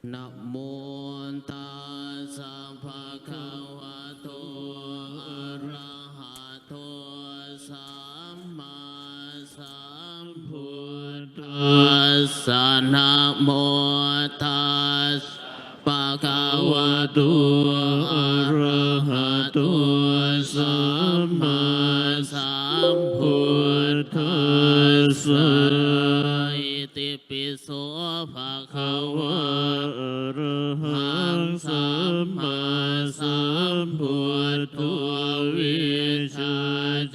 นะโมตัสสะภะคะวะโตอะระหะโตสัมมาสัมพุทธัสสะนะโมตัสสะภะคะวะโตอะระหะโตสัมมาสัมพุทธัสสะอิติปิโสภะคะวะอะระหังสัมมาสัมพุทโธวิชา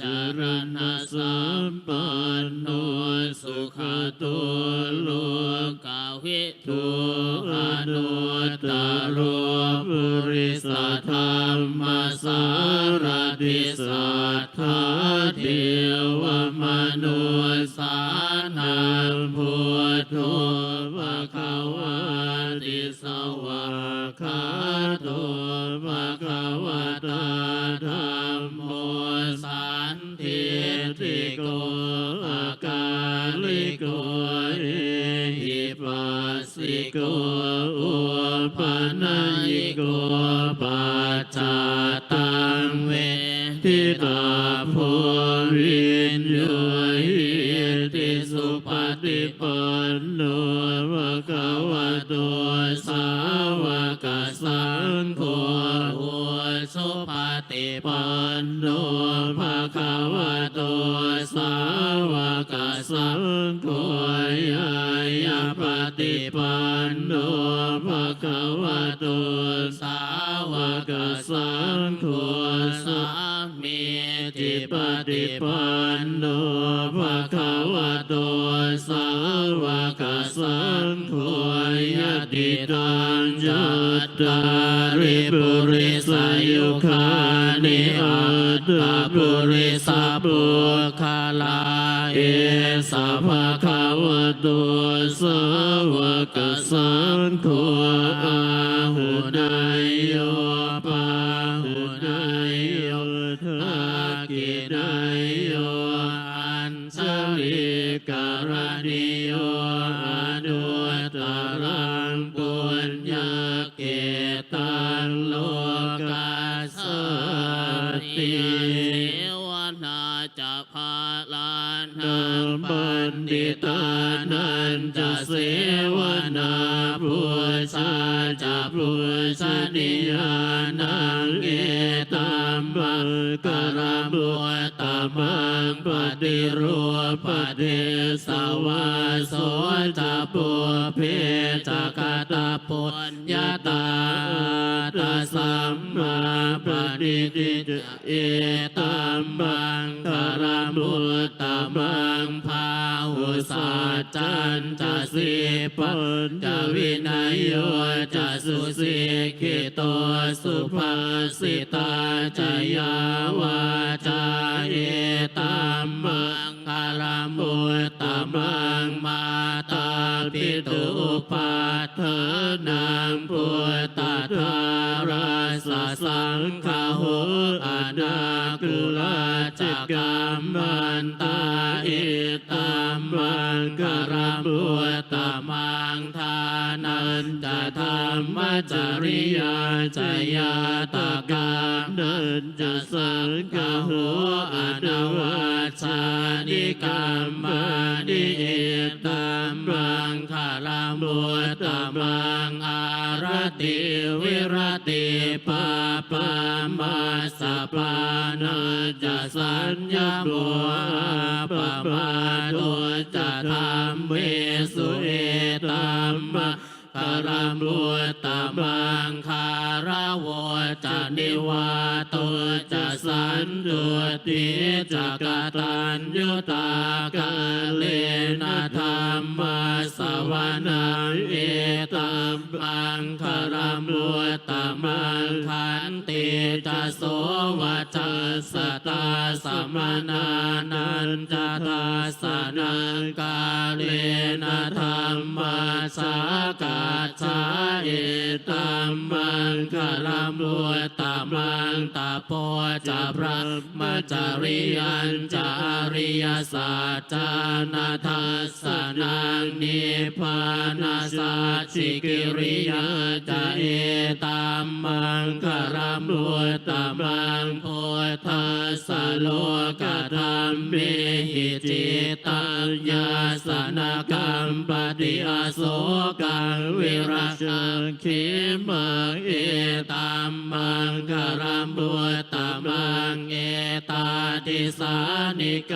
จารณะสัมปันโนสุขโตโลกาวิทูอนุตตโรปุริสธรรมสารติสัทธาเทวมนุสานังพุทโธภะคะวะติสวากขาโตภะคะวะตาธัมโมสันทิฏฐิโกอาการิโกเอหิปัสสิโกอุปนัยิโกปัจจตังเวทิตาโพวินโยหิติสุปฏิปันโนภะคะวะโตสาวกสังโฆโอสุปฏิปันโนภะคะวะโตสาวกสังโฆยายาปฏิปันโนภะคะวะโตสาวกสังโฆสามีจิปฏิปันโนภะคะวะโตสาวกสังโฆยะติตังจัตตาริปุริสายุคานิอัตตปุริสปุคลาเอสะภะคะวะโตสาวกสังโฆอาหุนายโยปาหุนายโยทักขินายโยอัญชลิการณิโยอนุตตรังปุญญเกตังโลกัสสติเทวนาจะพาลานังบัณฑิตานันจะเสวนาพุชาจะพุชนิยานังเอตัมมังกรมุตตมังปฏิรูปเทสวาโสจะปุเพจะกตปุญญาตาตสัมมาปฏิทิเอตัมมังกรมุตตมังภาหุสัจจันจะสิปัญจวินัยโยจะสุสิกิโตสุภาสิตาจยาวาจาเอตัมมังกรมุตตมังมาตาปิตุปัฏฐานังพุทธทาราสสังฆาโหอนาคุลาจักกัมมันตาอิตัมมังกรมุตตมังทานันจะธรรมจริยาจยาตกามนันจะสังฆาโหอนวัชชานิกัมมานิเอตัมมังคารมุตตมังอารติวิรติปาปามาสปานาจะสัญญาโมปะมาโตจะธรรมเวสุเอตัมมังคารมุตตมังคารวจะนิวาโตจะสันตุติจะกตัญญูตากาเลนะธรรมสวนาเอตัมมังคารมุตตมังขันติจะโสวัจสตาสมนานันจะทาสนังกาเลนะธรรมสากา จจาเอตัมมังคลมุตตมังตาโพจะพระมจาริยัญจาริยสัจจานาทัสสนังนิพพานาสัจฉิกิริยาจะเอตัมมังคลมุตตมังพุทธัสสะโลกธัมเมหิจิตัญญาสนกัมปติอโศกังวิราชังขิมังเอตัมมังคลมุตตมังเอตาติสานิก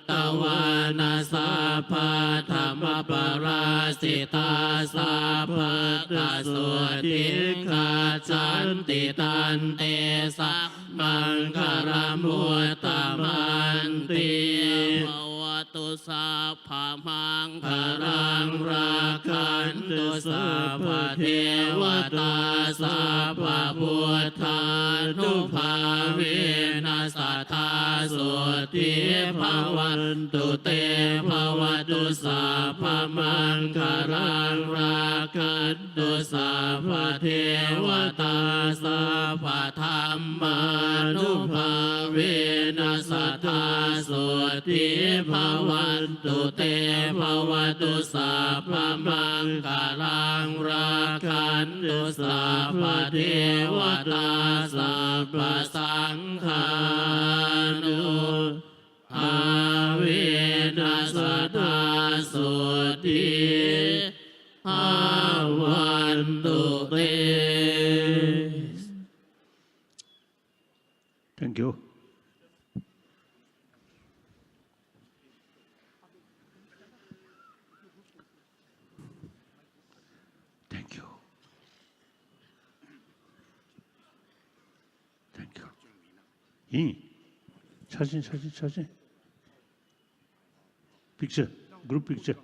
ตวานาสาภาธรรมปราสิตาสาภาตาสุติขาจันติตันเตสักมังคลมุตตมันติภวตุสัพพมังคลังราคันตุสัพพเทวตาสัพพพุทธานุภาเวนัสสัทธาสุติภวันตุเตภวตุสัพพมังคลังราคันตุสัพพเทวตาสัพพธรรมานุภาเวนัสสัทธาสุติภวันตุเตภวตุสัพพมังคลังราคันตุสัพพเทวตาสัพพสังฆานุภาเวนัสสัทธาสุติภวันตุเต Thank you. Thank you. Thank you. 사진. Picture. Group picture.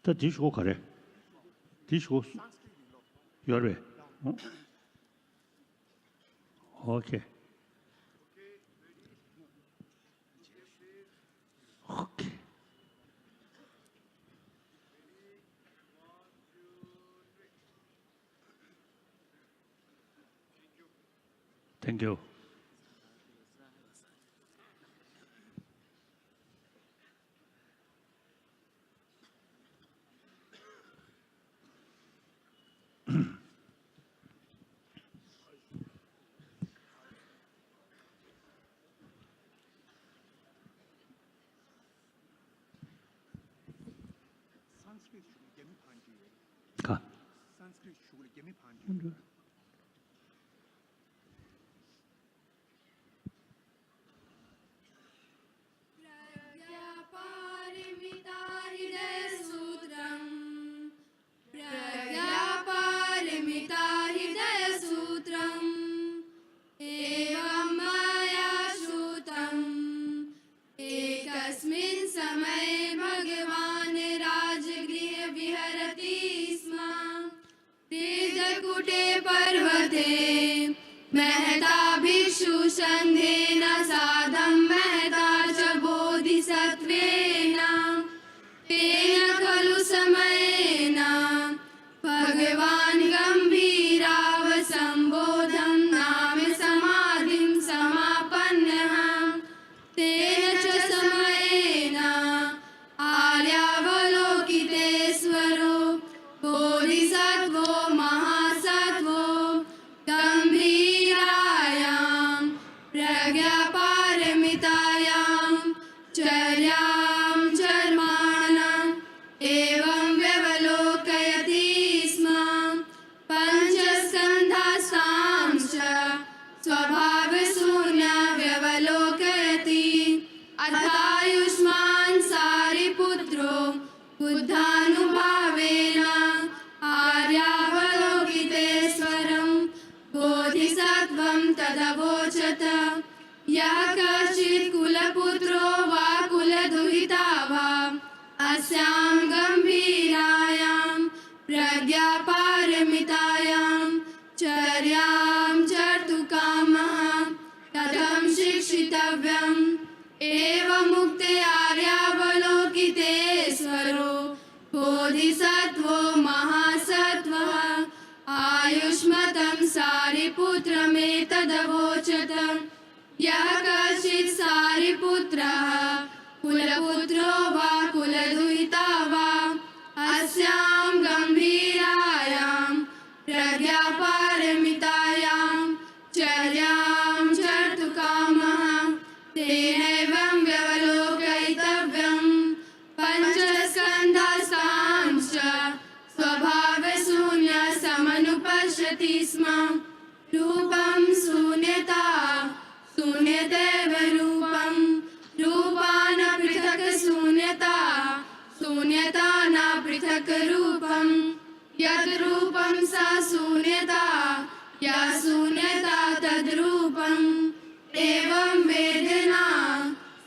다 뒤시고 가래. 뒤시고. Your way. Okay. Okay. Thank you. 가. संधेन साधं महता च बोधिसत्त्वेन तेन खलु समयेन भगवान् गम्भीरावसम्बोधं नाम समाधिं समापन्नः तेन च समयेन आर्यावलोकितेश्वरो बोधिसत्त्वो महासत्त्वो गम्भीरायां प्रज्ञापारमितायां चर्यां चर्माणाम् एवं व्यवलोकयति स्म पञ्चस्कन्धास्तांश्च स्वभावशून्या व्यवलोकयति अथायुष्मान् सारिपुत्रो बुद्धानुभावेन आर्यावलोकितेश्वरं बोधिसत्त्वं तदवोचत यः कश्चित् कुलपुत्रो वा कुलदुहिता वा अस्यां गम्भीरायां प्रज्ञापारमितायां चर्यां चर्तुकामः कथं शिक्षितव्यम् एवमुक्त्या आयुष्मतं सारिपुत्रमेतदवोचत यः कश्चित् सारिपुत्रः कुलपुत्रो वा कुलदुहिता वा अस्यां गम्भीरायां प्रज्ञापारमितायां चर्यां चर्तुकामः तेनैवं व्यवलोकयितव्यं पञ्चस्कन्धास्तांश्च स्वभावशून्यसमनुपश्यति स्म रूपं शून्यता शून्यतेव रूपं रूपान् पृथक् शून्यता शून्यता न पृथक् रूपं यद् रूपं सा शून्यता या शून्यता तद्रूपम् एवं वेदना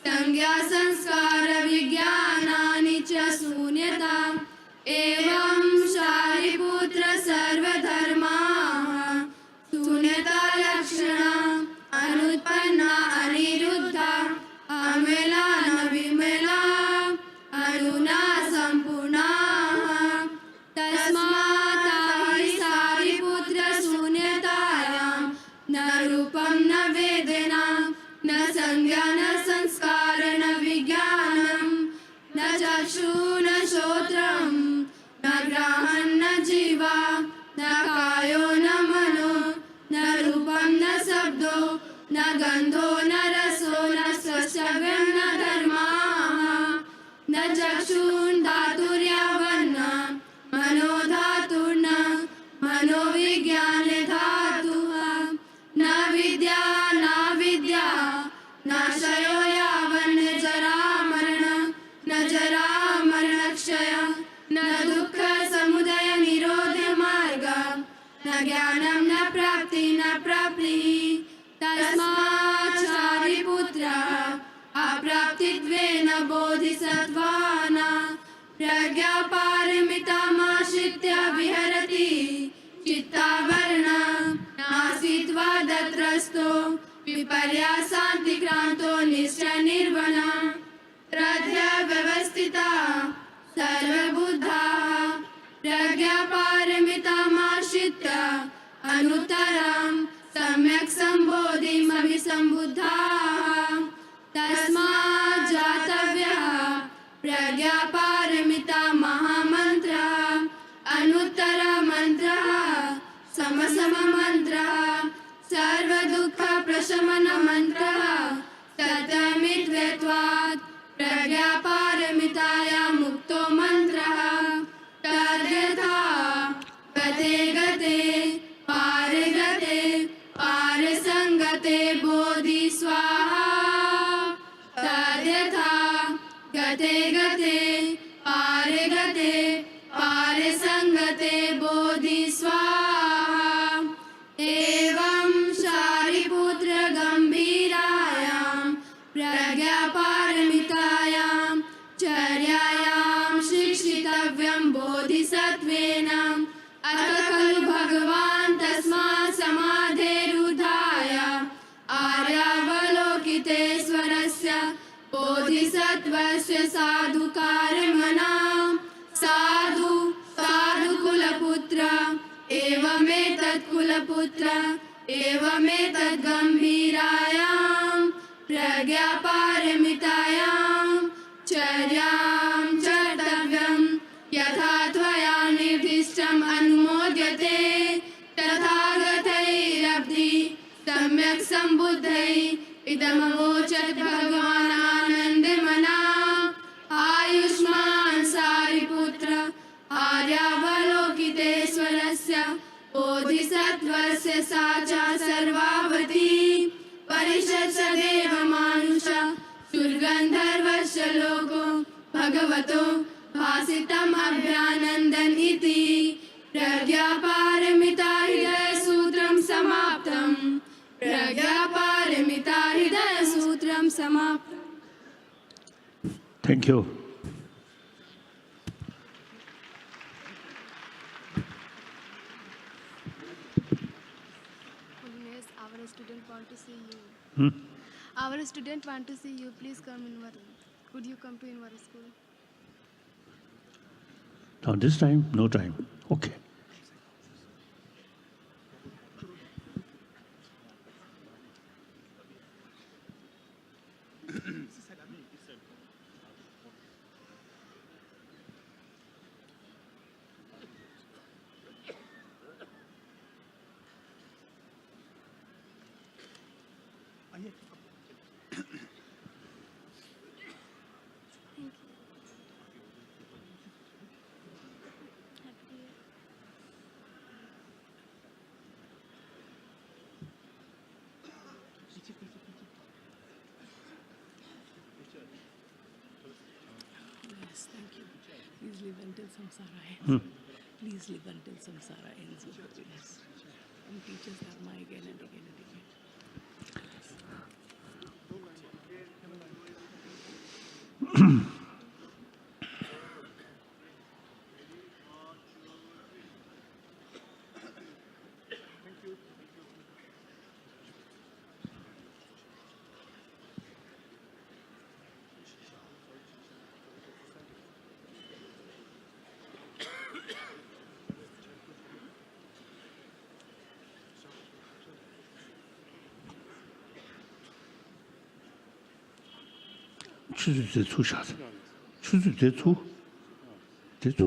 संज्ञा संस्कार विज्ञानानि च शून्यता एवं शारिपुत्र सर्वधर्माः शून्यता लक्षणा अनुत्पन्ना अनिरुद्धा अमेला न विमला अनुना सम्पूर्णाः तस्मात् हि सारिपुत्र शून्यतायां न रूपं न वेदना न संज्ञा न संस्कार न विज्ञानं न चक्षु न श्रोत्रं न घ्राणं न जीवा न कायो न मनो न रूपं न शब्दो न गन्धो न रसो न स्पर्शव्यं न धर्माः न चक्षुर्धातुर्यावन्न मनो धातुर्न मनोविज्ञानधातुः न विद्या नाशयो यावन्न न जरा मरणक्षय न दुःख समुदय निरोध मार्ग न ज्ञानं न प्राप्तिः तस्मात् शारिपुत्रः अप्राप्तित्वेन बोधिसत्त्वानां प्रज्ञापारमितामाश्रित्य विहरति चित्तावरण नासीत्वा दत्रस्थो विपर्यासान्तिक्रान्तो निश्चयनिर्वण हृदयव्यवस्थिता सर्वबुद्धाः प्रज्ञापारमितामाश्रित्य अनुत्तरं सम्यक् सम्बोधिमभिसम्बुद्धाः तस्मात् जातव्यः प्रज्ञापारमिता महामन्त्रः अनुत्तरमन्त्रः समसममन्त्रः सर्वदुःखप्रशमनमन्त्रः तत्त्वमित्त्वात् प्रज्ञापारमितायां मुक्तो मन्त्रः तद्यथा गते गते पारगते पारसङ्गते बोधि स्वाहा तद्यथा गते गते पारगते पारसङ्गते बोधि स्वाहा एवं शारिपुत्र गम्भीरायां प्रज्ञापारमितायां चर्यायां शिक्षितव्यं बोधिसत्त्वेन अथ खलु भगवान् तस्मात् समाधेरुधाय आर्यावलोकितेश्वरस्य बोधिसत्त्वस्य साधुकारमणां साधु कुलपुत्र एवमेतत् कुलपुत्र एवमेतत् गम्भीरायां प्रज्ञापारमितायां चर्यां चर्तव्यं यथा त्वया निर्दिष्टम् अनुमोद्यते तथागतैरब्धि सम्यक् सम्बुद्धैः इदमवोचत् भगवान् आनन्दमना आयुष्मान् सारिपुत्र आर्यावलोकितेश्वरस्य बोधिसत्त्वस्य सा च सर्वावती परिषत्स देवमानुष सुरगन्धर्वस्य लोको भगवतो भासितम् अभ्यानन्दन् इति प्रज्ञापारमिता हृदयसूत्रं समाप्तम् प्रज्ञापारमिता हृदयसूत्रं समाप्तम् Thank you. Holiness, our student want to see you. Hmm? Our student want to see you. Please come in our. Could you come to in our school? Now this time, no time. Okay. Yes, thank you. Please live until samsara ends. Please live until samsara ends with happiness. And teach us dharma again and again and again. 출수 대추 샤드. 출수 대추. 대추.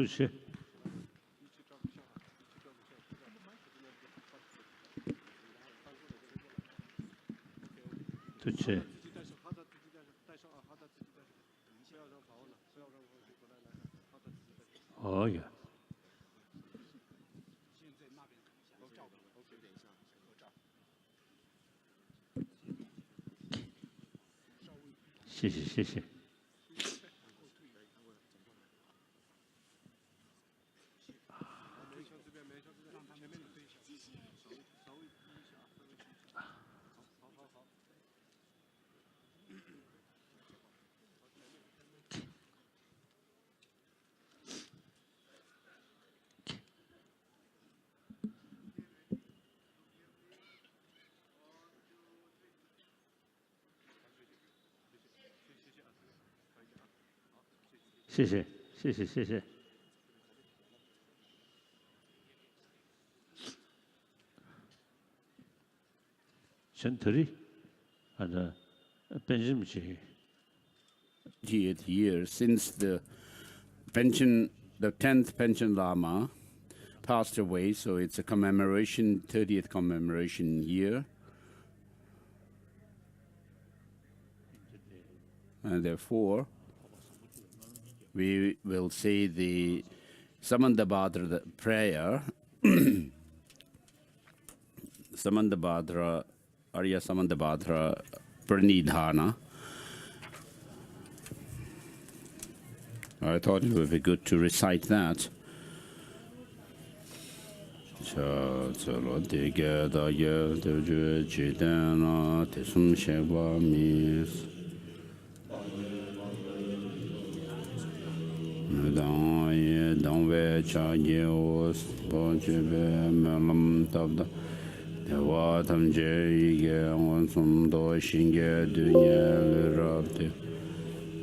touché. Touché. Oh yeah. 谢谢谢谢。谢谢谢谢谢谢。Century, and Benjamin. 80th year since the 10th pension Lama passed away, so it's a commemoration, 30th commemoration year. And therefore, we will say the Samandabhadra prayer, Samandabhadra, Arya Samandabhadra Pranidhana. I thought it would be good to recite that.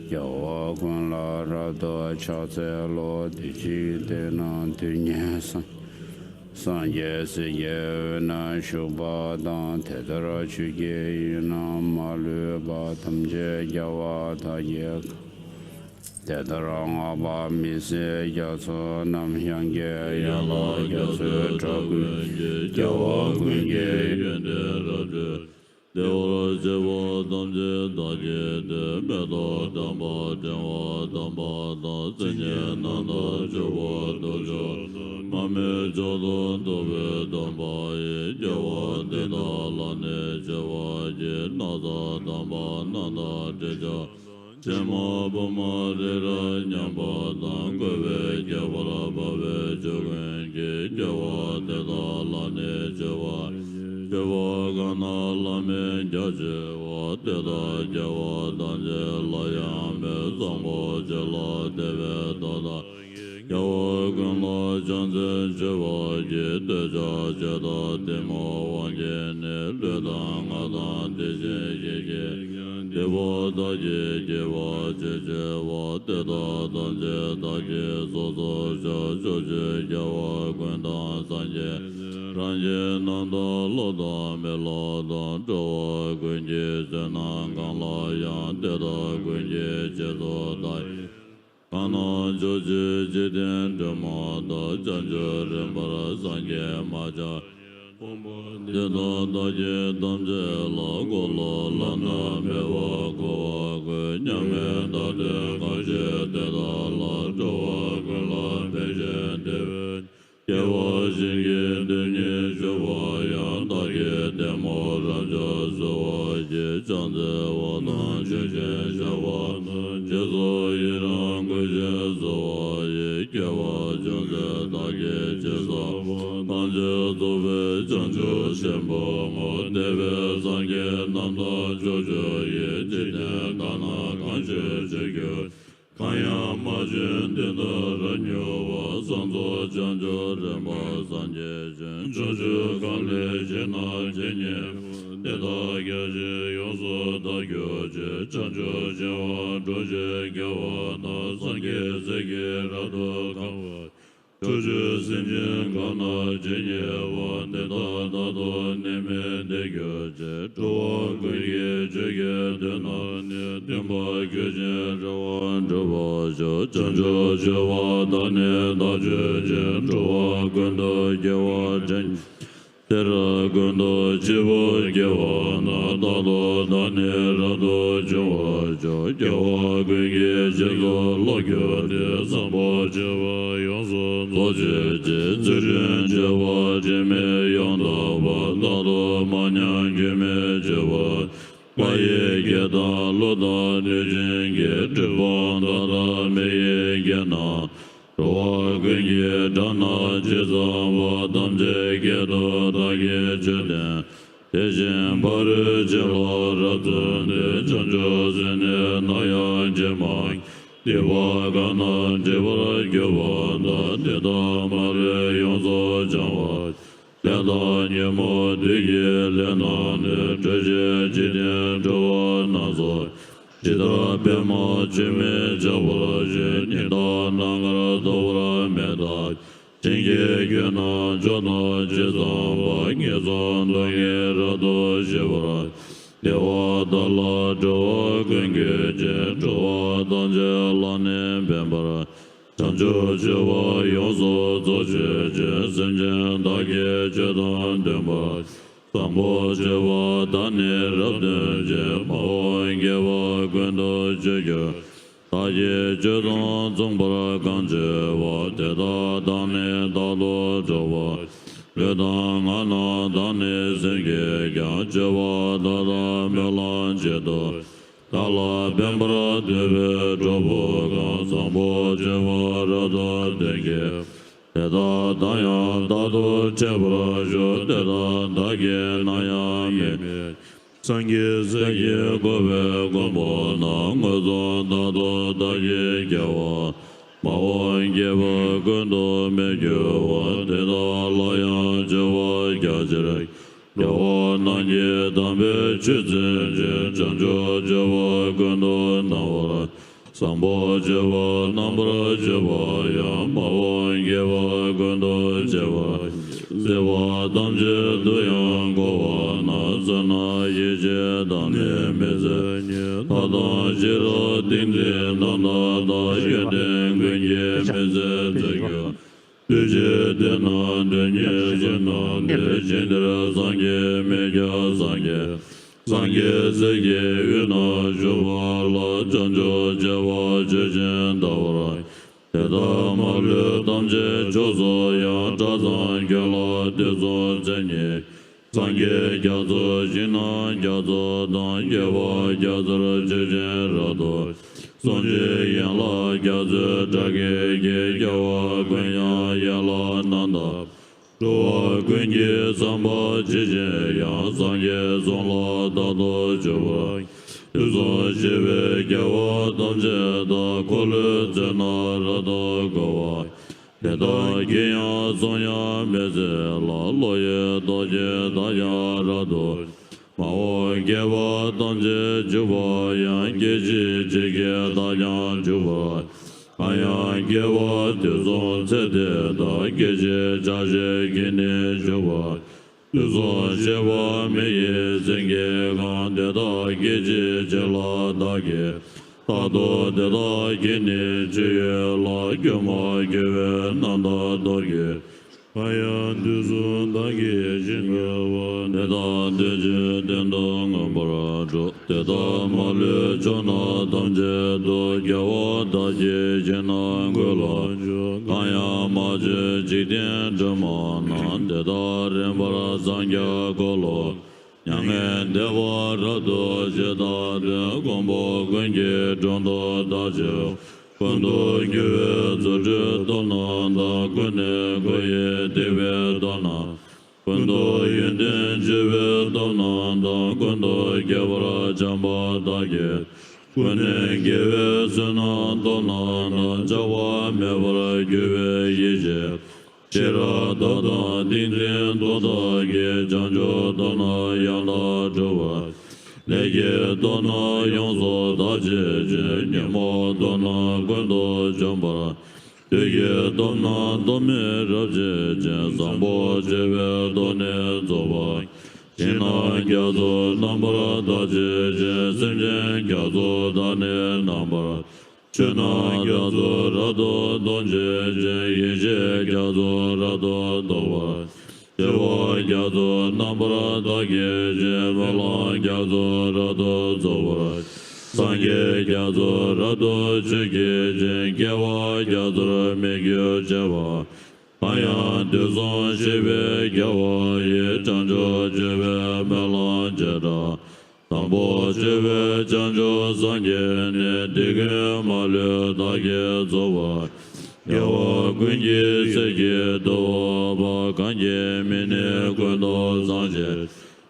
Yawa kun la ra do cha tse lo di chi de na tu nye san ye se ye na shu ba dan te da ra chu ge yu na ma lu ba tam je yawa ta ye te da ra nga ba mi se ya so nam hyang ge ya la ya su cha gu yawa kun ge yu de ra de Dewa Jewa Damje Daje De Bedo Damba Jewa Damba Da Senye Nanda Jewa Dojo Mame Jodo Dobe Damba Ye Jewa Deda Lane Jewa Je Nada Damba Nanda Jeja Jema Bama Dera Nyamba Dangwe Jewa Babe Jogen Je Jewa Deda Lane Jewa Jewa Gana Lame Jaje Wa Deda Jewa Danje Layame Zambo Jela Deve Dada Jewa Gana Janje Jewa Je Deja Jeda Demo Wanje Ne Leda Ngada Deje Jeje Jewa Daje Jewa Jeje Wa Deda Danje Daje Zozo Jaje Jewa Gwenda Sanje Ranje Nanda Loda Melada Joa Gunje Jana Gala Yan Deda Gunje Jedo Dai Kana Joji Jiden Jamada Janja Rembara Sanje Maja Jeda Daje Damje La Gola Lana Mewa Goa Nyame Dade Kaje Deda La Joa Gula Peje Kewa Shingi Dunyi Shuwa Yang Dagi Demo Raja Suwa Ji Chanze Wadang Shushe Shawa Jesu Yirang Gushe Suwa Yi Kewa Chanze Dagi Chesa Tanje Tuve Chanchu Shenpo Ngo Deve Sangye Nanda Chosho Yi Jiten Kana Kanshu Chikyo Kaya Majin Dinda Ranyo Wa Sanzo Chancho Remba Sanje Jen Chosho Kale Jena Jenye Deda Gyaji Yoso Da Gyoje Chancho Jewa Doje Gyawa Na Sangye Sege Rado Kawa Chosho Sinjin Kana Jenye Wa Deda Dado Neme De Gyoje Chowa Gye Jege Dena Ne Dimba Gyoje Rawa Chowa Jo Chancho Jewa Dane Da Jeje Chowa Gunda Gyawa Jen Tera Gunda Jiva Gyawa Na Dado Dane Rado Jewa Jo Gyawa Gye Jego Logyo De Sambo Jewa Yonso Zoje Je Zirin Jewa Jeme Yonda Wa Dado Manyan Jeme Jewa Baye Geda Loda Nujin Ge Jivan Dada Meye Gena Roa Genge Dana Jizan Wa Damje Geda Dage Jiden Tejin Baru Jela Ratun De Chanjo Zine Naya Jemak Dewa Gana Jevara Gyewa Da Deda Mare Yonzo Janwa Leda Nyemo Digi Lena Ne Treje Jiden Jawa Nazo Jidra Bema Jime Jawara Je Nida Nangara Dawara Meda Jingi Gyena Jona Jizan Ba Ngezan Dange Rado Jivara Dewa Dala Jawa Genge Je Jawa Danje Lane Bembara Chancho Jewa Yonzo Zoche Je Zenjen Dage Jedan Demba Sambo Jewa Dane Rabden Je Mao Ngewa Gwendo Jege Dage Jedan Zongbara Ganje Wa Deda Dane Dalo Jawa Gedang Ana Dane Zenge Gyan Jewa Dada Melan Jedo Dala Bembra Deve Jobo Gan Sambo Jewa Rada Denge Deda Daya Dado Chebra Jo Deda Dage Naya Me Sangye Zege Gobe Gombo Na Ngozo Dado Dage Gyawa Mawa Ngeva Gundo Megyawa Deda Laya Jewa Gyajirek Yawa Nanye Dambe Chizin Je Chancho Jewa Gundo Nawara Sambo Jewa Nambra Jewa Ya Mawa Ngeva Gundo Jewa Zewa Damje Duyan Gowa Na Zana Yeje Dane Meze Tada Jira Dingde Nanda Da Yeden Gwenye Meze Zegyo Duje Dena Dunye Jena De Jendra Zangye Meja Zangye Zangye Zege Yuna Juva La Janjo Jewa Jejen Dawara Deda Malu Damje Jozo Ya Jazan Gyala Dezo Zenye Zangye Gyazo Jina Gyazo Dan Yewa Gyazara Jejen Rado Sonje Yanla Gyazo Jage Ge Gyawa Gwenya Yala Nanda Roa Gwenye Zamba Jejen Ya Zangye Zonla Dado Jewa Yuzo Jeve Gyawa Damje Da Kolu Zena Rado Gawa Deda Genya Zonya Meze La Loye Doje Daya Rado Mao Gewa Damje Juba Yang Geji Jige Dayan Juba Ayan Gewa Dezon Zede Da Geji Jaje Gene Juba Yuzo Jeva Meye Zenge Gan Deda Geji Jela Dage Tado Deda Gene Jeye La Gyoma Geve Nanda Doge Ayan Duzun Dage Jingawa Deda Deje Dendang Ambarajo Deda Male Jona Damje Do Gyawa Daje Jena Ngula Kaya Ma je jiden jama nan de da ren bara zangya golo yang de wa ra do je da de gombo gwenje jondo da je Quando gye zo je do na da gune goye de ve do na Quando yenden je ve do na da quando ge vara jamba da ge Quando ge ve zena do na da jawa me vara ge ve ye je Chera da da din ren do da ge janjo do na ya la jawa Lege dona yonzo da je je nyamo dona gwendo jamba Lege dona dome ra je je zambo je ve done zoba Jina gyazo nambara da je je semjen gyazo da ne nambara Chena gyazo rado don je je ye je gyazo rado doba Dewa gyazo nambara da ge je vala gyazo rado zoba Sangye gyazo rado chige je gyawa gyazo megyo java Payan dezon shebe gyawa ye chanjo jebe melan jeda Tambo jebe chanjo sangye ne dige male da ge zoba Yawa kunji seke do ba kanje mene kundo sanje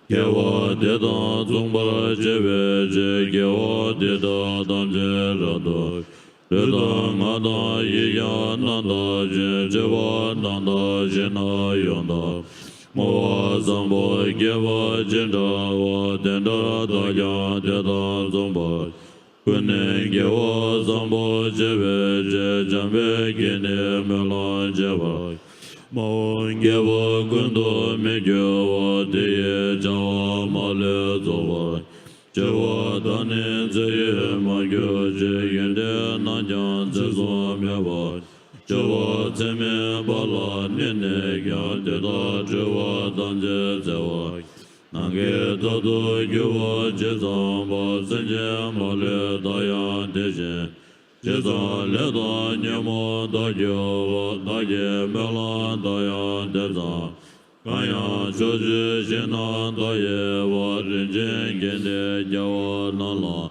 Yawa deda zungpa jebe je Yawa deda danje rado Deda ngada yiya nanda je jeba nanda jena yonda Mawa zambo geba jinda wa denda daya deda zungpa Kune gewa zambo jebe je jambe gene melan jeba Mawa gewa gundo me gewa deye jawa male zoba Jewa dane zeye ma gyo je yende nanjan zezo meba Jewa teme bala nene gyan deda jewa danje zewa Nange dadu gyuwa jezamba zenje male dayan deje Jeza leda nyamo da gyuwa da ye melan dayan deza Kaya choje jena da ye wa rinjen gende gyawa nala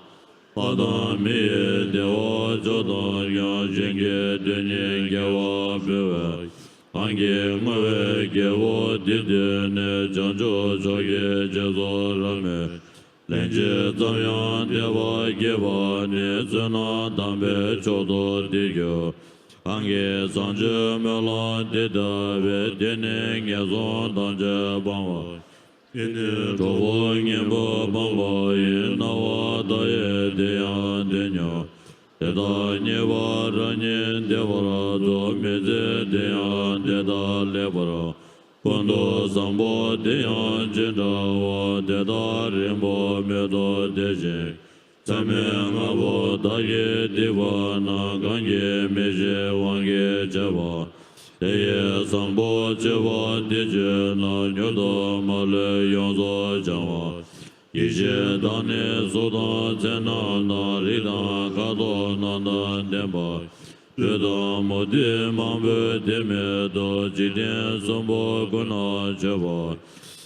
Pada miye dewa joda ya jenge denye gyawa bewe Hangi mawe gewo dide ne janjo joge jezo rame Lenje zamyan dewa geva ne zena dambe chodo digyo Hangi sanje mela dida ve dene ngezon danje bangwa Ine chobo ngenbo bangwa inawa daye deyan denyo Deda nyeva ranyen devara do meze deyan deda lebara Kondo sambo deyan jindawa deda rimbo medo deje Tsame ngabo daye diva na gange meje wange java Deye sambo jeva deje na nyodo male yonzo java Yije dane soda zena na rida kado nanda demba Leda modi mambe deme do jiden sombo guna jeva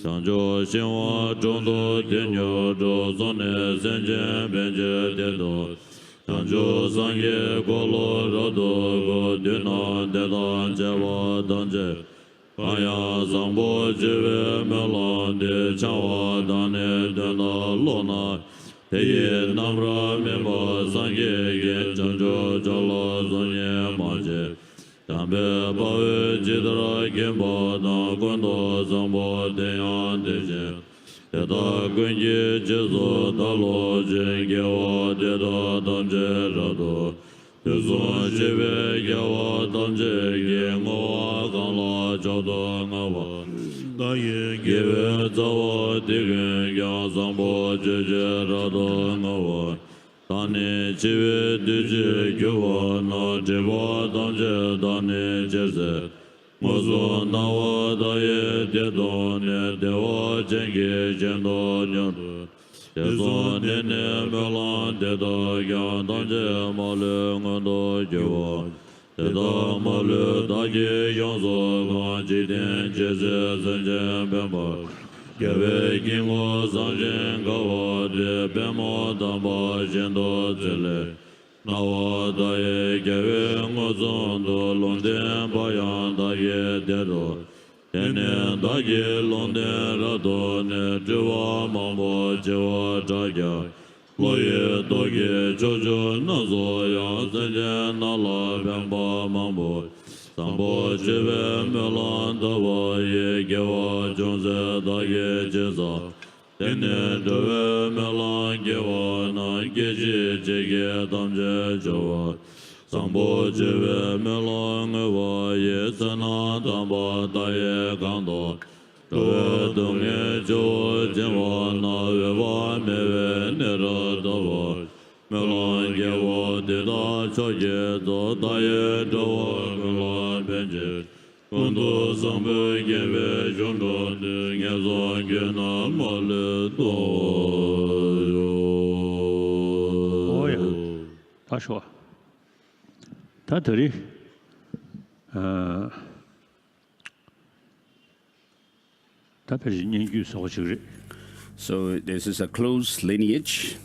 Sanjo shinwa jondo denyo do zone senje benje dedo Sanjo sangye kolo rado go dina dedan jeva danje Kaya zambo jive melan de chawa dane dana lona Teye namra meba sangye ge chanjo jala zanye maje Tambe bawe jidra gemba na gondo zambo deyan deje Deda gunye jezo dalo jenge wa deda danje rado Tuzon jive gewa danje ge ngowa gala jodo ngawa Daye geve zawa dige ya zambo jeje rado ngawa Tane jive duje gewa na jiva danje dane jeze Mozo nawa daye dedo ne dewa jenge jendo nyodo Jezo nene melan deda ya danje male ngando jiva Teta malu dagi yonzo kwa jiten jese zanjen bemba. Gewe kingo zanjen kawa de bemo tamba jendo zile. Nawa daye gewe ngozondo londen bayan daye dedo. Tene dagi londen rado ne jiwa mambo jiwa jagya. Loye doge jojo nazo ya zanje nala bemba mambo. Sambo jive melan dawa ye gewa jonze dage jeza. Tene dove melan gewa na geji jege damje jawa. Sambo jive melan ewa ye sena damba daye kando. Dove dunge jo jenwa na wewa mewe nera dawa. Melan gewa deda choge do daye dawa melan benje. Kondo sambe gewe jondo de ngezo gena male do yo. 哦呀，他说，他这里，他不是研究少数人。 So this is a close lineage.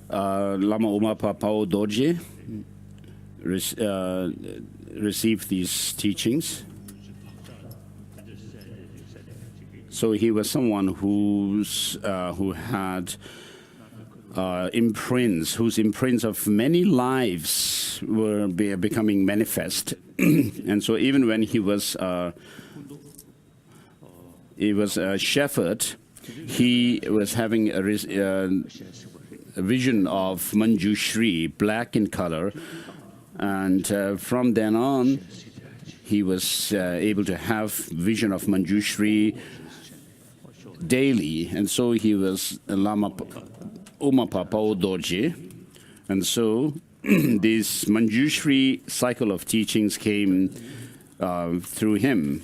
Lama Umapa Pao Dorje received these teachings. So he was someone who had imprints, whose imprints of many lives were becoming manifest. And so even when he was a shepherd, he was having a vision of Manjushri, black in color, and from then on, he was able to have vision of Manjushri daily, and so he was Lama Umapa Pao Dorje, and so this Manjushri cycle of teachings came through him.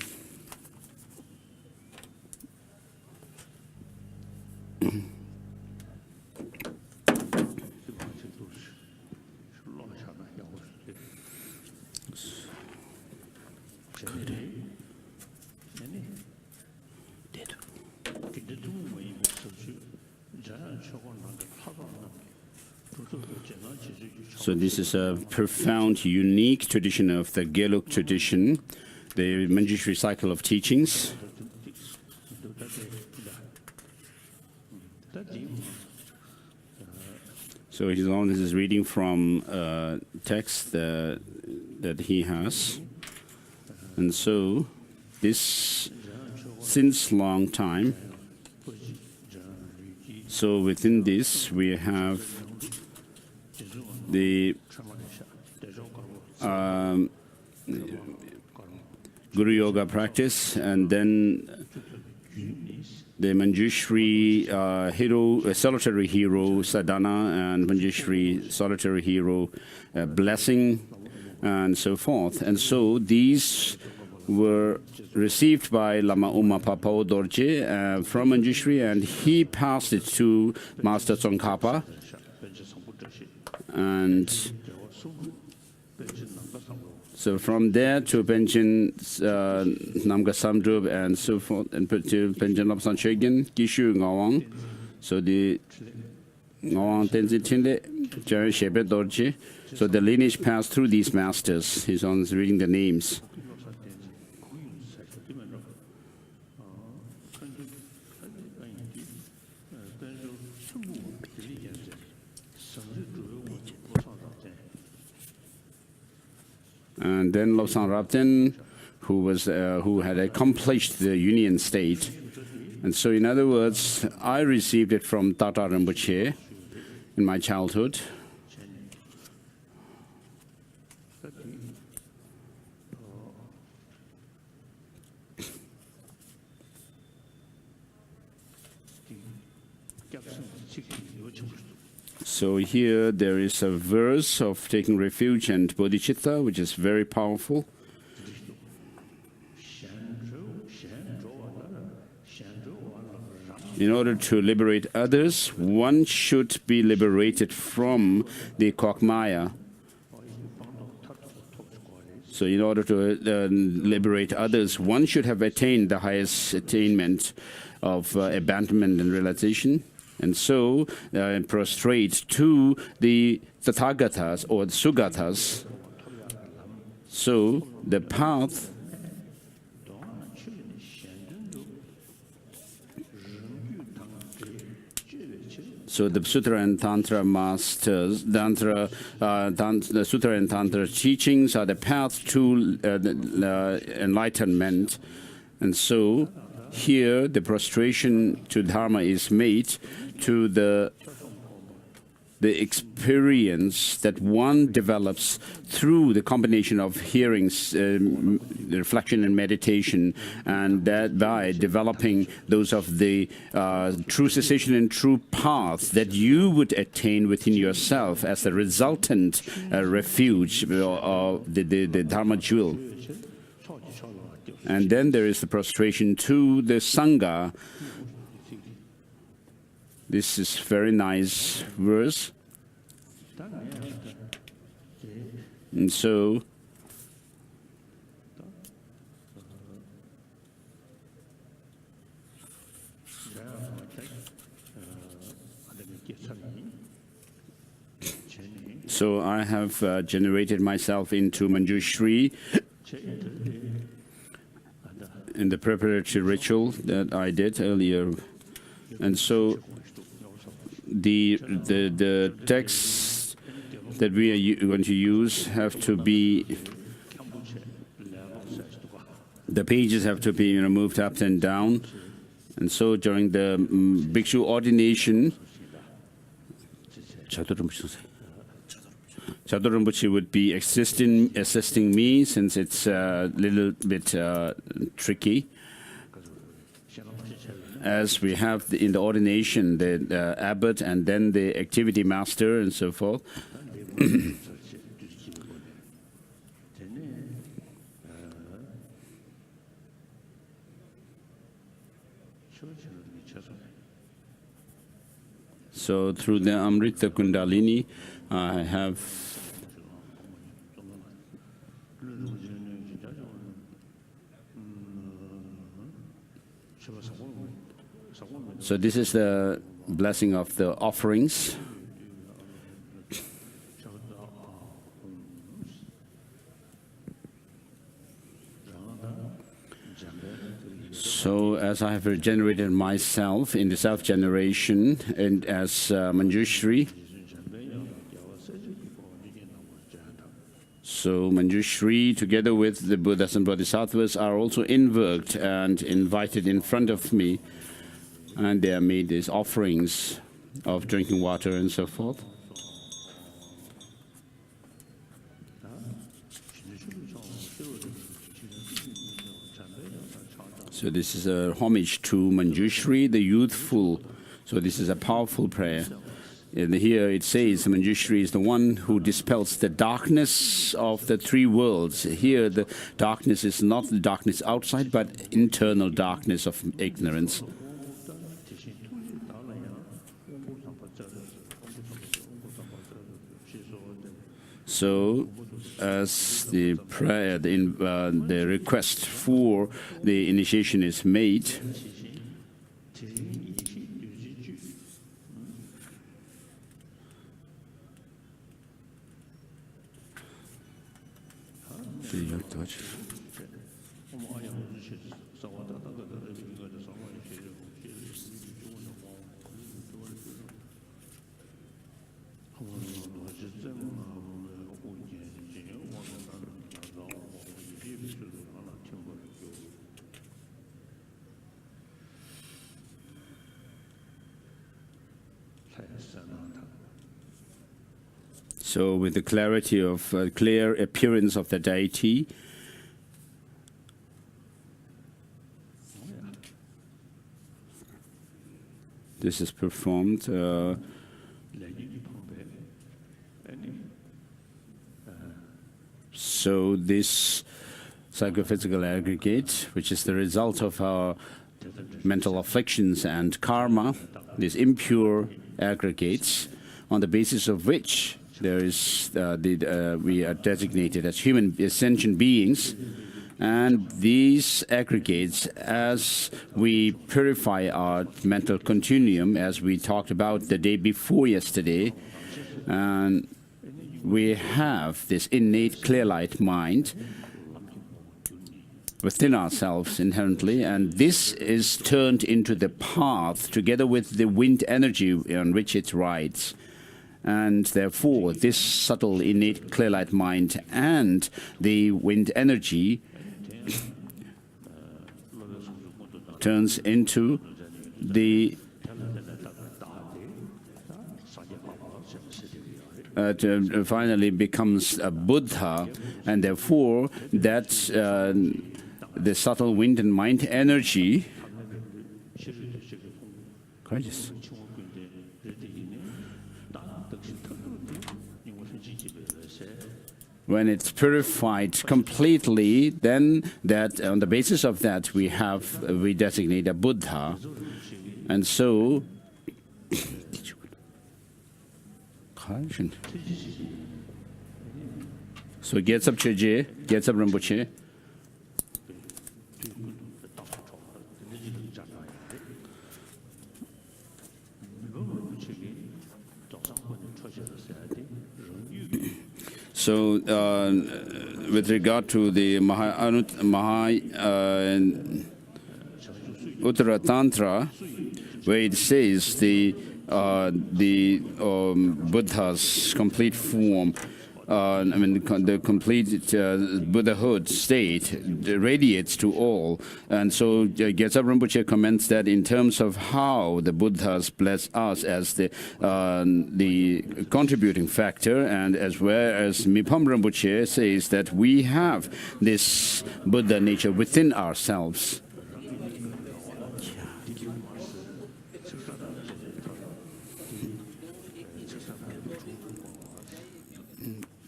So this is a profound, unique tradition of the Geluk tradition, the Manjushri cycle of teachings. So this is reading from a text that he has. And so this, since long time, so within this we have the Guru Yoga practice, and then the Manjushri hero, solitary hero sadhana, and Manjushri solitary hero blessing, and so forth. And so these were received by Lama Umapa Pao Dorje from Manjushri, and he passed it to Master Tsongkhapa. And so from there to Penchen Namga Samdrub and so forth, and to Penchen Lopsan Chegen, Kishu Ngawang. So the Ngawang Tenzin Tinde, Jaren Shebe Dorje. So the lineage passed through these masters. He's on reading the names. And then Lobsang Rapten, who had accomplished the union state. And so, in other words, I received it from Tata Rinpoche in my childhood. So here there is a verse of taking refuge and bodhicitta, which is very powerful. in order to liberate others, one should be liberated from the quagmire. So in order to liberate others, one should have attained the highest attainment of abandonment and realization. And so prostrate to the Tathagatas or the Sugatas. So the path So the Sutra and Tantra masters, the Sutra and Tantra teachings are the path to enlightenment. And so here the prostration to Dharma is made to the experience that one develops through the combination of hearings, reflection and meditation, and that by developing those of the true cessation and true path that you would attain within yourself as the resultant refuge of the Dharma jewel. And then there is the prostration to the Sangha. This is very nice verse. And so I have generated myself into Manjushri in the preparatory ritual that I did earlier. And so the texts that we are going to use have to be, the pages have to be moved up and down. And so during the Bhikshu ordination, Chadur Rinpoche would be assisting me, since it's a little bit tricky. As we have in the ordination the abbot and then the activity master and so forth. So through the Amrita Kundalini, I have so this is the blessing of the offerings. So as I have regenerated myself in the self-generation and as Manjushri, so Manjushri together with the Buddhas and Bodhisattvas are also invoked and invited in front of me, and they are made these offerings of drinking water and so forth. So this is a homage to Manjushri, the youthful. So this is a powerful prayer. And here it says Manjushri is the one who dispels the darkness of the three worlds. Here the darkness is not the darkness outside, but internal darkness of ignorance. So, as the prayer, the request for the initiation is made, so with the clarity of clear appearance of the deity, this is performed. So this psychophysical aggregate, which is the result of our mental afflictions and karma, these impure aggregates, on the basis of which there is we are designated as human sentient beings. And these aggregates, as we purify our mental continuum, as we talked about the day before yesterday, and we have this innate clear light mind within ourselves inherently, and this is turned into the path together with the wind energy on which it rides. And therefore, this subtle innate clear light mind and the wind energy turns into the finally becomes a Buddha, and therefore that the subtle wind and mind energy when it's purified completely, then that on the basis of that we designate a Buddha. And so gets up Rinpoche. So, with regard to the Uttara Tantra, where it says the Buddha's complete form, the complete Buddhahood state radiates to all. And so Gyaltsab Rinpoche comments that in terms of how the Buddhas bless us as the contributing factor, and as well as Mipham Rinpoche says that we have this Buddha nature within ourselves.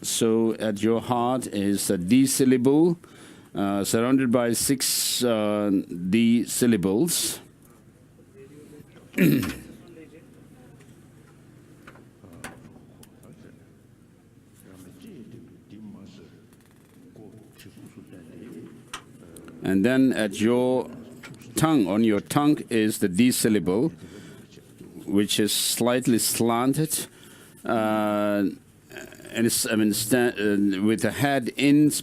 So at your heart is a D syllable, surrounded by 6 D syllables. And then at your tongue, on your tongue is the D syllable, which is slightly slanted. And it's, with the head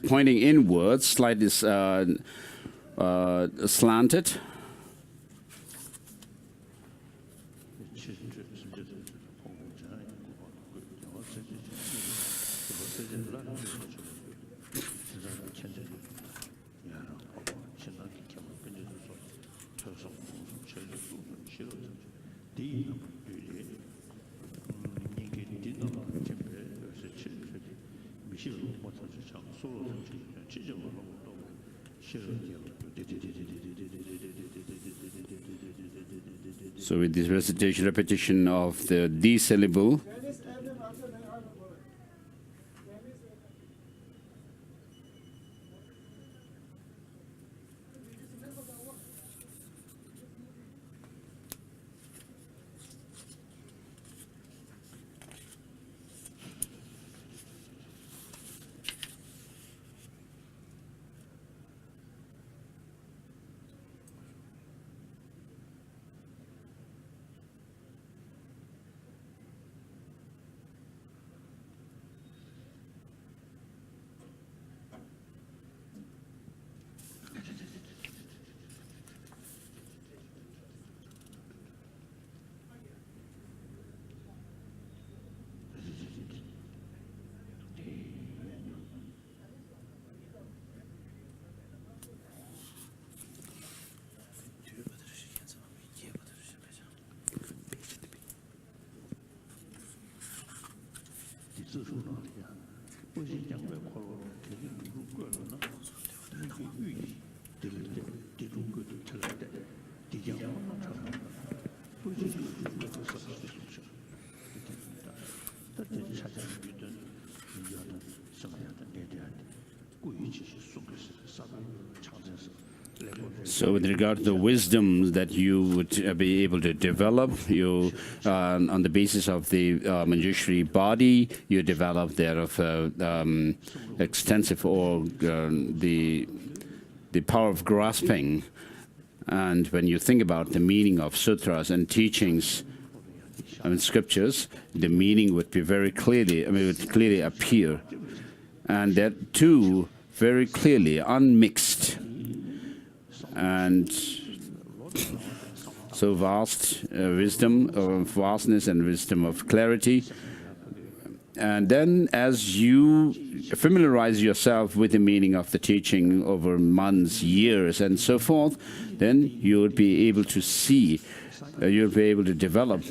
pointing inwards, slightly slanted. So with this repetition of the D syllable, So with regard to the wisdom that you would be able to develop, you on the basis of the Manjushri body, you develop thereof extensive or the power of grasping. And when you think about the meaning of sutras and teachings, scriptures, the meaning would be very clearly, would clearly appear. And that too, very clearly, unmixed. And so vast wisdom of vastness and wisdom of clarity. And then as you familiarize yourself with the meaning of the teaching over months, years, and so forth, then you would be able to see, you'll be able to develop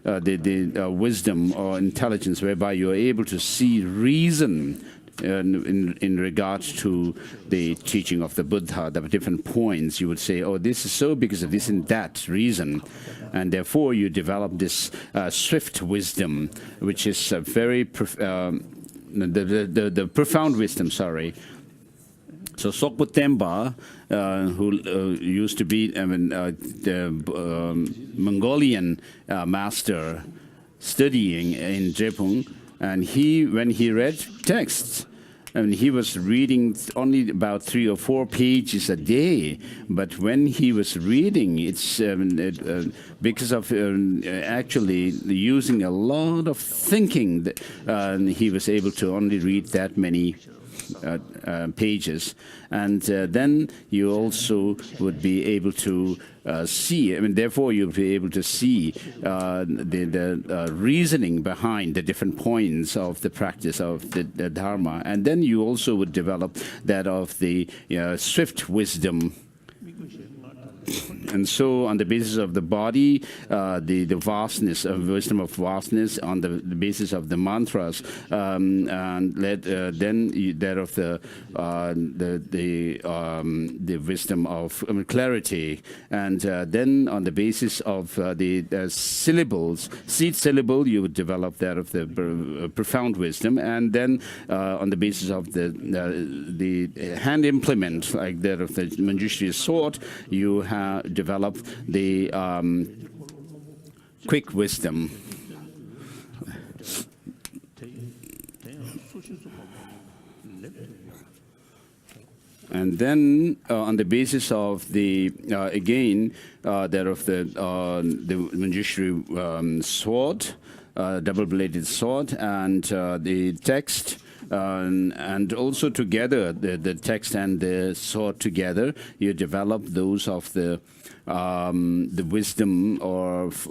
the wisdom or intelligence whereby you're able to see reason in regards to the teaching of the Buddha, the different points. You would say, oh, this is so because of this and that reason. And therefore, you develop this swift wisdom, which is very the profound wisdom, sorry. So Sokpo Temba, who used to be the Mongolian master studying in Drepung, and when he read texts, he was reading only about 3 or 4 pages a day. But when he was reading, it's because of actually using a lot of thinking, he was able to only read that many pages. And then you also would be able to see, therefore you'll be able to see the reasoning behind the different points of the practice of the Dharma. And then you also would develop that of the swift wisdom. And so on the basis of the body, the vastness of wisdom of vastness, on the basis of the mantras, and then that of the wisdom of clarity, and then on the basis of the syllables, seed syllable, you would develop that of the profound wisdom, and then on the basis of the hand implement, like that of the Manjushri sword, you develop the quick wisdom. And then on the basis of the, again, that of the Manjushri sword, double-bladed sword, and the text, and also together, the text and the sword together, you develop those of the wisdom of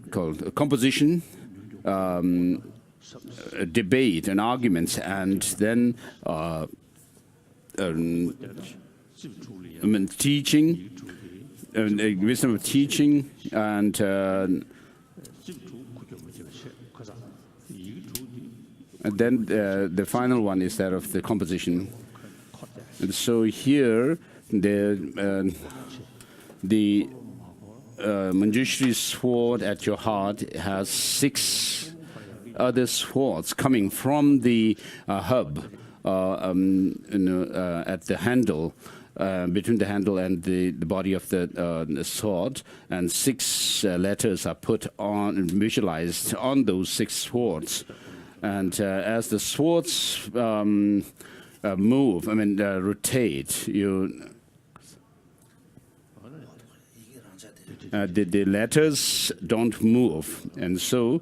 called composition, debate and arguments, and then teaching, wisdom of teaching, and then the final one is that of the composition. And so here, the Manjushri sword at your heart has 6 other swords coming from the hub at the handle, between the handle and the body of the sword, and 6 letters are put on, visualized on those 6 swords. And as the swords move, rotate, the letters don't move, and so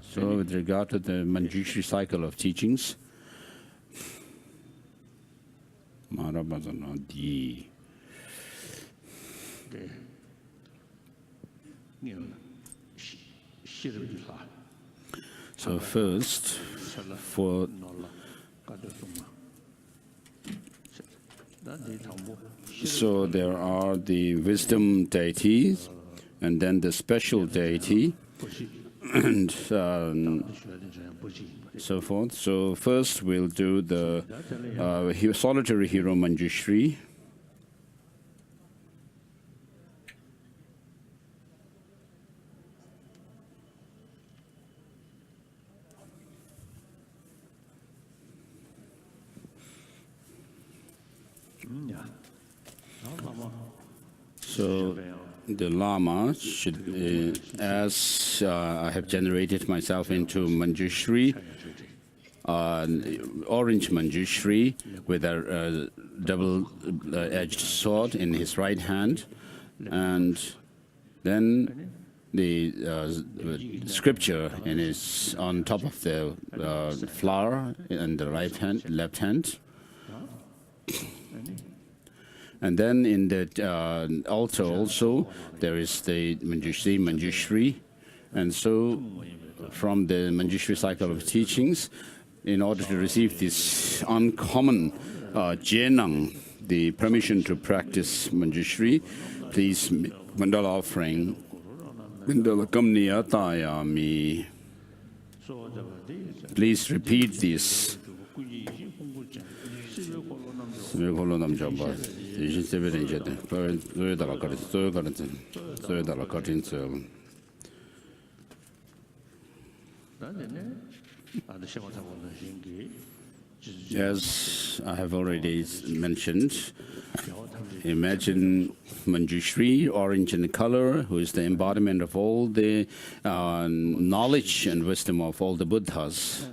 So with regard to the Manjushri cycle of teachings, so first, so there are the wisdom deities, and then the special deity, and so forth. So first we'll do the solitary hero Manjushri. So the Lama should, as I have generated myself into Manjushri, orange Manjushri with a double-edged sword in his right hand, and then the scripture on top of the flower in the left hand. And then in the altar also, there is the Manjushri. And so from the Manjushri cycle of teachings, in order to receive this uncommon Jenang, the permission to practice Manjushri, please, mandala offering, mandala kamniya tayami. Please repeat this. As I have already mentioned, imagine Manjushri, orange in color, who is the embodiment of all the knowledge and wisdom of all the Buddhas.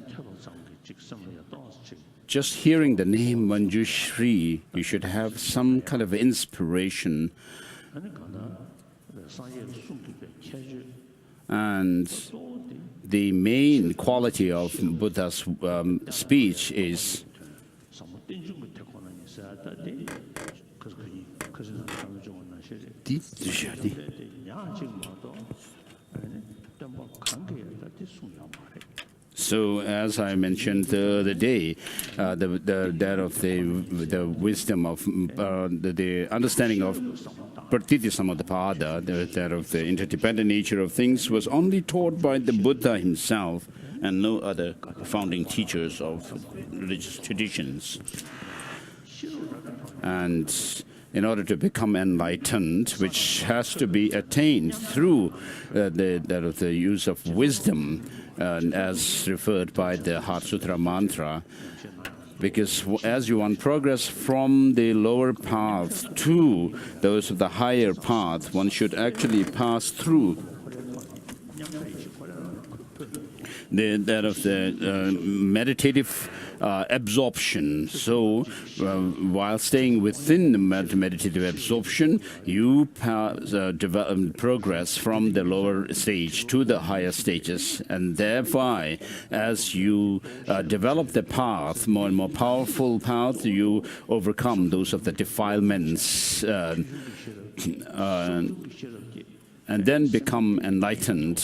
Just hearing the name Manjushri, you should have some kind of inspiration. And the main quality of Buddha's speech is so, as I mentioned the other day, that of the wisdom of the understanding of Pratitya Samadhipada, that of the interdependent nature of things, was only taught by the Buddha himself and no other founding teachers of religious traditions. And in order to become enlightened, which has to be attained through the use of wisdom, as referred by the Heart Sutra mantra, because as you want progress from the lower path to those of the higher path, one should actually pass through that of the meditative absorption. So while staying within the meditative absorption, you progress from the lower stage to the higher stages, and thereby as you develop the path, more and more powerful path, you overcome those of the defilements and then become enlightened.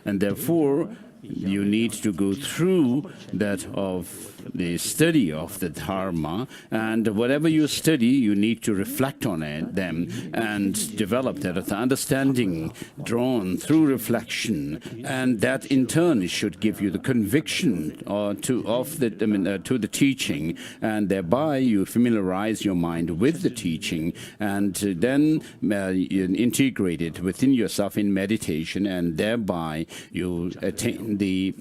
And therefore you need to go through that of the study of the Dharma, and whatever you study, you need to reflect on them and develop that understanding drawn through reflection, and that in turn should give you the conviction to the teaching, and thereby you familiarize your mind with the teaching, and then you integrate it within yourself in meditation, and thereby you attain the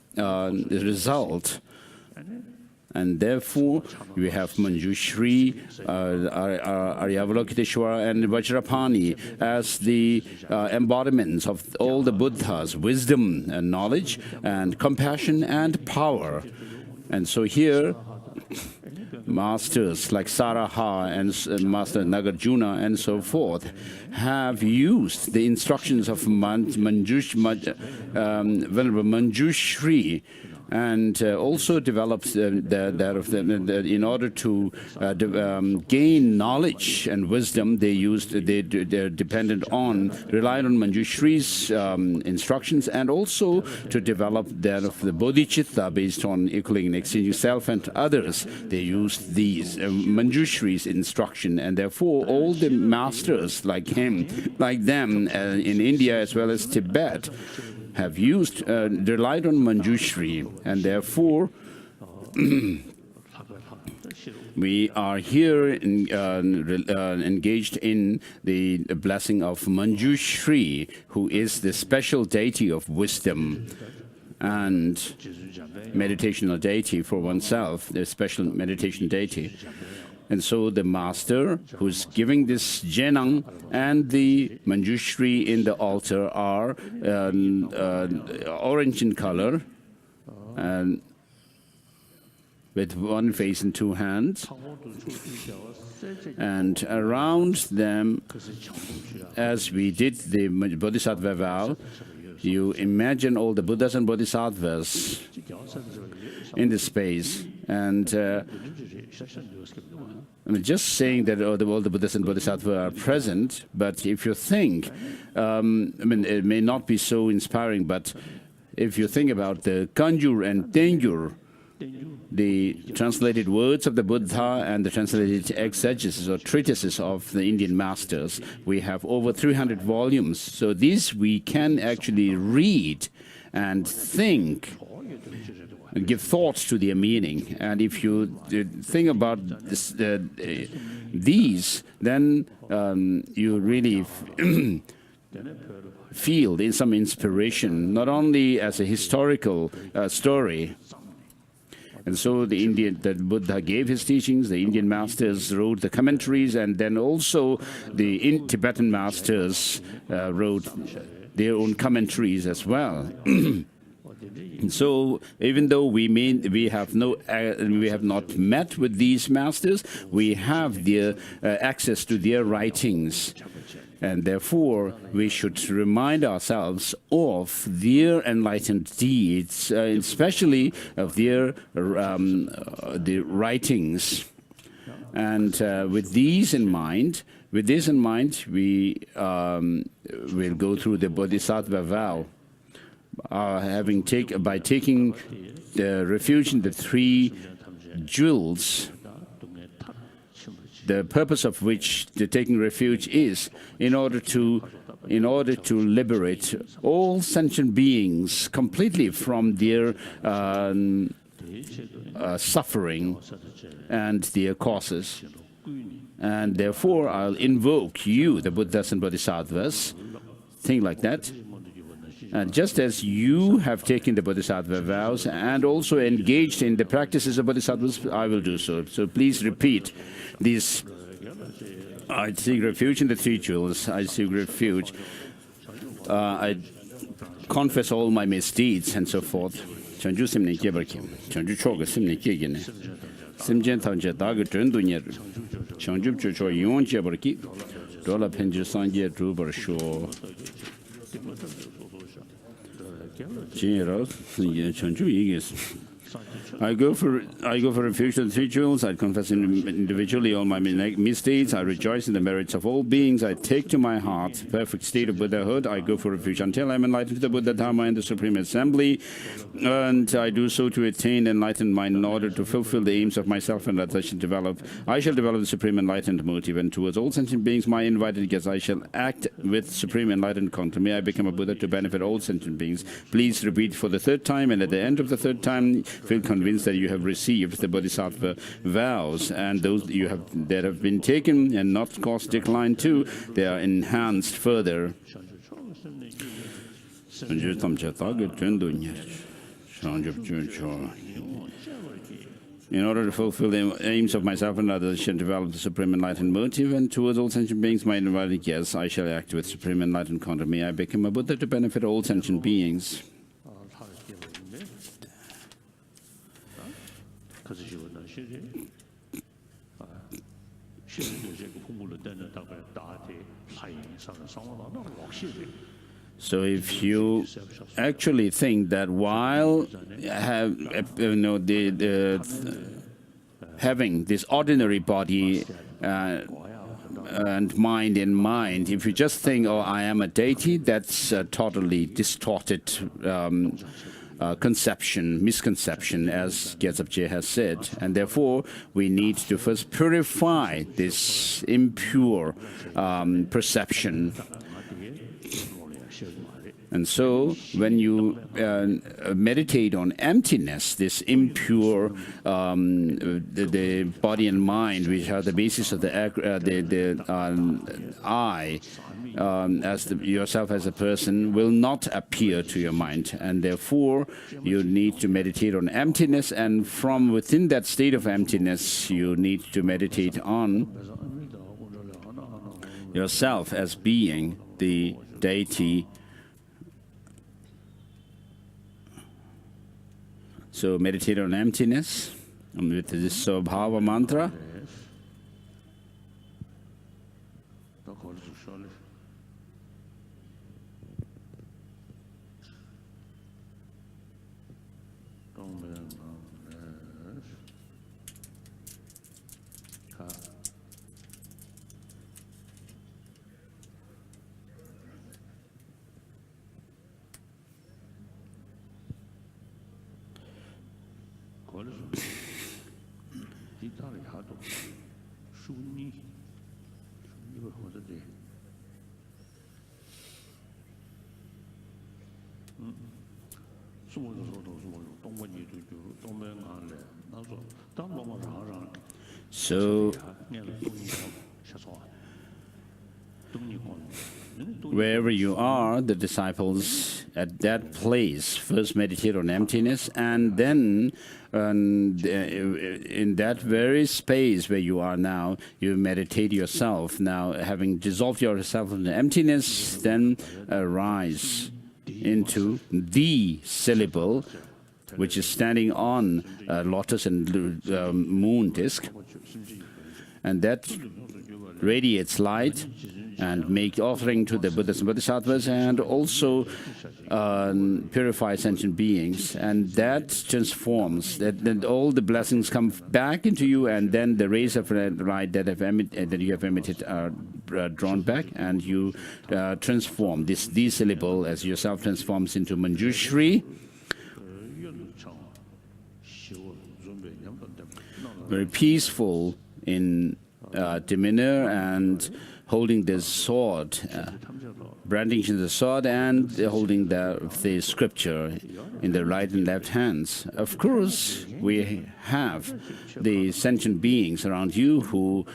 result. And therefore, we have Manjushri, Aryavalokiteshvara, and Vajrapani as the embodiments of all the Buddhas, wisdom and knowledge, and compassion and power. And so here, masters like Saraha and Master Nagarjuna and so forth have used the instructions of Venerable Manjushri, and also developed in order to gain knowledge and wisdom. They're dependent on, relied on Manjushri's instructions, and also to develop that of the bodhicitta based on equaling and exchanging self and others. They used these Manjushri's instruction, and therefore all the masters like him, like them in India as well as Tibet, have relied on Manjushri, and therefore we are here engaged in the blessing of Manjushri, who is the special deity of wisdom and meditational deity for oneself, the special meditation deity. And so the master who's giving this Jenang and the Manjushri in the altar are orange in color, and with one face and two hands. And around them, as we did the Bodhisattva vow, you imagine all the Buddhas and Bodhisattvas in the space. And I'm just saying that all the Buddhas and Bodhisattvas are present, but if you think, it may not be so inspiring, but if you think about the Kanjur and Tenjur, the translated words of the Buddha and the translated exegesis or treatises of the Indian masters, we have over 300 volumes. So these we can actually read and think and give thoughts to their meaning. And if you think about these, then you really feel some inspiration, not only as a historical story. And so the Buddha gave his teachings, the Indian masters wrote the commentaries, and then also the Tibetan masters wrote their own commentaries as well. So even though we have not met with these masters, we have their access to their writings, and therefore we should remind ourselves of their enlightened deeds, especially of their the writings. And with this in mind, we will go through the Bodhisattva vow. By taking the refuge in the three jewels, the purpose of which the taking refuge is in order to liberate all sentient beings completely from their suffering and their causes. And therefore, I'll invoke you, the Buddhas and Bodhisattvas, think like that. And just as you have taken the Bodhisattva vows and also engaged in the practices of Bodhisattvas, I will do so. So please repeat these. I seek refuge in the three jewels. I seek refuge. I confess all my misdeeds and so forth. Chanju simni kebarki. Chanju choga simni kegine. Simjen tanje daga drendu nyer. Chanju chocho yon kebarki. Dola penju sanje drubar sho. Chanju I go for refuge to the three jewels. I confess individually all my misdeeds. I rejoice in the merits of all beings. I take to my heart the perfect state of Buddhahood. I go for refuge until I am enlightened to the Buddha Dharma and the Supreme Assembly. And I do so to attain enlightened mind in order to fulfill the aims of myself and that I shall develop. I shall develop the Supreme Enlightened motive, and towards all sentient beings, my invited guests, I shall act with Supreme Enlightened content. May I become a Buddha to benefit all sentient beings. Please repeat for the third time, and at the end of the third time, feel convinced that you have received the Bodhisattva vows, and those that have been taken and not caused decline too, they are enhanced further. In order to fulfill the aims of myself and others, I shall develop the Supreme Enlightened motive, and towards all sentient beings, my invited guests, I shall act with Supreme Enlightened content. May I become a Buddha to benefit all sentient beings. So if you actually think that while having this ordinary body and mind in mind, if you just think, oh, I am a deity, that's a totally distorted misconception, as Gyaltsab has said. And therefore, we need to first purify this impure perception. And so, when you meditate on emptiness, this impure, the body and mind, which are the basis of the I, yourself as a person, will not appear to your mind. And therefore, you need to meditate on emptiness. And from within that state of emptiness, you need to meditate on yourself as being the deity. So meditate on emptiness with this Svabhava mantra. So, wherever you are, the disciples at that place first meditate on emptiness, and then in that very space where you are now, you meditate yourself. Now, having dissolved yourself in the emptiness, then arise into the syllable, which is standing on a lotus and moon disk, and that radiates light and make offering to the Buddhas and Bodhisattvas, and also purify sentient beings, and that transforms. That all the blessings come back into you, and then the rays of light that you have emitted are drawn back, and you transform. This syllable as yourself transforms into Manjushri. Very peaceful in demeanor, and holding the sword, brandishing the sword, and holding the scripture in the right and left hands. Of course, we have the sentient beings around you who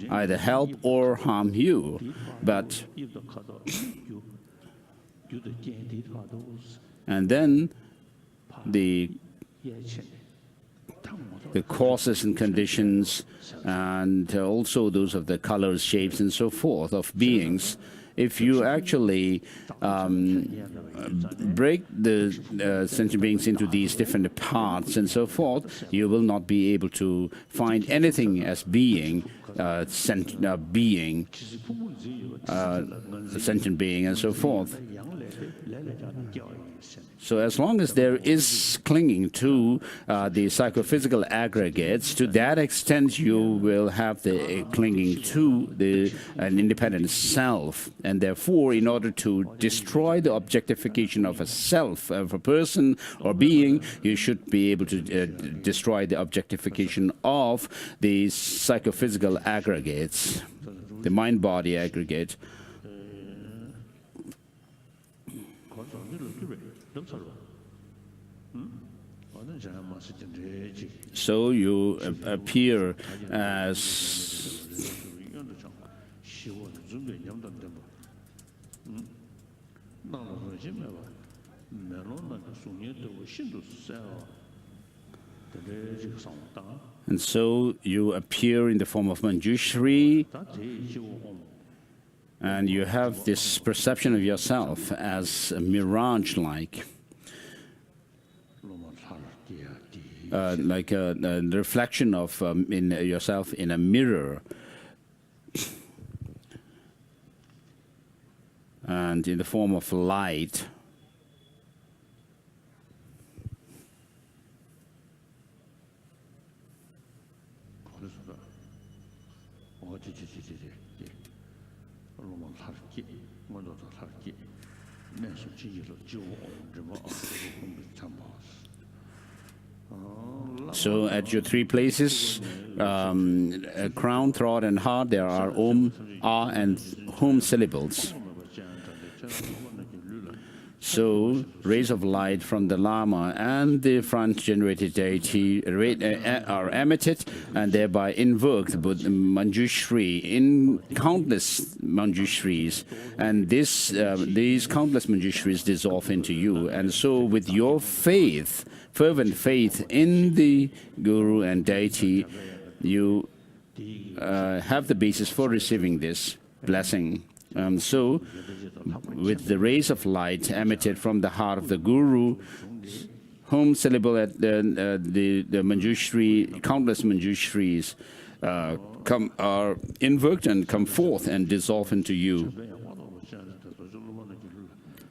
either help or harm you, but and then the causes and conditions, and also those of the colors, shapes, and so forth of beings. If you actually break the sentient beings into these different parts and so forth, you will not be able to find anything as being sentient being and so forth. So as long as there is clinging to the psychophysical aggregates, to that extent you will have the clinging to an independent self. And therefore, in order to destroy the objectification of a self, of a person or being, you should be able to destroy the objectification of the psychophysical aggregates, the mind-body aggregate. So you appear as and so you appear in the form of Manjushri, and you have this perception of yourself as a mirage-like. Like a reflection of in yourself in a mirror, and in the form of light. So at your three places, crown, throat, and heart, there are Om, Ah, and Hum syllables. So rays of light from the Lama and the front-generated deity are emitted and thereby invoked Manjushri in countless Manjushris, and these countless Manjushris dissolve into you. And so with your faith, fervent faith in the Guru and deity, you have the basis for receiving this blessing. So, with the rays of light emitted from the heart of the Guru, Hum syllable at the Manjushri, countless Manjushris are invoked and come forth and dissolve into you.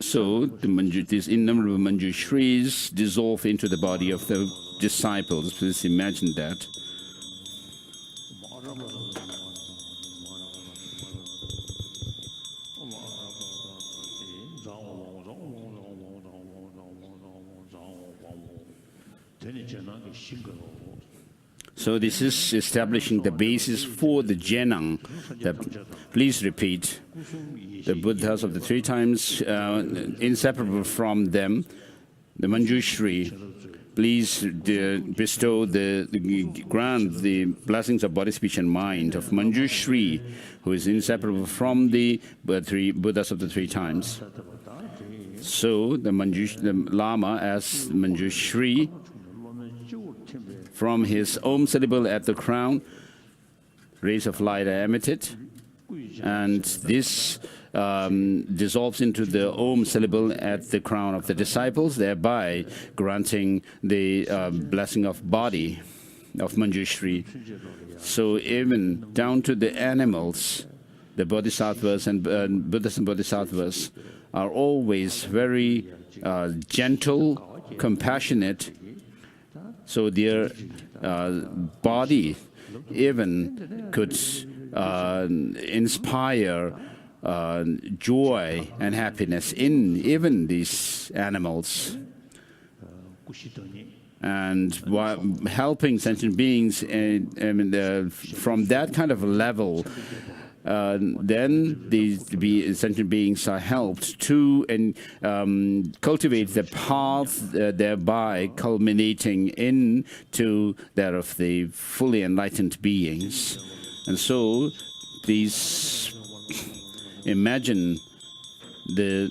So these innumerable Manjushris dissolve into the body of the disciples. Please imagine that. So this is establishing the basis for the Jenang. Please repeat. The Buddhas of the three times, inseparable from them, the Manjushri. Please bestow grant the blessings of body, speech, and mind of Manjushri, who is inseparable from the Buddhas of the three times. So the Lama as Manjushri, from his Om syllable at the crown, rays of light are emitted, and this dissolves into the Om syllable at the crown of the disciples, thereby granting the blessing of body of Manjushri. So even down to the animals, the bodhisattvas and Buddhas and bodhisattvas are always very gentle, compassionate. So their body even could inspire joy and happiness in even these animals. And while helping sentient beings from that kind of level, then these sentient beings are helped to cultivate the path, thereby culminating into that of the fully enlightened beings. And so these imagine the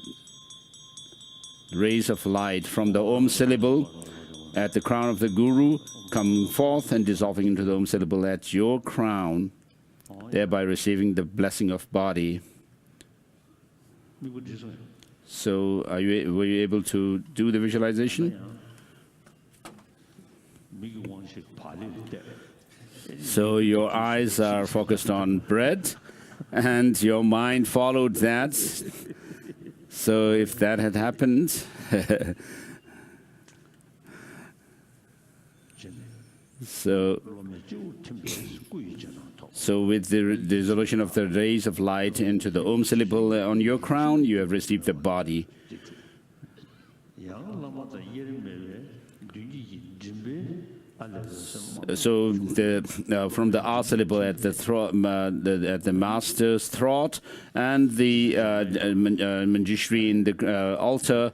rays of light from the Om syllable at the crown of the Guru coming forth and dissolving into the Om syllable at your crown, thereby receiving the blessing of body. So were you able to do the visualization? So your eyes are focused on bread, and your mind followed that. So if that had happened, so with the dissolution of the rays of light into the Om syllable on your crown, you have received the body. So from the R syllable at the throat, at the master's throat, and the Manjushri in the altar,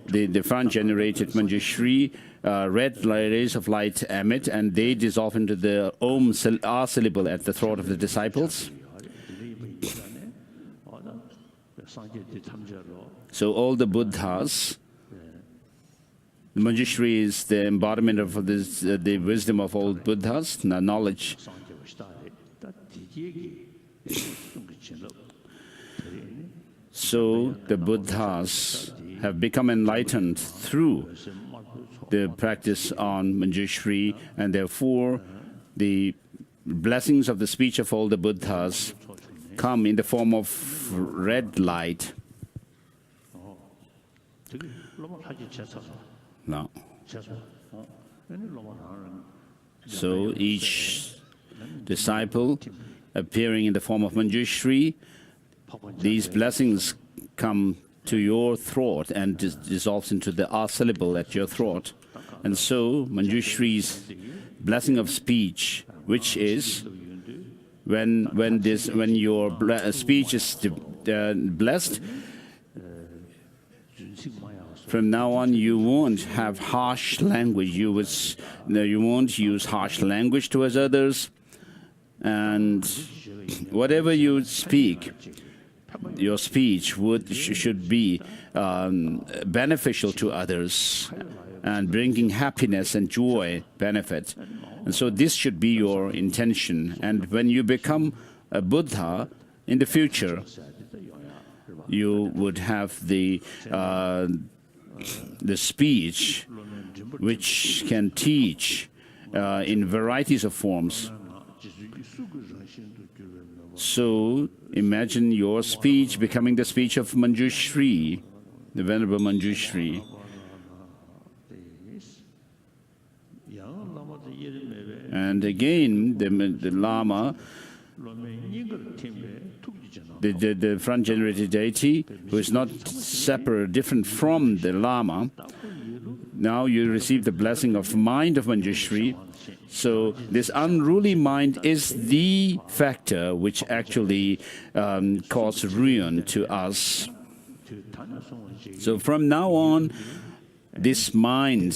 the front-generated Manjushri, red rays of light emit, and they dissolve into the Om R syllable at the throat of the disciples. So all the Buddhas, the Manjushri is the embodiment of this, the wisdom of all Buddhas, the knowledge. So the Buddhas have become enlightened through the practice on Manjushri, and therefore the blessings of the speech of all the Buddhas come in the form of red light. Now, so each disciple appearing in the form of Manjushri, these blessings come to your throat and dissolves into the R syllable at your throat. And so Manjushri's blessing of speech, which is when your speech is blessed, from now on, you won't have harsh language. You won't use harsh language towards others, and whatever you speak, your speech should be beneficial to others and bringing happiness and joy, benefit. And so this should be your intention. And when you become a Buddha in the future, you would have the speech which can teach in varieties of forms. So imagine your speech becoming the speech of Manjushri, the Venerable Manjushri. And again, the Lama, the front-generated deity, who is not separate, different from the Lama, now you receive the blessing of mind of Manjushri. So this unruly mind is the factor which actually causes ruin to us. So from now on, this mind,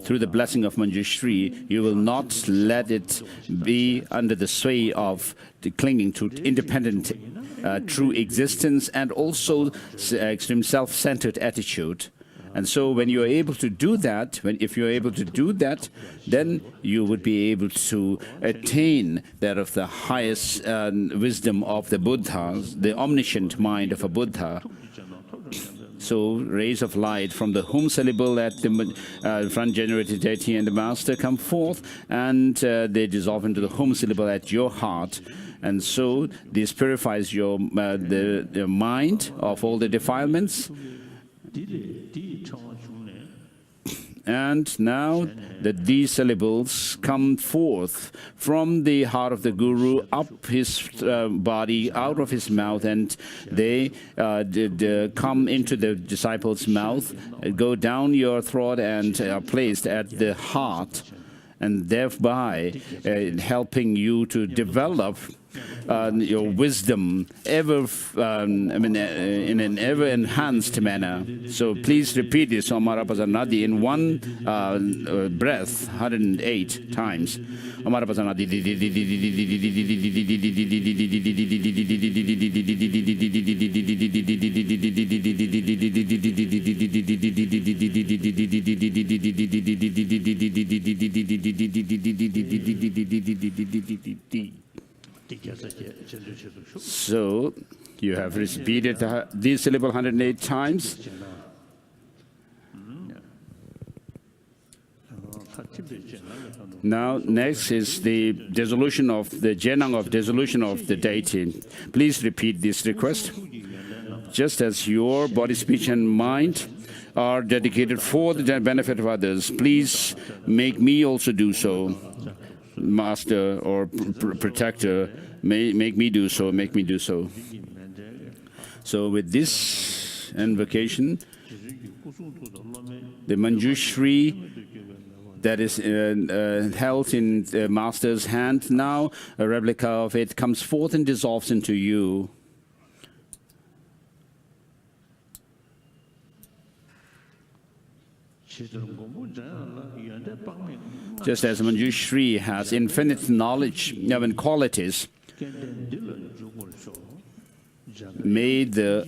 through the blessing of Manjushri, you will not let it be under the sway of the clinging to independent true existence and also extreme self-centered attitude. And so when you are able to do that, if you are able to do that, then you would be able to attain that of the highest wisdom of the Buddhas, the omniscient mind of a Buddha. So rays of light from the Hum syllable at the front-generated deity and the master come forth, and they dissolve into the Hum syllable at your heart. And so this purifies your the mind of all the defilements. And now these syllables come forth from the heart of the Guru, up his body, out of his mouth, and they come into the disciple's mouth, go down your throat, and are placed at the heart, and thereby helping you to develop your wisdom ever, in an ever enhanced manner. So please repeat this Amarapasanadi in one breath, 108 times. Amarapasanadi. So you have repeated this syllable 108 times. Now, next is the dissolution of the Jenang of dissolution of the deity. Please repeat this request. just as your body, speech, and mind are dedicated for the benefit of others, please make me also do so. Master or protector, make me do so, make me do so. So with this invocation, the Manjushri that is held in the Master's hand now, a replica of it comes forth and dissolves into you. Just as Manjushri has infinite knowledge and qualities, may the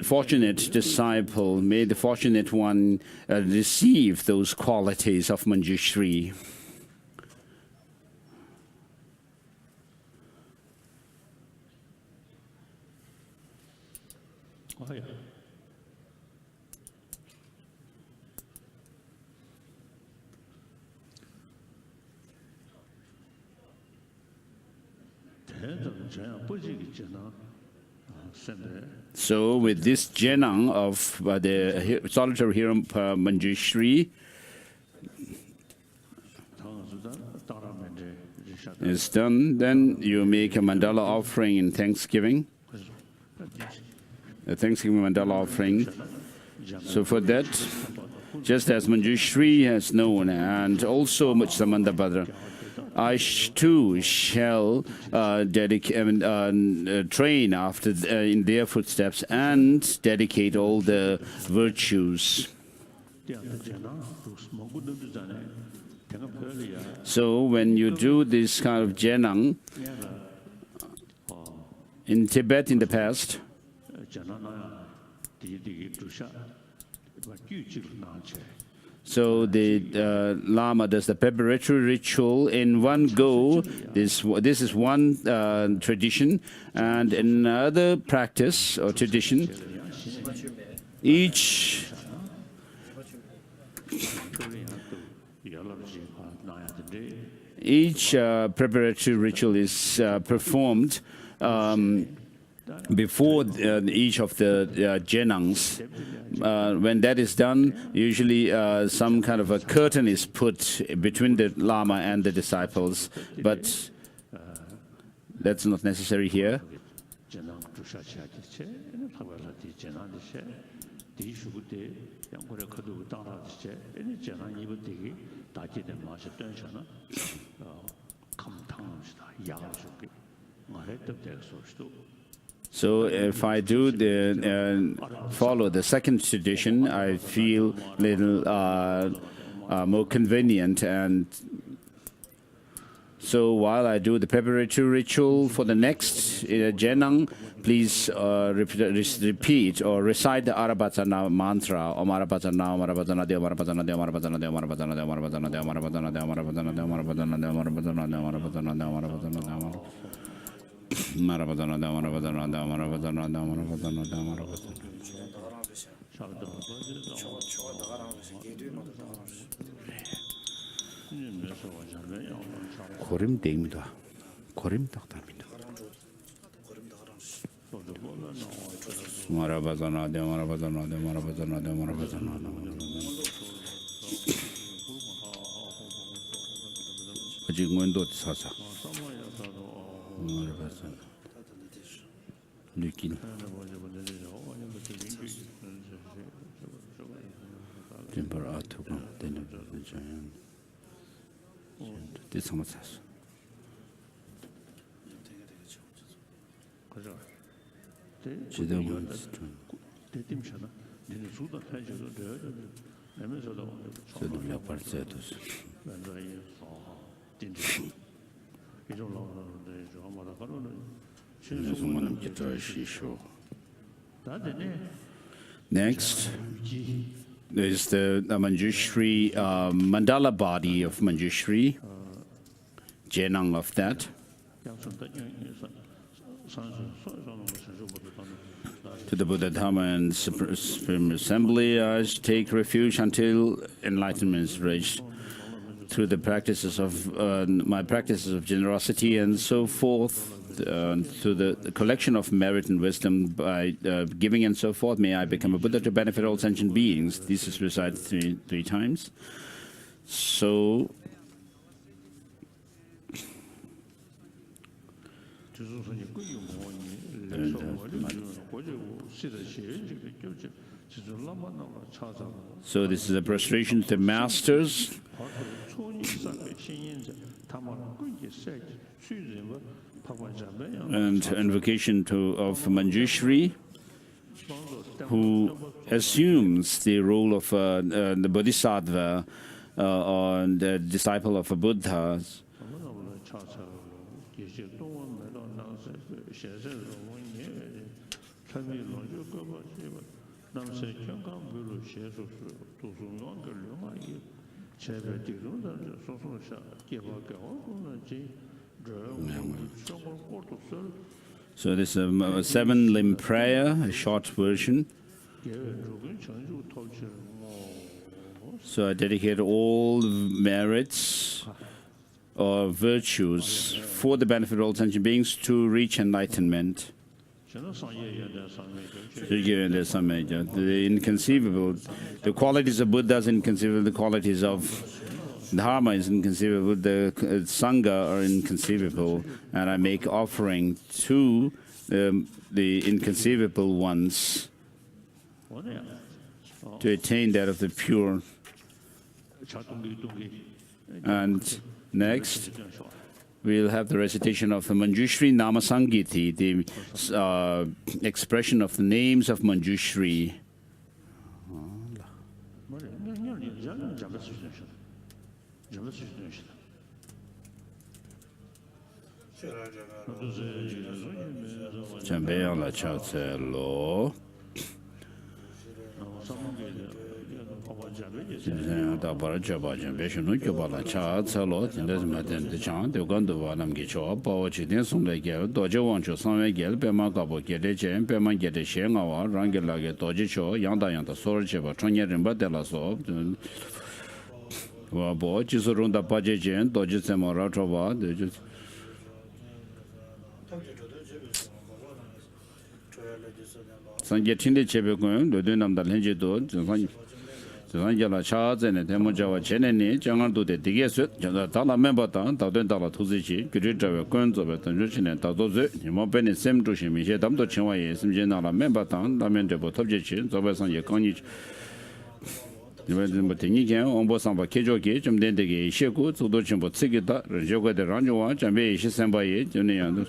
fortunate disciple, may the fortunate one receive those qualities of Manjushri. So with this Jenang of the solitary hero Manjushri is done, then you make a mandala offering in thanksgiving, a thanksgiving mandala offering. So for that, just as Manjushri has known, and also Samanda Bhadra, I too shall train after in their footsteps and dedicate all the virtues. So when you do this kind of Jenang, in Tibet in the past, so the Lama does the preparatory ritual in one go. This is one tradition, and another practice or tradition, each preparatory ritual is performed before each of the Jenangs. When that is done, usually some kind of a curtain is put between the Lama and the disciples, but that's not necessary here. So if I do follow the second tradition, I feel a little more convenient. And so while I do the preparatory ritual for the next Jenang, please repeat or recite the Arabhatana mantra. Om Arabhatana, Om Arabhatana, Deo Arabhatana, Deo Arabhatana, Deo Arabhatana, Deo Arabhatana, Deo Arabhatana, Deo Arabhatana, Deo Arabhatana, Deo Arabhatana, Deo Arabhatana, Deo Arabhatana, Deo Arabhatana. Maravatana, Maravatana, Maravatana, Maravatana, Maravatana. Korim Demida, Korim Taktamida. Maravatana, Maravatana, Maravatana, Maravatana. Ajingwendo Sasa. Lukin. Temperatur, then the giant. This much. Next is the Manjushri mandala body of Manjushri, Jenang of that. To the Buddha, Dharma, and Supreme Assembly, I take refuge until enlightenment is reached. through the practices of my practices of generosity and so forth, through the collection of merit and wisdom by giving and so forth, may I become a Buddha to benefit all sentient beings. This is recited three times. So this is a prostration to the masters and invocation of Manjushri, who assumes the role of the Bodhisattva or the disciple of a Buddha. So this is a 7-limb prayer, a short version. So I dedicate all merits or virtues for the benefit of all sentient beings to reach enlightenment. The inconceivable, the qualities of Buddha is inconceivable, the qualities of Dharma is inconceivable, the Sangha are inconceivable, and I make offering to the inconceivable ones to attain that of the pure. And next, we'll have the recitation of the Manjushri Namasangiti, the expression of the names of Manjushri. Sanjala Charles and Temojawa Cheneni, Jangandu de Digesut, Tala Membatan, Tadun Tala Tuzichi, Kudita, Kunz of Tanjushin and Tadozu, Mopen is Sem to Shimi, Dam to Chinway, Simjana Membatan, Lamentable Tobjechin, Zobasan Yakonich. Tinikan, Ombosamba Kejoki, Jumdendegi, Sheku, Sudochin, Sigita, Joga de Ranjoa, Jambe, Shisambaye, Junian.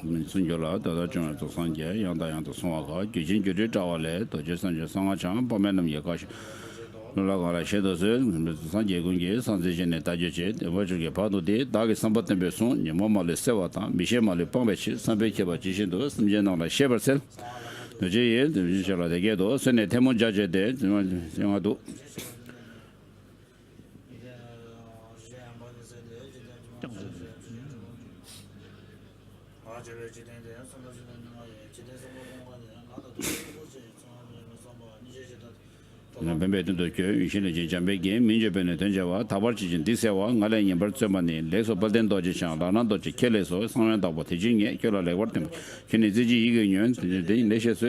Sunjola, the John to Sanja, Yanda to Songa, Gijin Judy Tawale, to Jason Sanga Cham, Pomenum Yakash, Nulaga Shadows, Sanja Gungi, Sanjin Tajet, the Virgil Pado de, Dag Sambat and Besson, Yamama Le Sevata, Michel Le Pombechi, Sambeki Bachishin, some general Shebersel, the J. the Visual de Gedo, Senate Temon Judge de Yamado. Bembe to the Ushini Jambegi, Minja Benetanjawa, Tabarchin, Disawa, Nalayan Bertzemani, Leso Balden Dojichan, Lanando Keleso, Sananda Botijin, Kela Lewartim, Kiniziji Union, the Nations.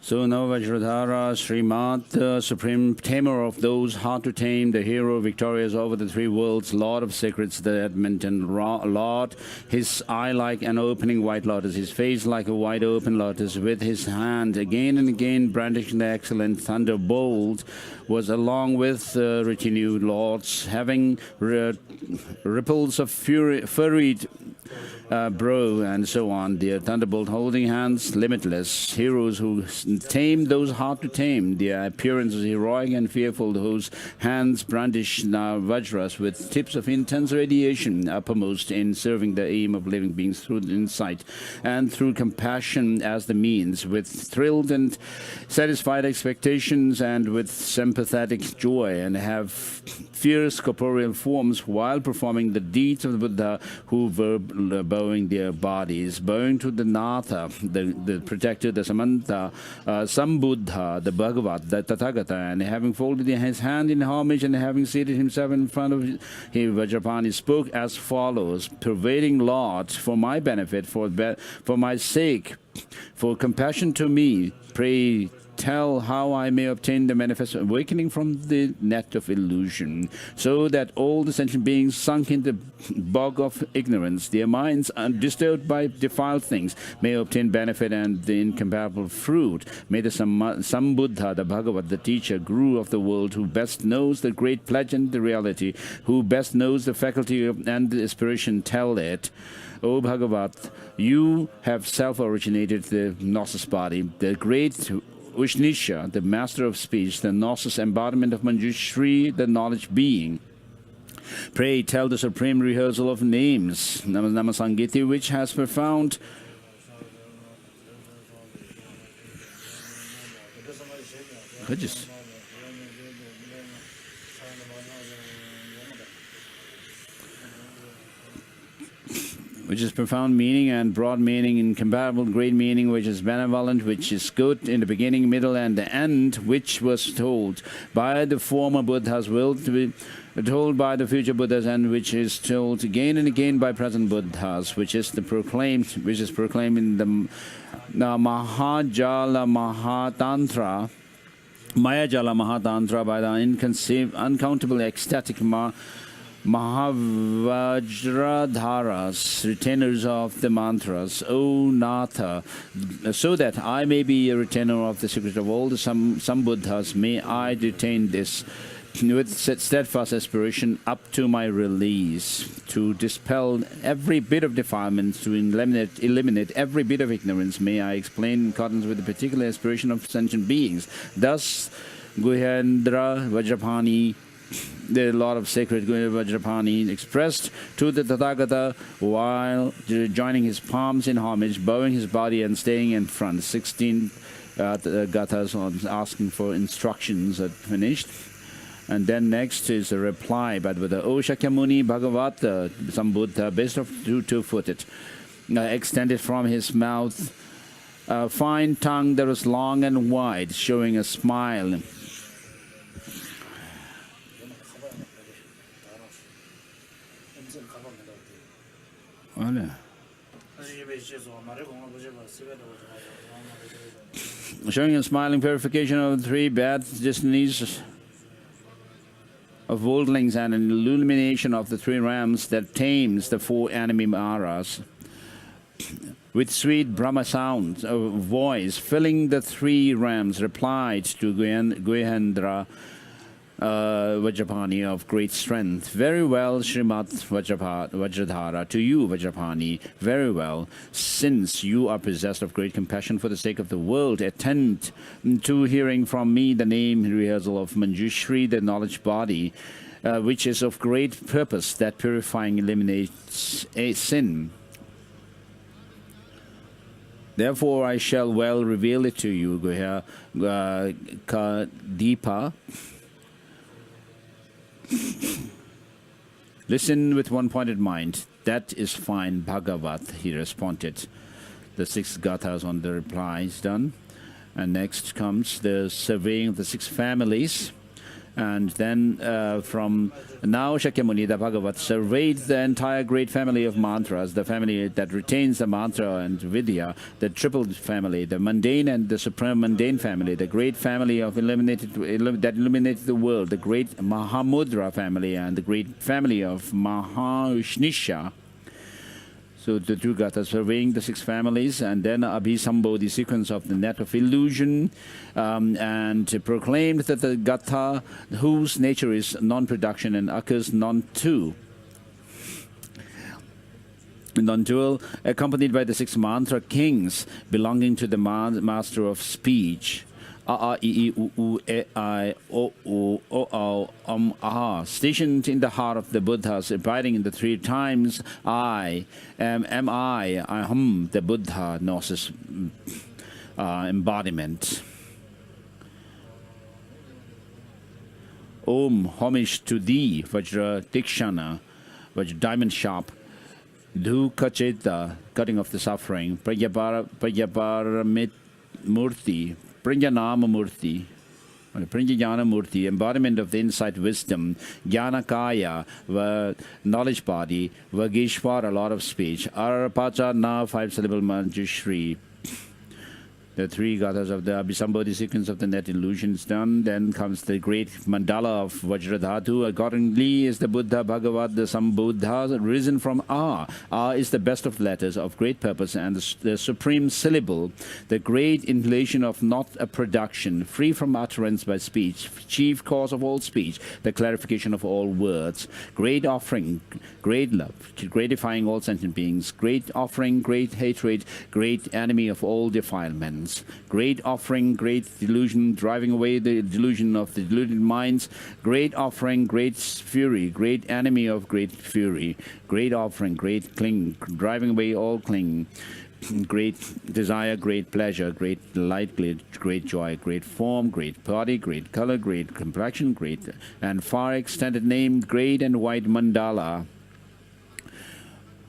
So now Vajradhara, Srimad, supreme tamer of those hard to tame, the hero victorious over the three worlds, Lord of secrets, the Edmonton Lord, his eye like an opening white lotus, his face like a wide open lotus, with his hand again and again brandishing the excellent thunderbolt, was along with retinue lords, having ripples of furried bro, and so on. The thunderbolt holding hands, limitless. Heroes who tame those hard to tame. Their appearance is heroic and fearful, whose hands brandish vajras with tips of intense radiation, uppermost in serving the aim of living beings through insight and through compassion as the means, with thrilled and satisfied expectations and with sympathetic joy, and have fierce corporeal forms while performing the deeds of the Buddha, who were bowing their bodies, bowing to the Natha, the protector, the Samanta, Sambuddha, the Bhagavat, the Tathagata, and having folded his hand in homage and having seated himself in front of him, Vajrapani spoke as follows: pervading Lord, for my benefit, for my sake, for compassion to me, pray tell how I may obtain the manifest awakening from the net of illusion, so that all the sentient beings sunk in the bog of ignorance, their minds undisturbed by defiled things, may obtain benefit and the incomparable fruit. May the Sambuddha, the Bhagavat, the teacher, guru of the world, who best knows the great pledge and the reality, who best knows the faculty and the inspiration, tell it. O Bhagavat, you have self-originated the Gnosis body, the great Ushnisha, the master of speech, the Gnosis embodiment of Manjushri, the knowledge being. Pray tell the supreme rehearsal of names, Namasangiti, which has profound which is profound meaning and broad meaning, incomparable great meaning, which is benevolent, which is good in the beginning, middle, and the end, which was told by the former Buddhas, will to be told by the future Buddhas, and which is told again and again by present Buddhas, which is proclaimed in the Mahajala Mahatantra, Mayajala Mahatantra, by the uncountable ecstatic Mahavajradharas, retainers of the mantras, O Natha, so that I may be a retainer of the secret of all the Sambuddhas, may I retain this with steadfast aspiration up to my release, to dispel every bit of defilement, to eliminate every bit of ignorance. May I explain in accordance with the particular aspiration of sentient beings. Thus, Guhendra Vajrapani, the Lord of Sacred Vajrapani, expressed to the Tathagata while joining his palms in homage, bowing his body and staying in front. 16 gathas on asking for instructions are finished. And then next is a reply, but with the O Shakyamuni Bhagavata, Sambuddha, best of two-footed, extended from his mouth, a fine tongue that was long and wide, showing a smile. Showing a smiling purification of the three bad destinies of worldlings and an illumination of the three rams that tames the four enemy Maras. With sweet Brahma sounds of voice filling the three rams, replied to Guhendra Vajrapani of great strength. Very well, Srimad Vajradhara, to you, Vajrapani, very well. Since you are possessed of great compassion for the sake of the world, attend to hearing from me the name rehearsal of Manjushri, the knowledge body, which is of great purpose, that purifying eliminates a sin. Therefore, I shall well reveal it to you, Kadipa. Listen with one-pointed mind. That is fine, Bhagavat, he responded. The 6 gathas on the reply is done. And next comes the surveying of the 6 families. And then from now Shakyamuni, the Bhagavat, surveyed the entire great family of mantras, the family that retains the mantra and vidya, the triple family, the mundane and the supreme mundane family, the great family of that illuminated the world, the great Mahamudra family, and the great family of Mahaushnisha. So the 2 gathas surveying the 6 families, and then Abhisambodhi, the sequence of the net of illusion, and proclaimed that the gatha whose nature is non-production and occurs non-to. non-dual, accompanied by the 6 mantra kings belonging to the master of speech. A, I, I, U, U, E, I, O, U, O, O, Ah, stationed in the heart of the Buddhas, abiding in the 3 times I am I am the Buddha Gnosis embodiment. Om, homage to thee, Vajra Dikshana, Vajra diamond sharp. Dhukacheta, cutting off the suffering. Prajapara Murti, Pranjanama Murti, Pranjana Murti, embodiment of the insight wisdom. Jnanakaya, knowledge body. Vagishwara, lot of speech. Arapacha Na, 5-syllable Manjushri. The 3 gathas of the Abhisambodhi sequence of the net illusions done. Then comes the great mandala of Vajradhatu. Accordingly is the Buddha Bhagavad, the Sambuddha, risen from A. A is the best of letters, of great purpose, and the supreme syllable, the great inhalation of not a production, free from utterance by speech, chief cause of all speech, the clarification of all words, great offering, great love, gratifying all sentient beings, great offering, great hatred, great enemy of all defilements. Great offering, great delusion, driving away the delusion of the deluded minds. Great offering, great fury, great enemy of great fury. Great offering, great cling, driving away all cling. Great desire, great pleasure, great delight, great joy, great form, great body, great color, great complexion, great and far extended name, great and white mandala.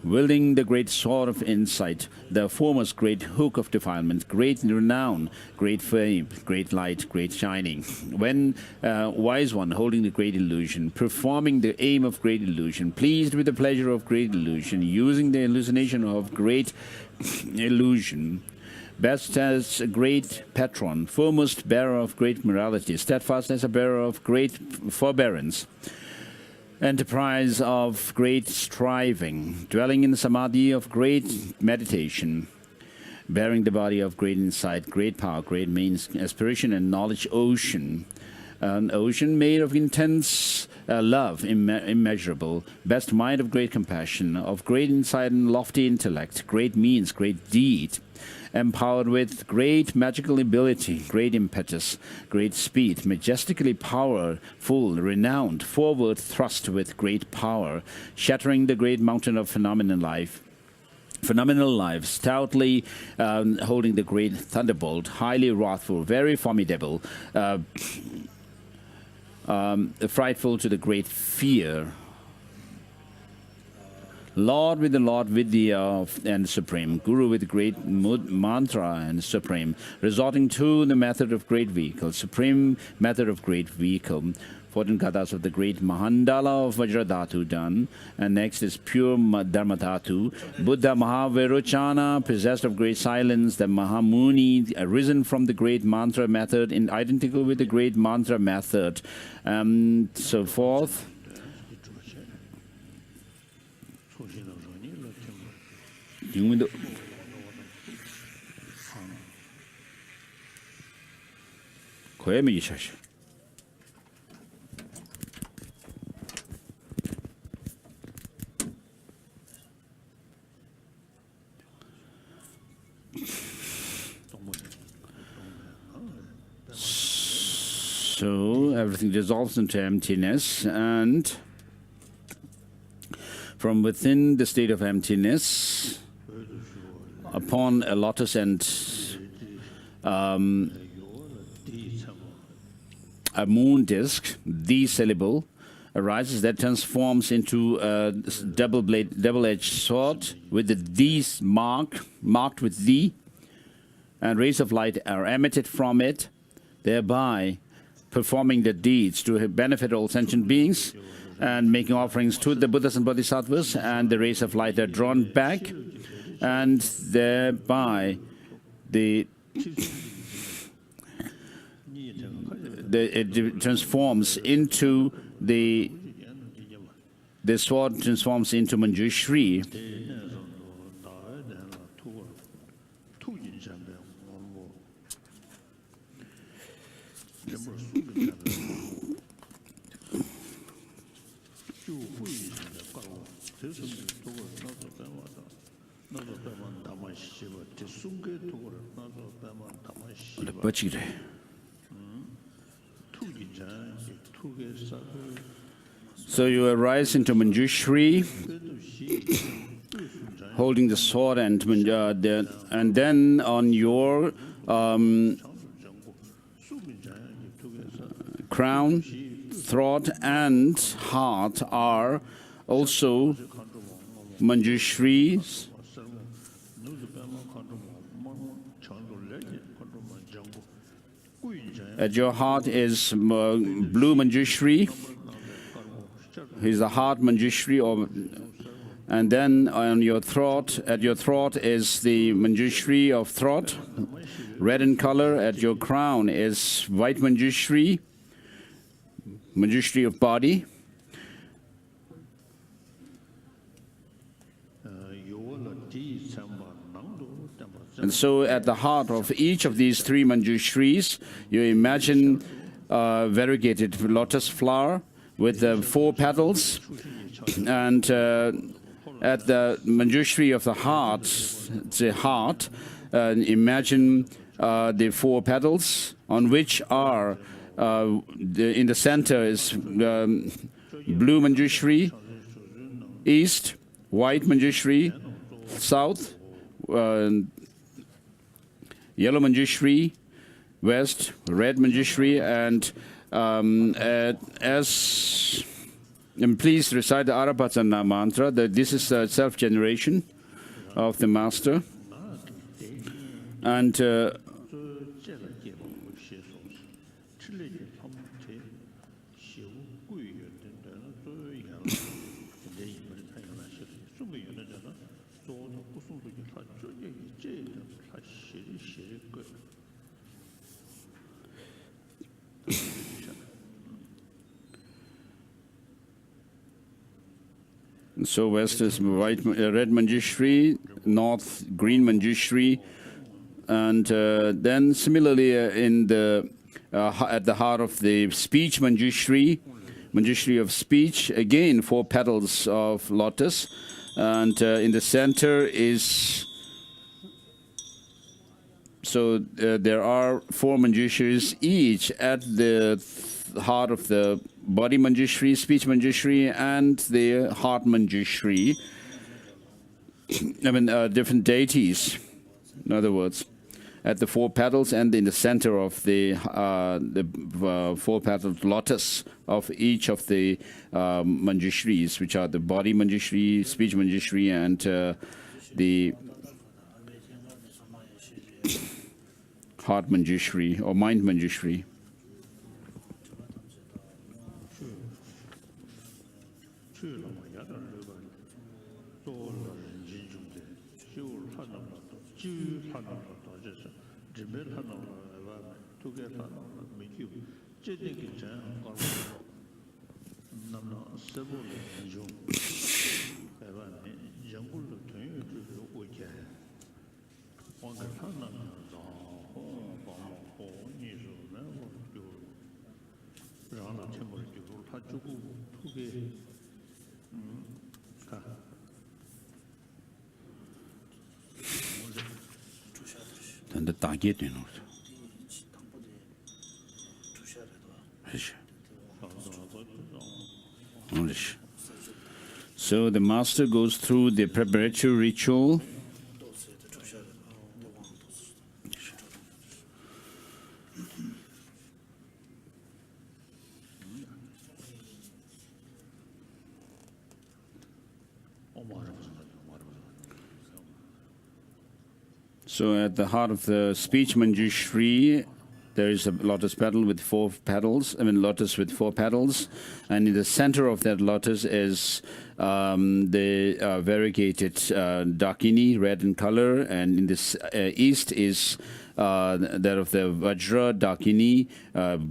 Wielding the great sword of insight, the foremost great hook of defilement, great renown, great fame, great light, great shining. When wise one holding the great illusion, performing the aim of great illusion, pleased with the pleasure of great illusion, using the hallucination of great illusion, best as a great patron, foremost bearer of great morality, steadfast as a bearer of great forbearance, enterprise of great striving, dwelling in samadhi of great meditation, bearing the body of great insight, great power, great means, aspiration and knowledge ocean, an ocean made of intense love, immeasurable, best mind of great compassion, of great insight and lofty intellect, great means, great deed, empowered with great magical ability, great impetus, great speed, majestically powerful, renowned, forward thrust with great power, shattering the great mountain of phenomenal life, stoutly holding the great thunderbolt, highly wrathful, very formidable, frightful to the great fear. Lord with the and supreme, Guru with great mantra and supreme, resorting to the method of great vehicle, supreme method of great vehicle. 14 gathas of the great Mahandala of Vajradhatu done, and next is pure Dharmadhatu. Buddha Mahavirochana, possessed of great silence, the Mahamuni, arisen from the great mantra method, identical with the great mantra method, so forth. So everything dissolves into emptiness, and from within the state of emptiness, upon a lotus and a moon disk, the syllable arises that transforms into a double-edged sword with the D's marked with D, and rays of light are emitted from it, thereby performing the deeds to benefit all sentient beings and making offerings to the Buddhas and Bodhisattvas, and the rays of light are drawn back, and thereby it transforms into the sword transforms into Manjushri. So you arise into Manjushri, holding the sword, and then on your crown, throat, and heart are also Manjushris. At your heart is blue Manjushri. He's the heart Manjushri, and then on your throat, at your throat is the Manjushri of throat, red in color. At your crown is white Manjushri, Manjushri of body. And so at the heart of each of these three Manjushris, you imagine variegated lotus flower with the 4 petals. And at the Manjushri of the heart, imagine the 4 petals, on which are, in the center is blue Manjushri, east, white Manjushri, south, yellow Manjushri, west, red Manjushri, and please recite the Arapatana mantra. That this is self-generation of the master, and so west is red Manjushri, north green Manjushri, and then similarly in the at the heart of the speech Manjushri, Manjushri of speech, again 4 petals of lotus, and in the center is, so there are 4 Manjushris each at the heart of the body Manjushri, speech Manjushri, and the heart Manjushri. I mean, different deities, in other words, at the 4 petals and in the center of the 4-petaled lotus of each of the Manjushris, which are the body Manjushri, speech Manjushri, and the heart Manjushri or mind Manjushri. So the master goes through the preparatory ritual. So at the heart of the speech Manjushri, there is a lotus petal with 4 petals, lotus with 4 petals. And in the center of that lotus is the variegated Dakini, red in color. And in the east is that of the Vajra Dakini,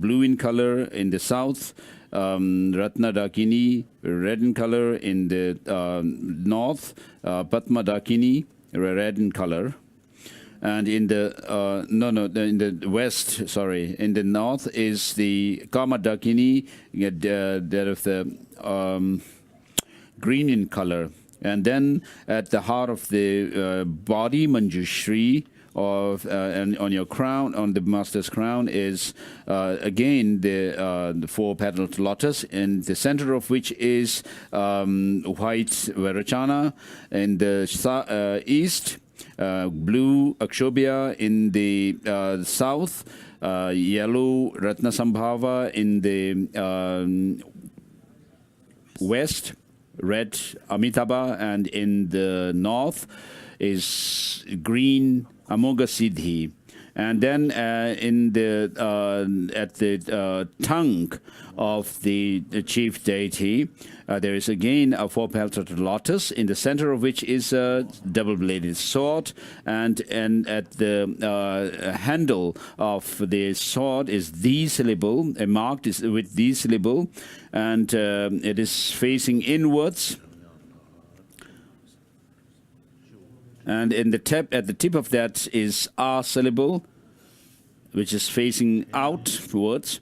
blue in color. In the south, Ratna Dakini, red in color. In the north, Padma Dakini, red in color. And in the in the west, sorry, in the north is the Kama Dakini, that of the green in color. And then at the heart of the body, Manjushri, and on your crown, on the master's crown, is again the four-petaled lotus, in the center of which is white Vairocana. In the east, blue Akshobhya. In the south, yellow Ratnasambhava. In the west, red Amitabha. And in the north is green Amoga Siddhi. And then in the at the tongue of the chief deity, there is again a four-petaled lotus, in the center of which is a double-bladed sword, and at the handle of the sword is the syllable, marked with the syllable, and it is facing inwards. And in the at the tip of that is a syllable, which is facing outwards.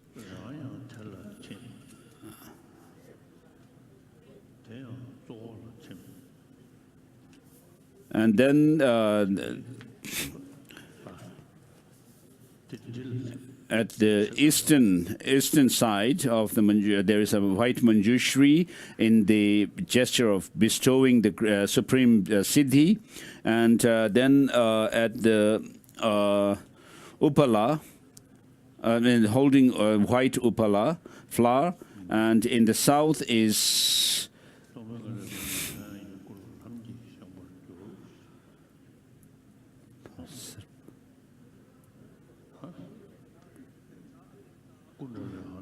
And then at the eastern side of the Manju, there is a white Manjushri in the gesture of bestowing the supreme Siddhi. And then at the Upala, holding a white Upala flower. And in the south is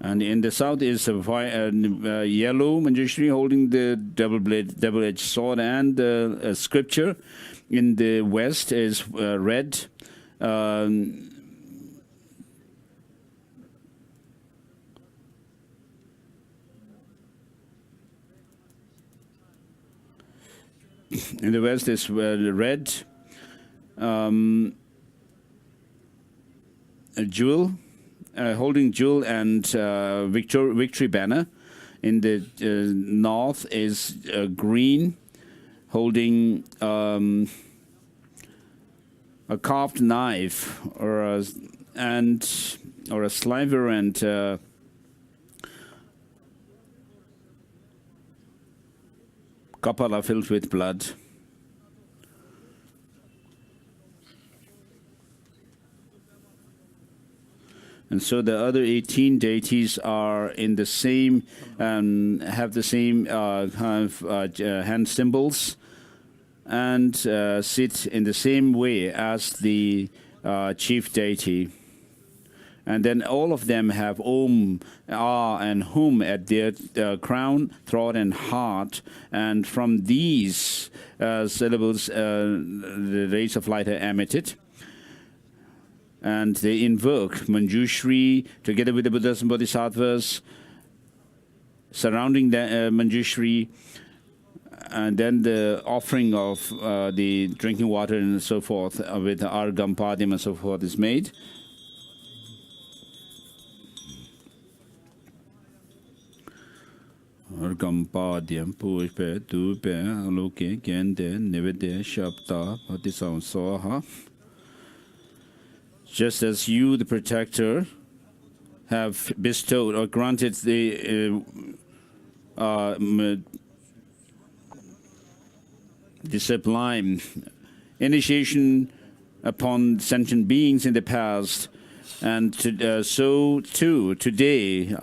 a yellow Manjushri holding the double-edged sword and scripture. In the west is red. In the west is red. A jewel. Holding jewel and victory banner. In the north is green, holding a carved knife or a sliver and kapala filled with blood. And so the other 18 deities are in the same, have the same hand symbols, and sit in the same way as the chief deity. And then all of them have Om, Ah, and Hum at their crown, throat, and heart. And from these syllables, the rays of light are emitted. And they invoke Manjushri together with the Buddhas and Bodhisattvas surrounding the Manjushri, and then the offering of the drinking water and so forth with the Argam, Padyam and so forth is made. Argam, Padyam, Pushpe, Dupe, Aloke, Gende, Nivede, Shapta, Patisav, Soha. Just as you, the protector, have bestowed or granted the sublime initiation upon sentient beings in the past, and so too today,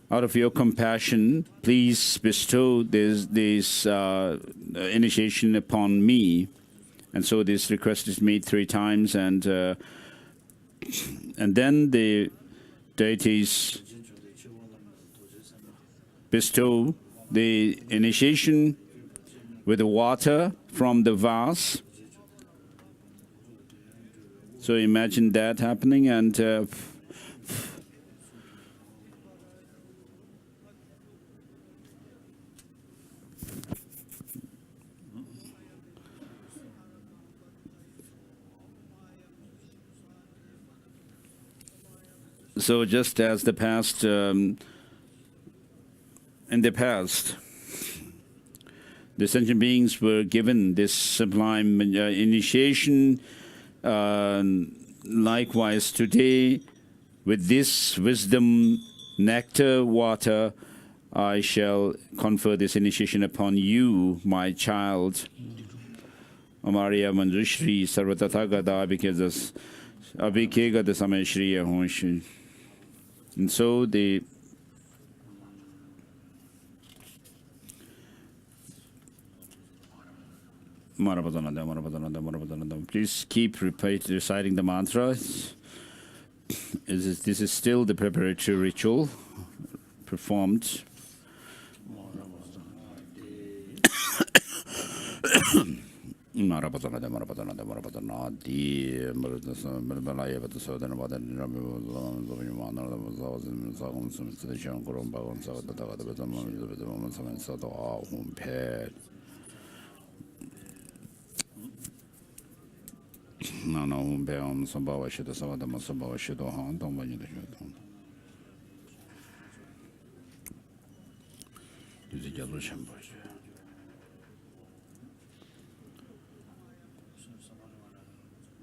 out of your compassion, please bestow this initiation upon me. And so this request is made 3 times, and then the deities bestow the initiation with the water from the vase. So imagine that happening, and so just as the past, in the past, the sentient beings were given this sublime initiation. Likewise, today, with this wisdom nectar water, I shall confer this initiation upon you, my child. Amaria Manjushri Sarvatathagata Abhikega the Sameshriya Honshi. And so the please keep reciting the mantra. This is still the preparatory ritual performed.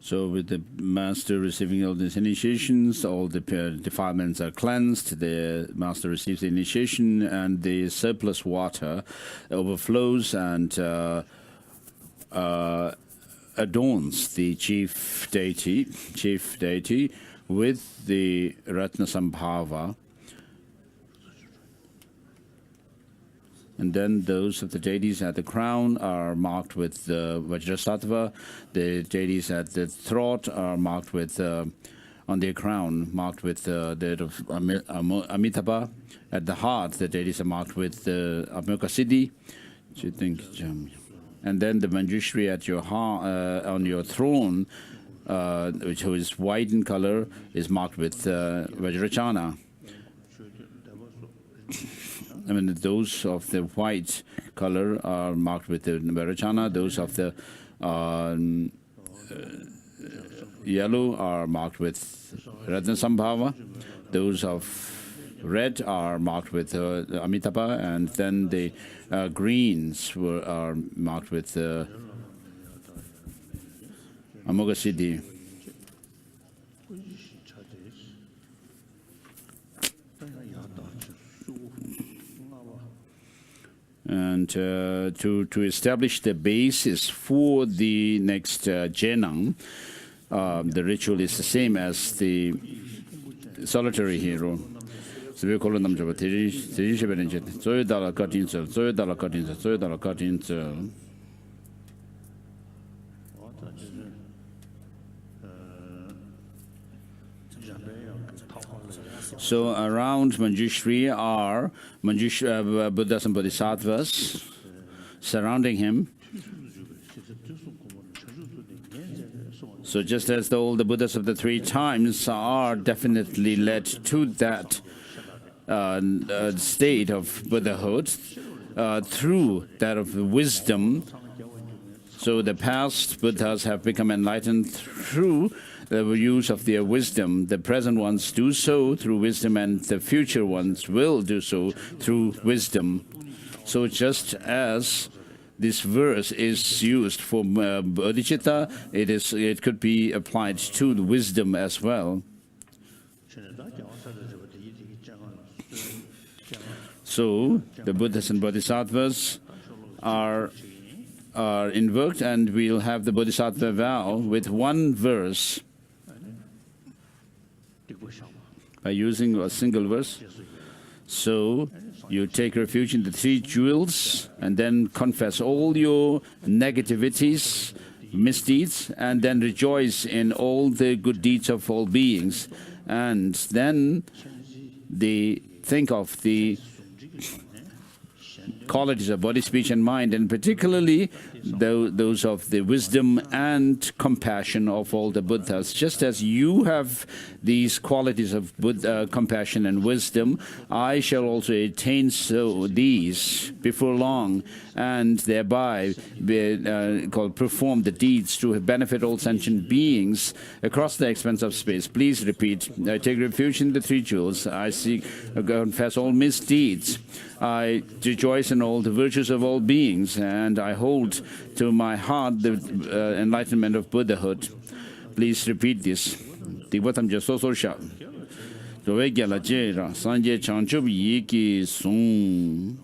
So with the master receiving all these initiations, all the defilements are cleansed, the master receives the initiation, and the surplus water overflows and adorns the chief deity with the Ratna Sambhava. And then those of the deities at the crown are marked with Vajrasattva. The deities at the throat are marked with, on their crown, marked with that of Amitabha. At the heart, the deities are marked with Amoka Siddhi. And then the Manjushri at your heart, on your throne, which is white in color, is marked with Vajrachana. I mean, those of the white color are marked with the Vajrachana. Those of the yellow are marked with Ratna Sambhava. Those of red are marked with Amitabha. And then the greens are marked with Amoga Siddhi. And to establish the basis for the next Jenang, the ritual is the same as the solitary hero. So we call them So around Manjushri are Buddhas and Bodhisattvas surrounding him. So just as all the Buddhas of the three times are definitely led to that state of Buddhahood through that of wisdom. So the past Buddhas have become enlightened through the use of their wisdom. The present ones do so through wisdom, and the future ones will do so through wisdom. So just as this verse is used for bodhicitta, it could be applied to the wisdom as well. So the Buddhas and Bodhisattvas are invoked, and we'll have the Bodhisattva vow with one verse. By using a single verse. So you take refuge in the three jewels and then confess all your negativities, misdeeds, and then rejoice in all the good deeds of all beings. And then think of the qualities of body, speech, and mind, and particularly those of the wisdom and compassion of all the Buddhas. Just as you have these qualities of compassion and wisdom, I shall also attain these before long, and thereby perform the deeds to benefit all sentient beings across the expanse of space. Please repeat. I take refuge in the three jewels. I confess all misdeeds. I rejoice in all the virtues of all beings, and I hold to my heart the enlightenment of Buddhahood. Please repeat this. Tiwatam so sha. Rovegala jera sanje chanchub yiki sung.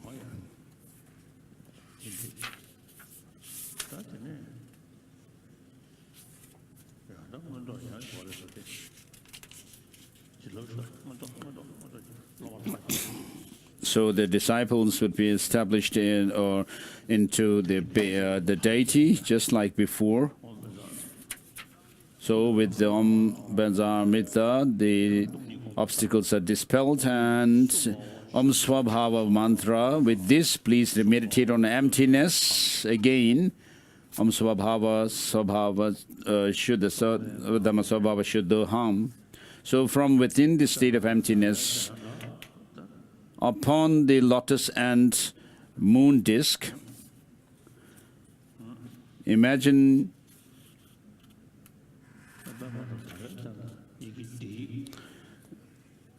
So the disciples would be established in or into the deity, just like before. So with the Om Banzar Mita, the obstacles are dispelled, and Om Swabhava mantra. With this, please meditate on emptiness again. Om Swabhava Swabhava Shuddha Dhamma Swabhava Shuddhaham. So from within the state of emptiness, upon the lotus and moon disk, imagine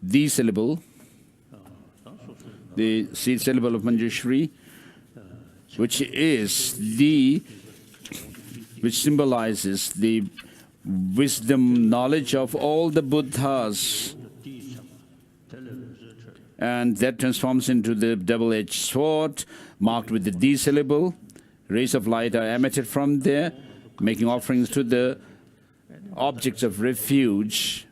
the syllable, the seed syllable of Manjushri, which symbolizes the wisdom, knowledge of all the Buddhas. And that transforms into the double-edged sword, marked with the D syllable. Rays of light are emitted from there, making offerings to the objects of refuge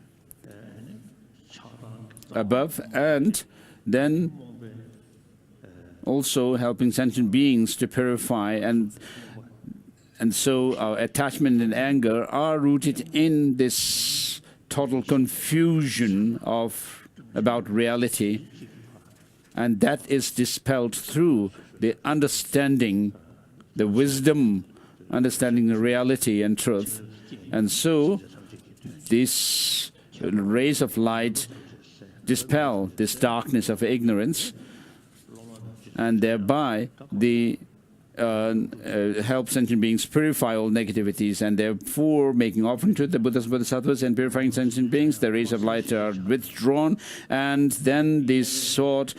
above, and then also helping sentient beings to purify. And so our attachment and anger are rooted in this total confusion about reality, and that is dispelled through the understanding, the wisdom, understanding the reality and truth. And so these rays of light dispel this darkness of ignorance, and thereby help sentient beings purify all negativities, and therefore making offering to the Buddhas, Bodhisattvas, and purifying sentient beings. The rays of light are withdrawn, and then this sword,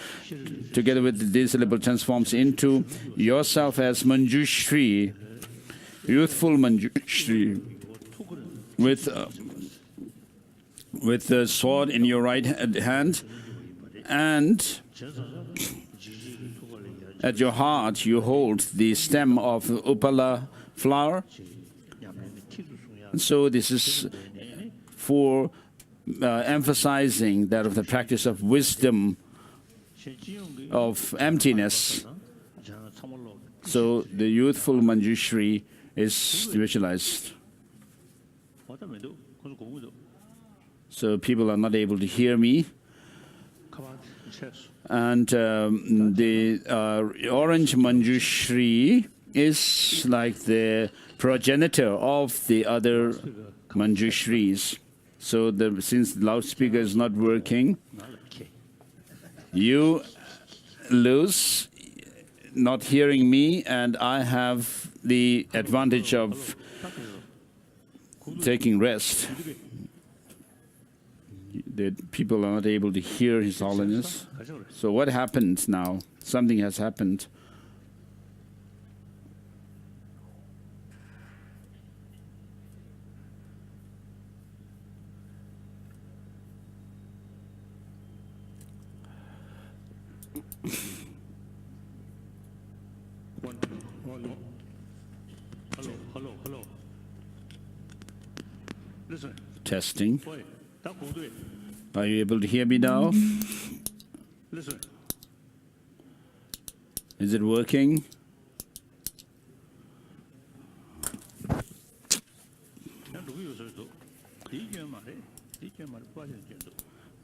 together with the syllable, transforms into yourself as Manjushri, youthful Manjushri, with the sword in your right hand, and at your heart you hold the stem of Upala flower. And so this is for emphasizing that of the practice of wisdom, of emptiness. So the youthful Manjushri is visualized. So people are not able to hear me. And the orange Manjushri is like the progenitor of the other Manjushris. So since the loudspeaker is not working, you lose not hearing me, and I have the advantage of taking rest. The people are not able to hear His Holiness. So what happened now? Something has happened. Hello. Listen. Testing. Are you able to hear me now? Listen. Is it working?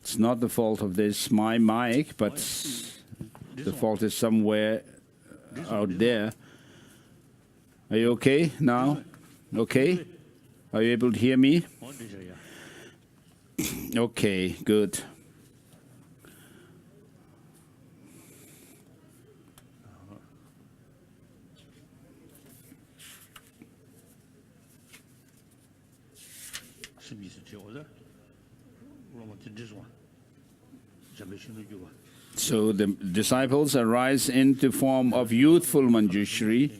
It's not the fault of my mic, but the fault is somewhere out there. Are you okay now? Okay? Are you able to hear me? Okay, good. So the disciples arise in the form of youthful Manjushri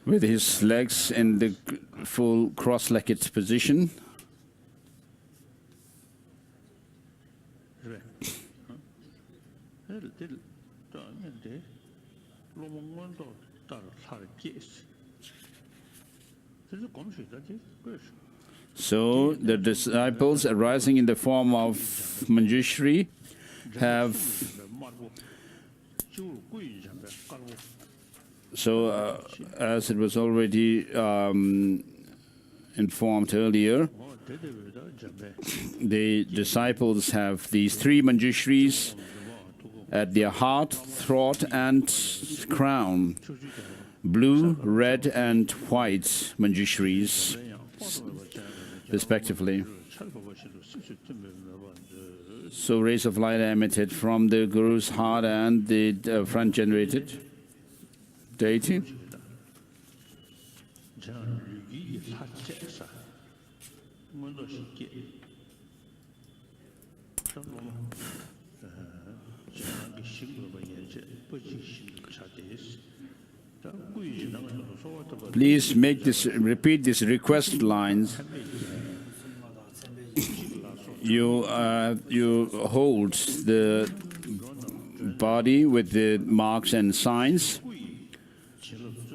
with his legs in the full cross-legged position. So the disciples arising in the form of Manjushri have as it was already informed earlier, the disciples have these three Manjushris at their heart, throat, and crown: blue, red, and white Manjushris, respectively. So rays of light are emitted from the Guru's heart and the front generated deity. Please repeat these request lines. You hold the body with the marks and signs.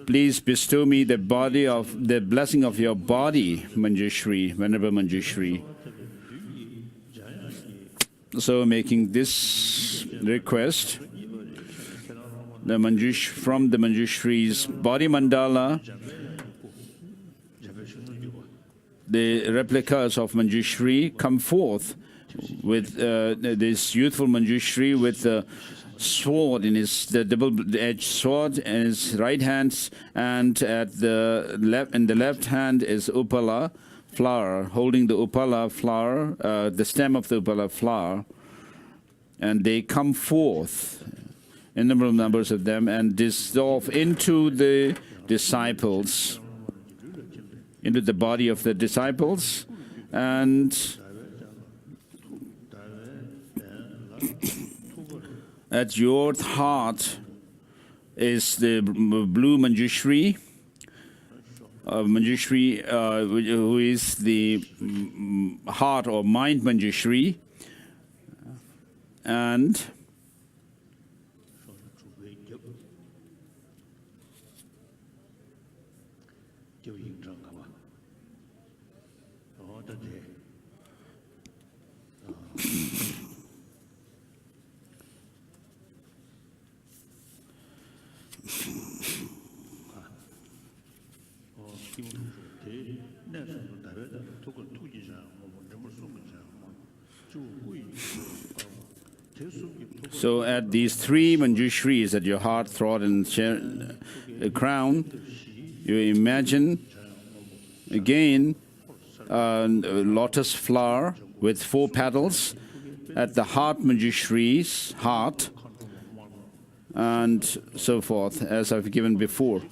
Please bestow me the blessing of your body, Manjushri, Venerable Manjushri. So making this request, from the Manjushri's body mandala, the replicas of Manjushri come forth with this youthful Manjushri with a sword in the double-edged sword in his right hand, and in the left hand is Upala flower, holding the Upala flower, the stem of the Upala flower, and they come forth, innumerable numbers of them, and dissolve into the disciples, into the body of the disciples, and at your heart is the blue Manjushri, who is the heart or mind Manjushri, and so at these three Manjushris at your heart, throat, and crown, you imagine again a lotus flower with 4 petals at the heart Manjushri's heart, and so forth, as I've given before.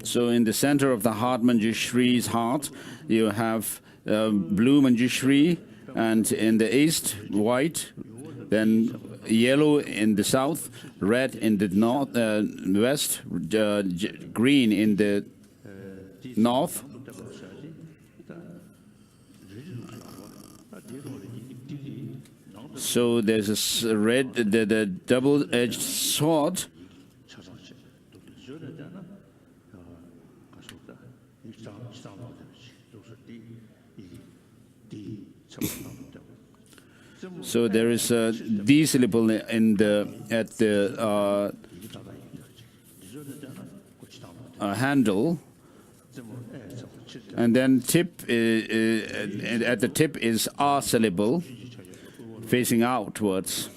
So in the center of the heart Manjushri's heart, you have blue Manjushri, and in the east, white, then yellow in the south, red in the north, west, green in the north. So there's a red, the double-edged sword. So there is a D syllable at the handle, and then tip at the tip is R syllable facing outwards.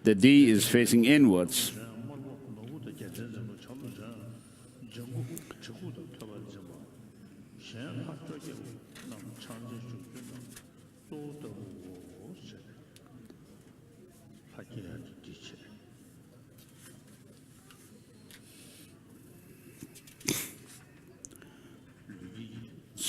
The D is facing inwards.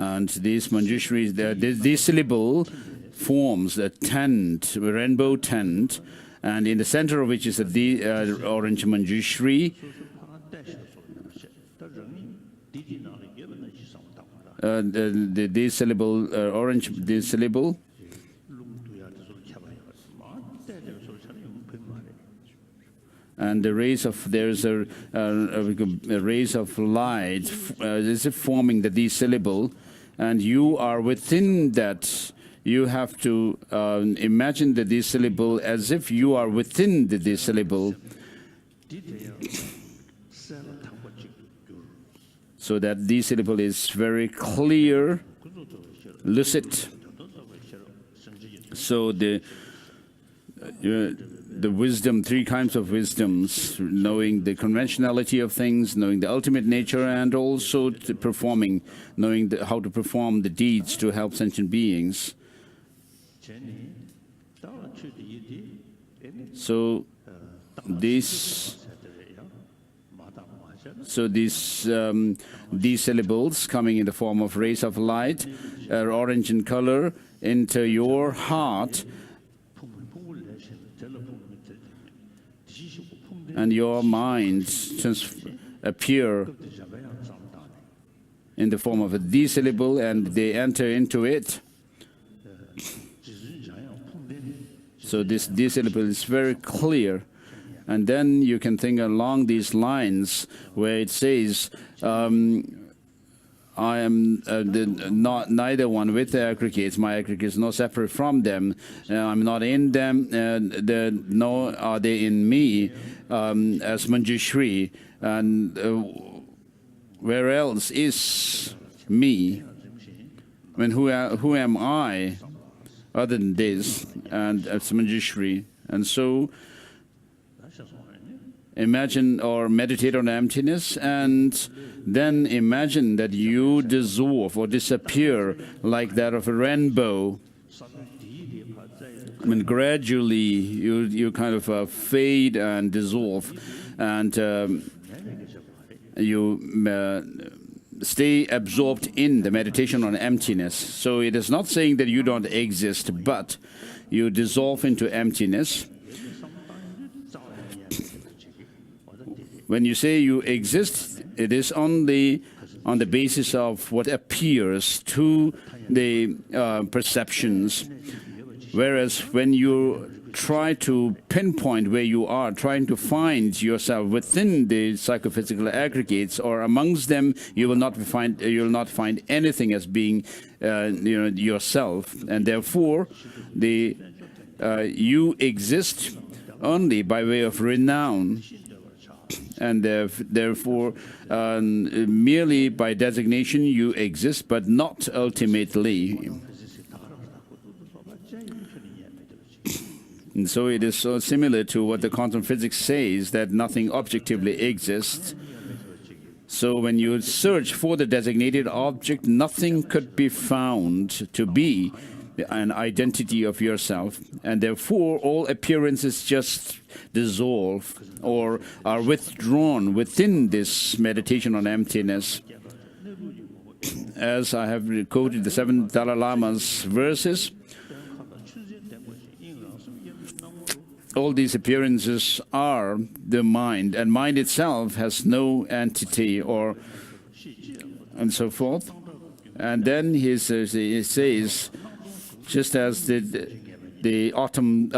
And these Manjushri, this syllable forms a tent, a rainbow tent, and in the center of which is the orange Manjushri. This syllable, orange, this syllable. And the rays of, there's a rays of light is forming the syllable, and you are within that. You have to imagine the syllable as if you are within the syllable, so that the syllable is very clear, lucid. So the wisdom, three kinds of wisdoms, knowing the conventionality of things, knowing the ultimate nature, and also performing, knowing how to perform the deeds to help sentient beings. So these syllables coming in the form of rays of light are orange in color into your heart, and your mind appear in the form of a D syllable, and they enter into it. So this D syllable is very clear. And then you can think along these lines where it says, I am neither one with the aggregates. My aggregates not separate from them. I'm not in them, nor are they in me, as Manjushri. And where else is me? I mean, who am I other than this? And as Manjushri. And so imagine or meditate on emptiness, and then imagine that you dissolve or disappear like that of a rainbow. I mean, gradually you kind of fade and dissolve, and you stay absorbed in the meditation on emptiness. So it is not saying that you don't exist, but you dissolve into emptiness. When you say you exist, it is only on the basis of what appears to the perceptions. Whereas when you try to pinpoint where you are, trying to find yourself within the psychophysical aggregates or amongst them, you will not find anything as being yourself, and therefore you exist only by way of renown. And therefore, merely by designation, you exist, but not ultimately. And so it is so similar to what the quantum physics says, that nothing objectively exists. So when you search for the designated object, nothing could be found to be an identity of yourself, and therefore all appearances just dissolve or are withdrawn within this meditation on emptiness. As I have quoted the 7 Dalai Lama's verses, all these appearances are the mind, and mind itself has no entity or and so forth. And then he says, just as the autumn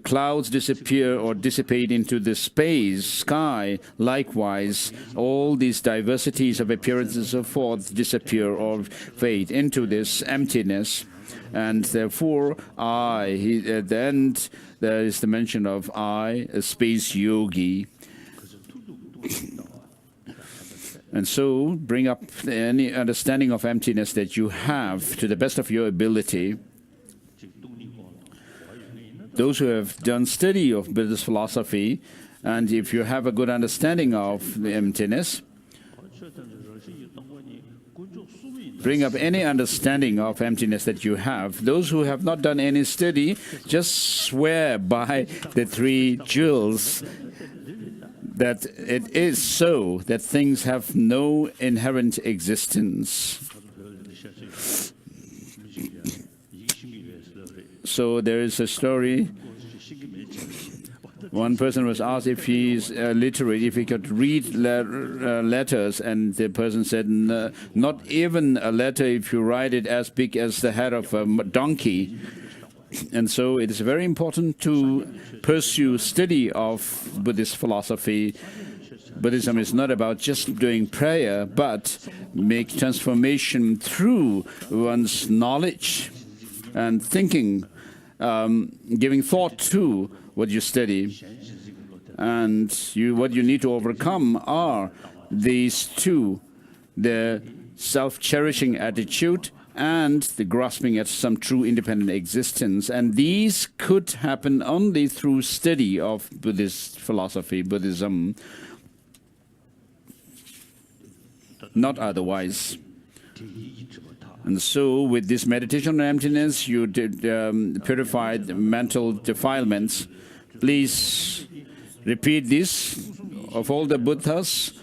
clouds disappear or dissipate into the sky, likewise, all these diversities of appearances and so forth disappear or fade into this emptiness. And therefore, at the end, there is the mention of I, a space yogi. And so, bring up any understanding of emptiness that you have to the best of your ability. Those who have done study of Buddhist philosophy, and if you have a good understanding of the emptiness, bring up any understanding of emptiness that you have. Those who have not done any study, just swear by the 3 jewels that it is so, that things have no inherent existence. So there is a story. One person was asked if he's literate, if he could read letters, and the person said, not even a letter if you write it as big as the head of a donkey. And so it is very important to pursue study of Buddhist philosophy. Buddhism is not about just doing prayer, but make transformation through one's knowledge and thinking, giving thought to what you study. And what you need to overcome are these two, the self-cherishing attitude and the grasping at some true independent existence. And these could happen only through study of Buddhist philosophy, Buddhism, not otherwise. And so with this meditation on emptiness, you purify the mental defilements. Please repeat this of all the Buddhas,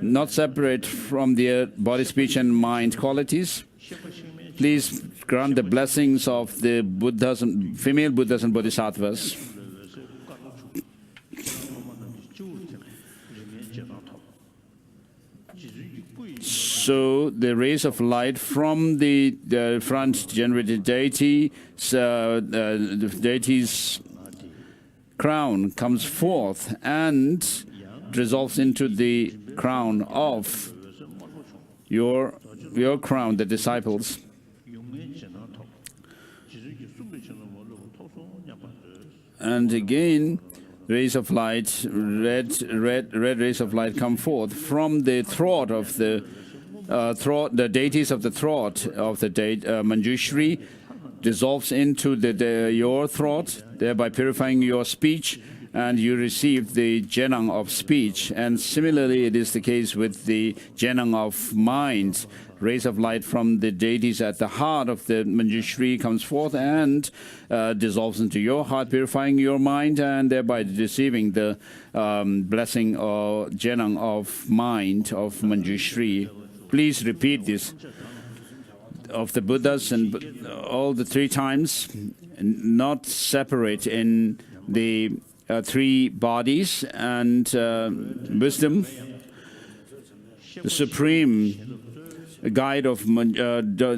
not separate from their body, speech, and mind qualities. Please grant the blessings of the Buddhas and female Buddhas and Bodhisattvas. So the rays of light from the front generated deity, the deity's crown comes forth and dissolves into the crown of your crown, the disciples. And again, rays of light, red rays of light come forth from the throat of the deities of the throat of the Manjushri, dissolves into your throat, thereby purifying your speech, and you receive the Jenang of speech. And similarly, it is the case with the Jenang of mind. Rays of light from the deities at the heart of the Manjushri comes forth and dissolves into your heart, purifying your mind, and thereby receiving the blessing or Jenang of mind of Manjushri. Please repeat this of the Buddhas and all the 3 times, not separate in the 3 bodies and wisdom, the supreme guide of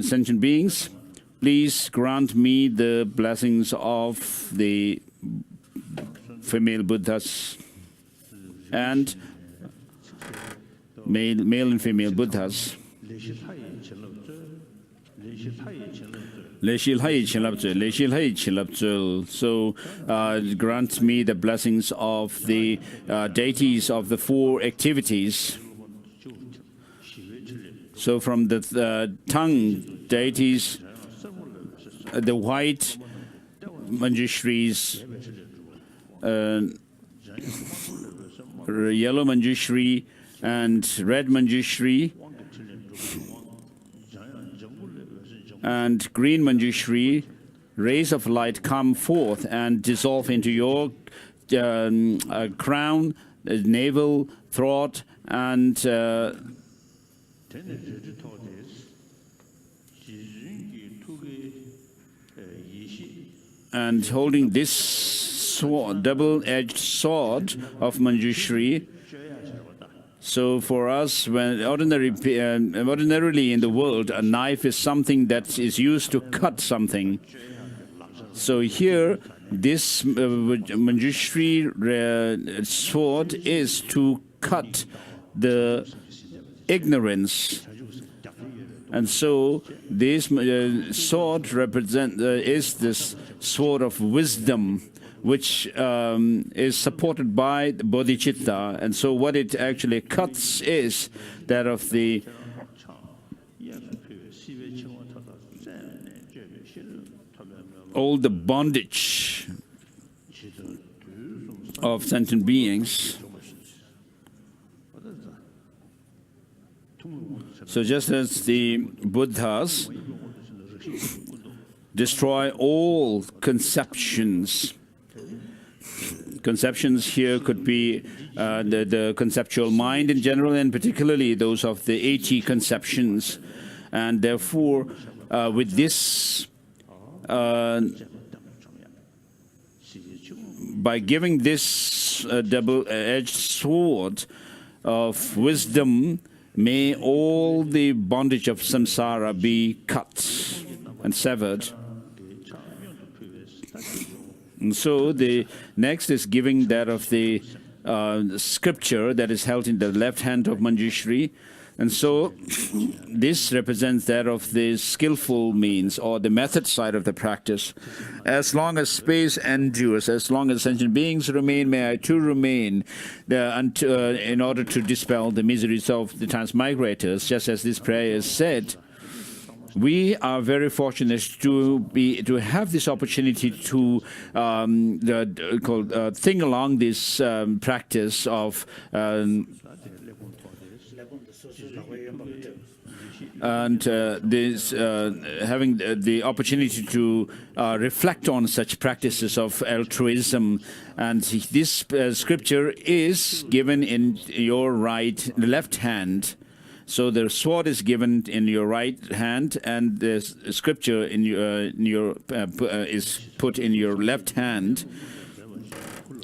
sentient beings. Please grant me the blessings of the female Buddhas and male and female Buddhas. So grant me the blessings of the deities of the 4 activities. So from the tongue deities, the white Manjushris, yellow Manjushri, and red Manjushri, and green Manjushri, rays of light come forth and dissolve into your crown, navel, throat, and holding this sword, double-edged sword of Manjushri. So for us, when ordinarily in the world, a knife is something that is used to cut something. So here, this Manjushri sword is to cut the ignorance. And so this sword is this sword of wisdom, which is supported by the bodhicitta. And so what it actually cuts is that of the all the bondage of sentient beings. So just as the Buddhas destroy all conceptions, conceptions here could be the conceptual mind in general, and particularly those of the 80 conceptions. And therefore, with this by giving this double-edged sword of wisdom, may all the bondage of samsara be cut and severed. And so the next is giving that of the scripture that is held in the left hand of Manjushri. And so this represents that of the skillful means or the method side of the practice. As long as space endures, as long as sentient beings remain, may I too remain, in order to dispel the miseries of the transmigrators, just as this prayer is said. We are very fortunate to have this opportunity to think along this practice of having the opportunity to reflect on such practices of altruism. And this scripture is given in your left hand. So the sword is given in your right hand, and the scripture is put in your left hand.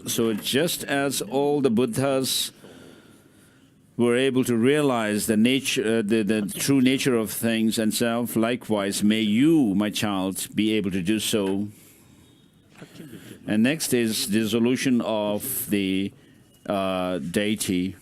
So just as all the Buddhas were able to realize the nature, the true nature of things and self, likewise, may you, my child, be able to do so. And next is the dissolution of the deity.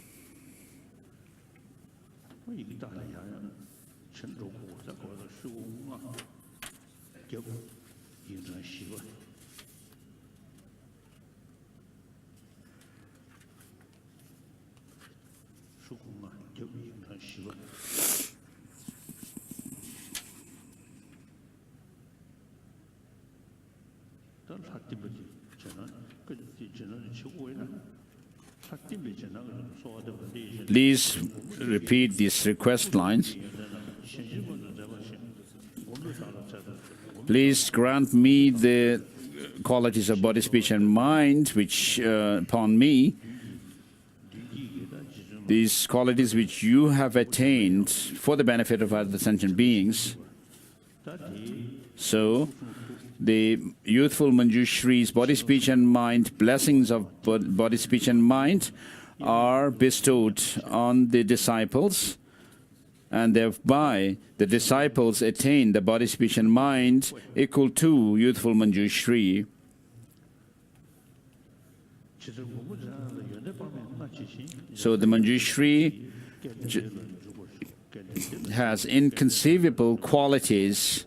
Please repeat these request lines. Please grant me the qualities of body, speech, and mind, which upon me, these qualities which you have attained for the benefit of other sentient beings. So, the youthful Manjushri's body, speech, and mind, blessings of body, speech, and mind are bestowed on the disciples, and thereby the disciples attain the body, speech, and mind equal to youthful Manjushri. So the Manjushri has inconceivable qualities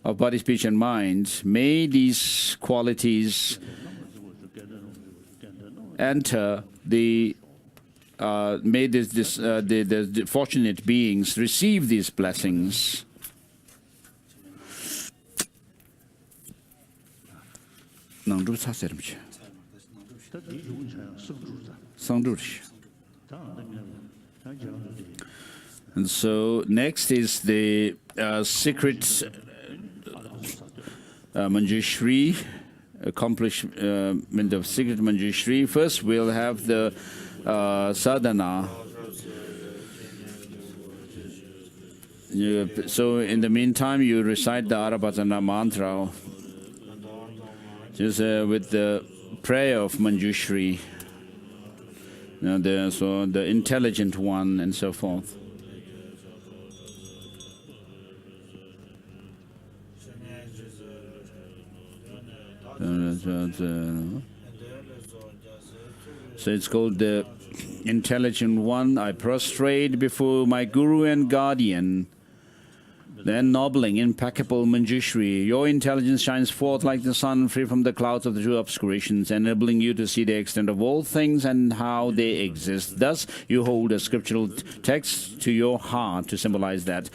of body, speech, and mind. May these qualities enter the may the fortunate beings receive these blessings. And so next is the secret Manjushri, accomplishment of secret Manjushri. First, we'll have the sadhana. So in the meantime, you recite the Arabhatana mantra, just with the prayer of Manjushri, so the intelligent one, and so forth. So it's called the intelligent one. I prostrate before my guru and guardian, the ennobling, impeccable Manjushri. Your intelligence shines forth like the sun, free from the clouds of the true obscurations, enabling you to see the extent of all things and how they exist. Thus, you hold a scriptural text to your heart to symbolize that.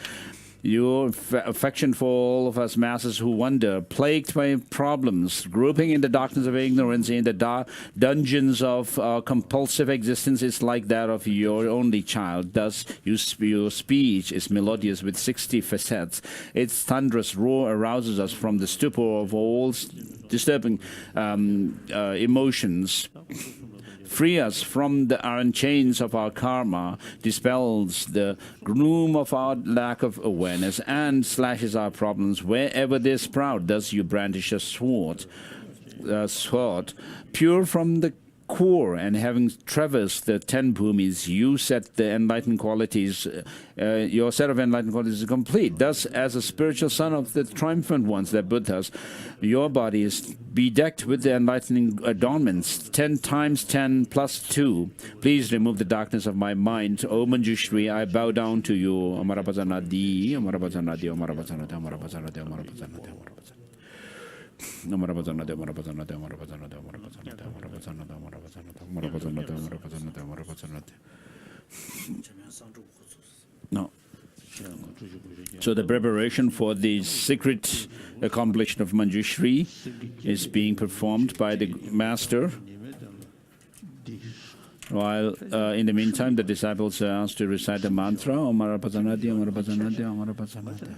Your affection for all of us masses who wander, plagued by problems, groping in the darkness of ignorance, in the dungeons of compulsive existence, is like that of your only child. Thus, your speech is melodious with 60 facets. Its thunderous roar arouses us from the stupor of all disturbing emotions. Free us from the iron chains of our karma, dispels the gloom of our lack of awareness, and slashes our problems wherever they sprout. Thus you brandish a sword. sword, pure from the core, and having traversed the 10 bhumis, you set the enlightened qualities, your set of enlightened qualities is complete. Thus, as a spiritual son of the triumphant ones, the Buddhas, your body is bedecked with the enlightening adornments, 10 times 10 plus 2. Please remove the darkness of my mind. O Manjushri, I bow down to you. Amarapazanadi, Amarapazanadi, Amarapazanadi, Amarapazanadi, Amarapazanadi, No. So the preparation for the secret accomplishment of Manjushri is being performed by the master, while in the meantime the disciples are asked to recite the mantra Amarapazanadi, Amarapazanadi, Amarapazanadi.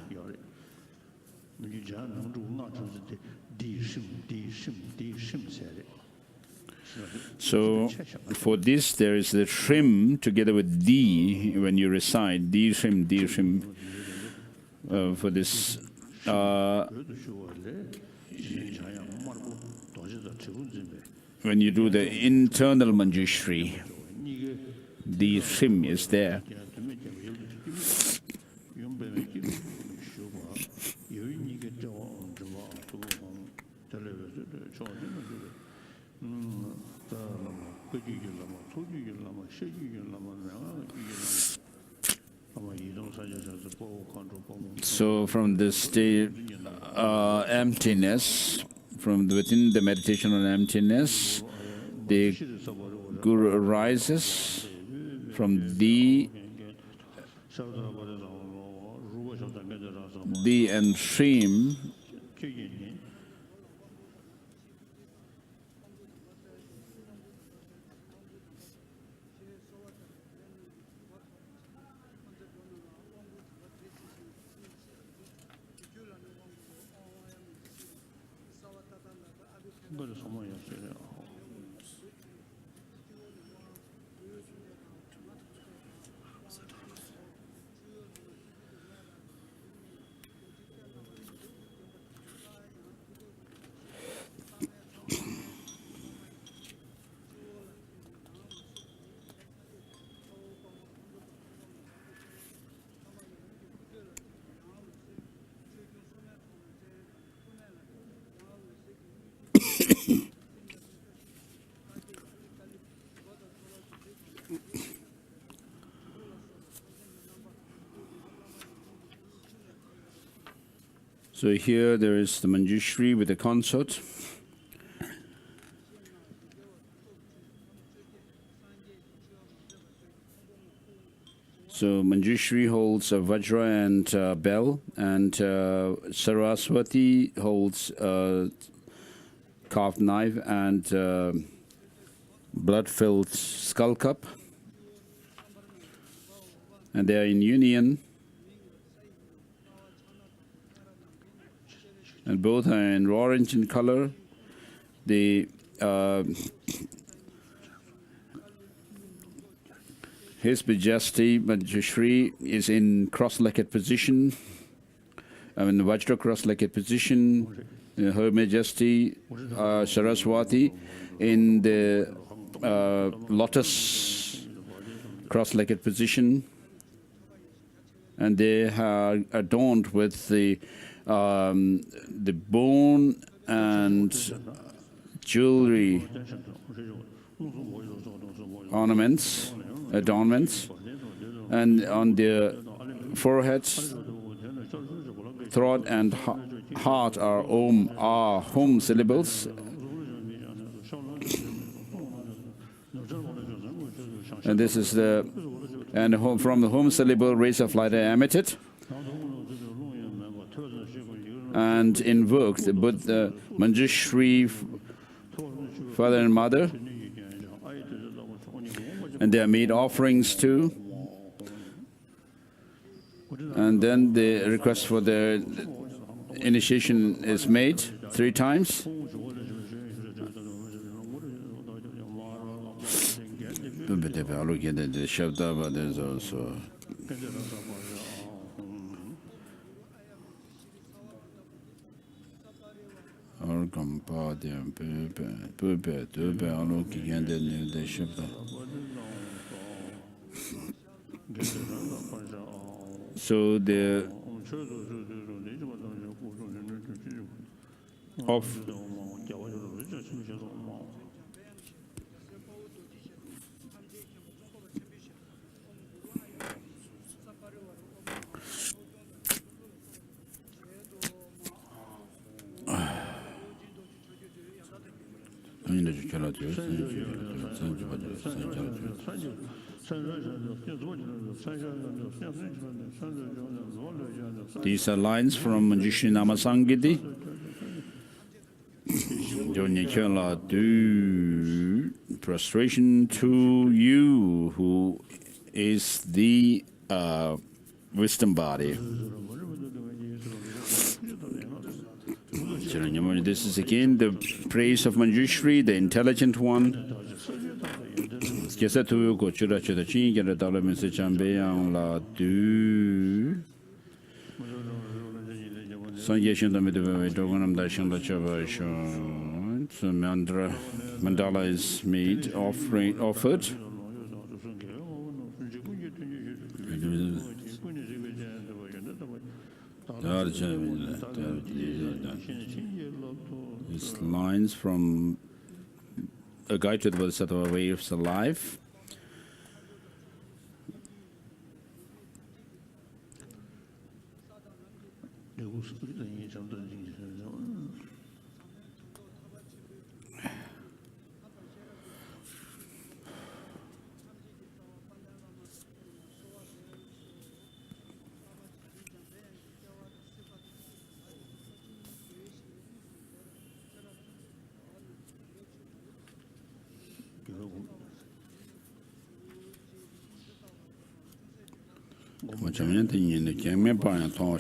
So for this there is the trim together with D when you recite D trim for this when you do the internal Manjushri, D trim is there. So from the state emptiness, from within the meditation on emptiness, the Guru arises from the and stream. So here there is the Manjushri with the consort. So Manjushri holds a Vajra and bell, and Saraswati holds a carved knife and blood-filled skull cup. And they are in union. And both are in orange in color. The His Majesty Manjushri is in cross-legged position. In the Vajra cross-legged position. Her Majesty Saraswati in the lotus cross-legged position. And they are adorned with the bone and jewelry ornaments, adornments, and on their foreheads, throat and heart are home syllables. And this is from the home syllable rays of light are emitted and invoke the Buddha, Manjushri, father and mother, and they are made offerings too. And then the request for their initiation is made 3 times. There's also Orgam Padium Pupe Dube Aluki and the ship. So the of these are lines from Manjushri Namasangiti. Prostration to you, who is the wisdom body. This is again the praise of Manjushri, the intelligent one. Mandala is made, offered. These lines from A Guide to the Bodhisattva Way of the Life.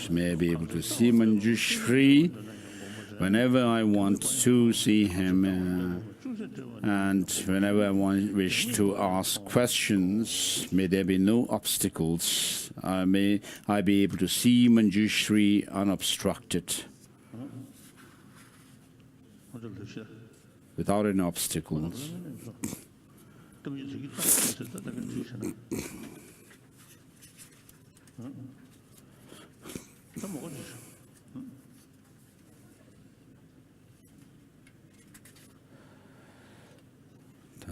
May be able to see Manjushri whenever I want to see him, and whenever I wish to ask questions. May there be no obstacles. May I be able to see Manjushri unobstructed, without any obstacles.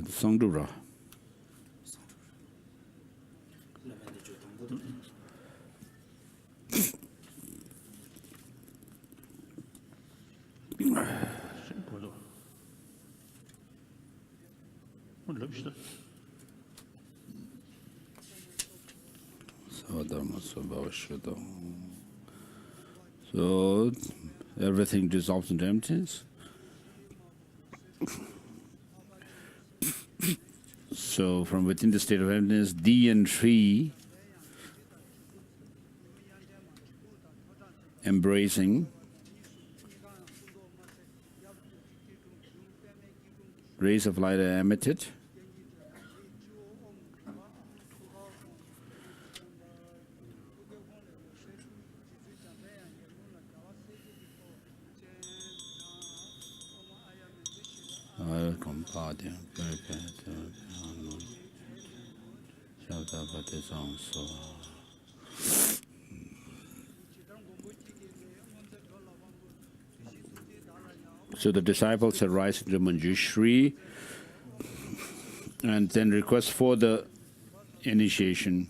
Sangdura. So everything dissolves into emptiness. So from within the state of emptiness, D and 3 embracing, rays of light are emitted. So the disciples arise into Manjushri and then request for the initiation.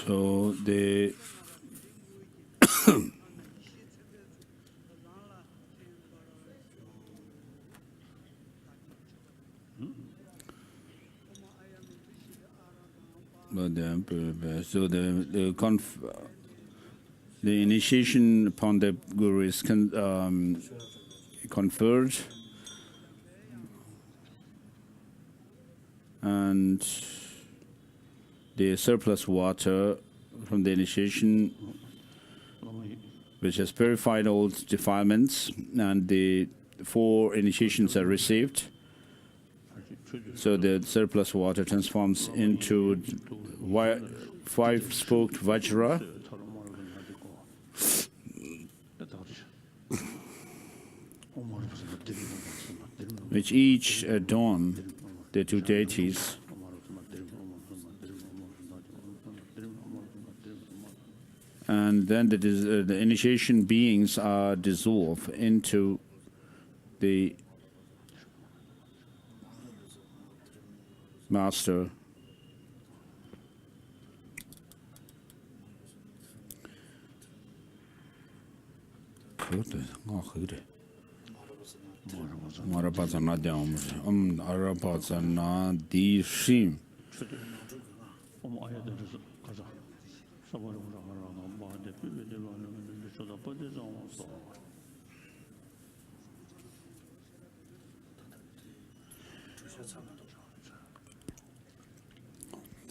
So they so the initiation upon the Guru is conferred, and the surplus water from the initiation which has purified all defilements, and the 4 initiations are received. So the surplus water transforms into 5-spoked Vajra, which each adorn the 2 deities. And then the initiation beings are dissolved into the master.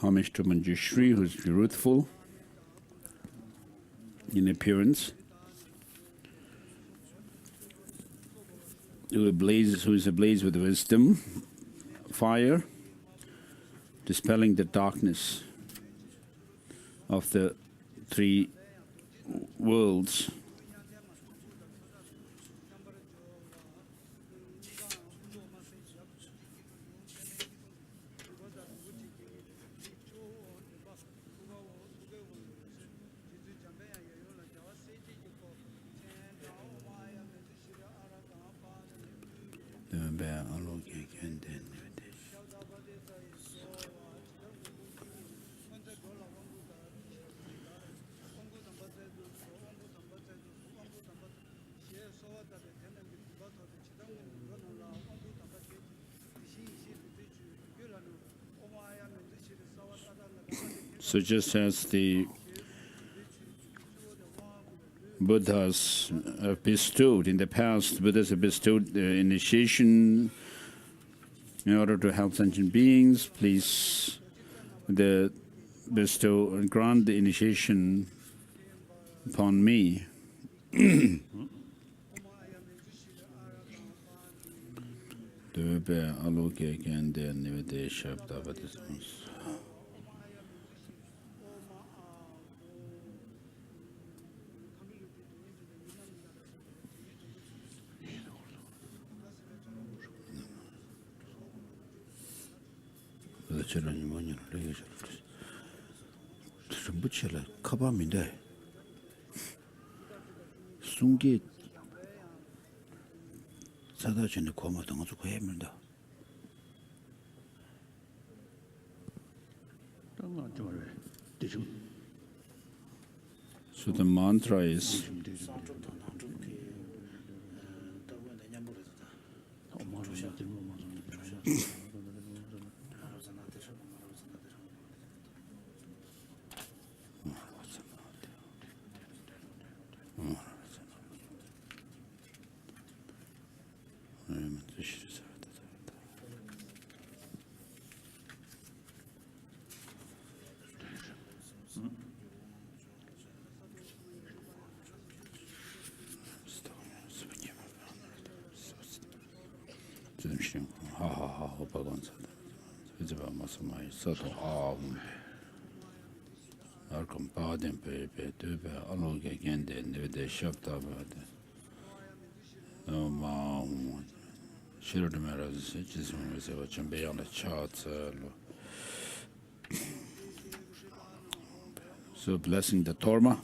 Homage to Manjushri, who is youthful in appearance, who is ablaze with wisdom, fire, dispelling the darkness of the 3 worlds. So just as the Buddhas have bestowed, in the past, Buddhas have bestowed the initiation in order to help sentient beings, please bestow and grant the initiation upon me. Sungi sadachine koma tanga su koyemda. So the mantra is so blessing the Torma.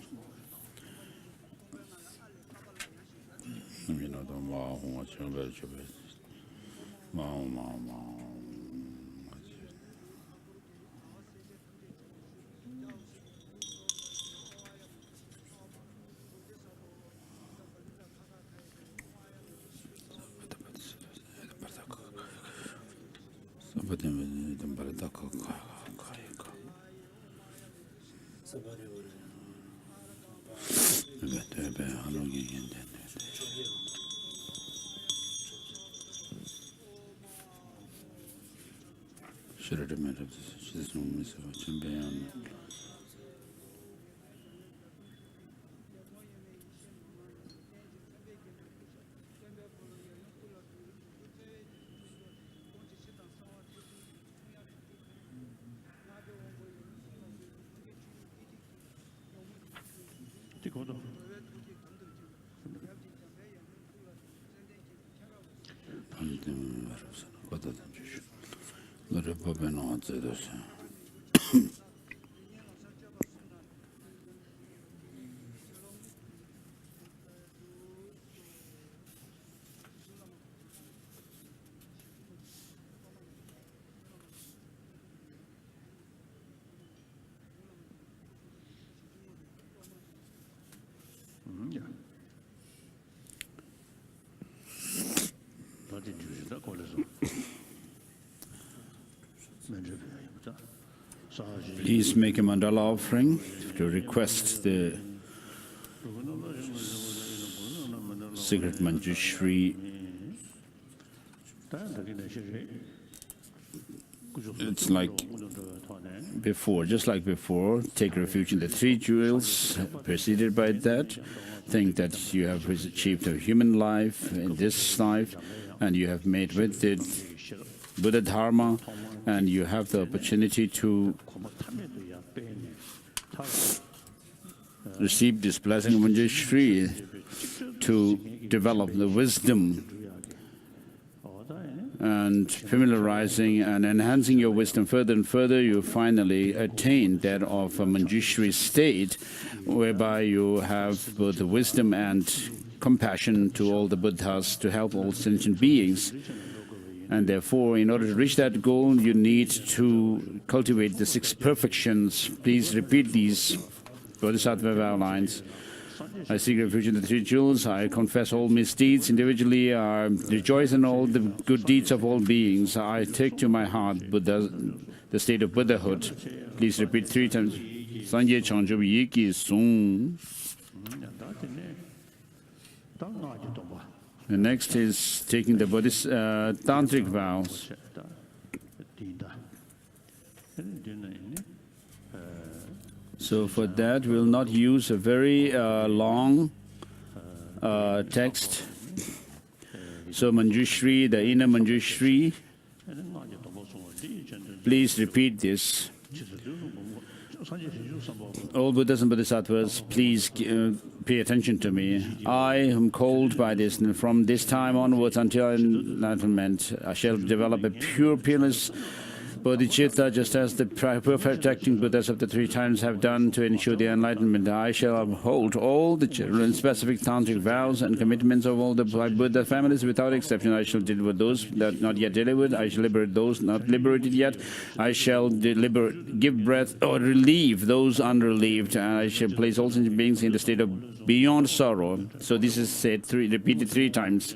Please make a mandala offering to request the Secret Manjushri. It's like before, just like before. Take refuge in the three jewels, preceded by that. Think that you have achieved a human life in this life, and you have made with it Buddha Dharma, and you have the opportunity to receive this blessing of Manjushri to develop the wisdom and familiarizing and enhancing your wisdom further and further. You finally attain that of a Manjushri state, whereby you have both the wisdom and compassion to all the Buddhas, to help all sentient beings. And therefore, in order to reach that goal, you need to cultivate the 6 perfections. Please repeat these Bodhisattva vow lines. I seek refuge in the 3 jewels. I confess all misdeeds individually. I rejoice in all the good deeds of all beings. I take to my heart Buddha, the state of Buddhahood. Please repeat 3 times. Sangye Changzhu Yiki Sung. The next is taking the Buddhist tantric vows. So for that, we'll not use a very long text. So Manjushri, the inner Manjushri, please repeat this. All Buddhas and Bodhisattvas, please pay attention to me. I am called by this, and from this time onwards until enlightenment, I shall develop a pure, peerless bodhicitta, just as the perfecting Buddhas of the 3 times have done to ensure the enlightenment. I shall uphold all the children specific tantric vows and commitments of all the Buddha families without exception. I shall deliver those that not yet delivered. I shall liberate those not liberated yet. I shall give breath or relieve those unrelieved. And I shall place all sentient beings in the state of beyond sorrow. So this is said repeated 3 times.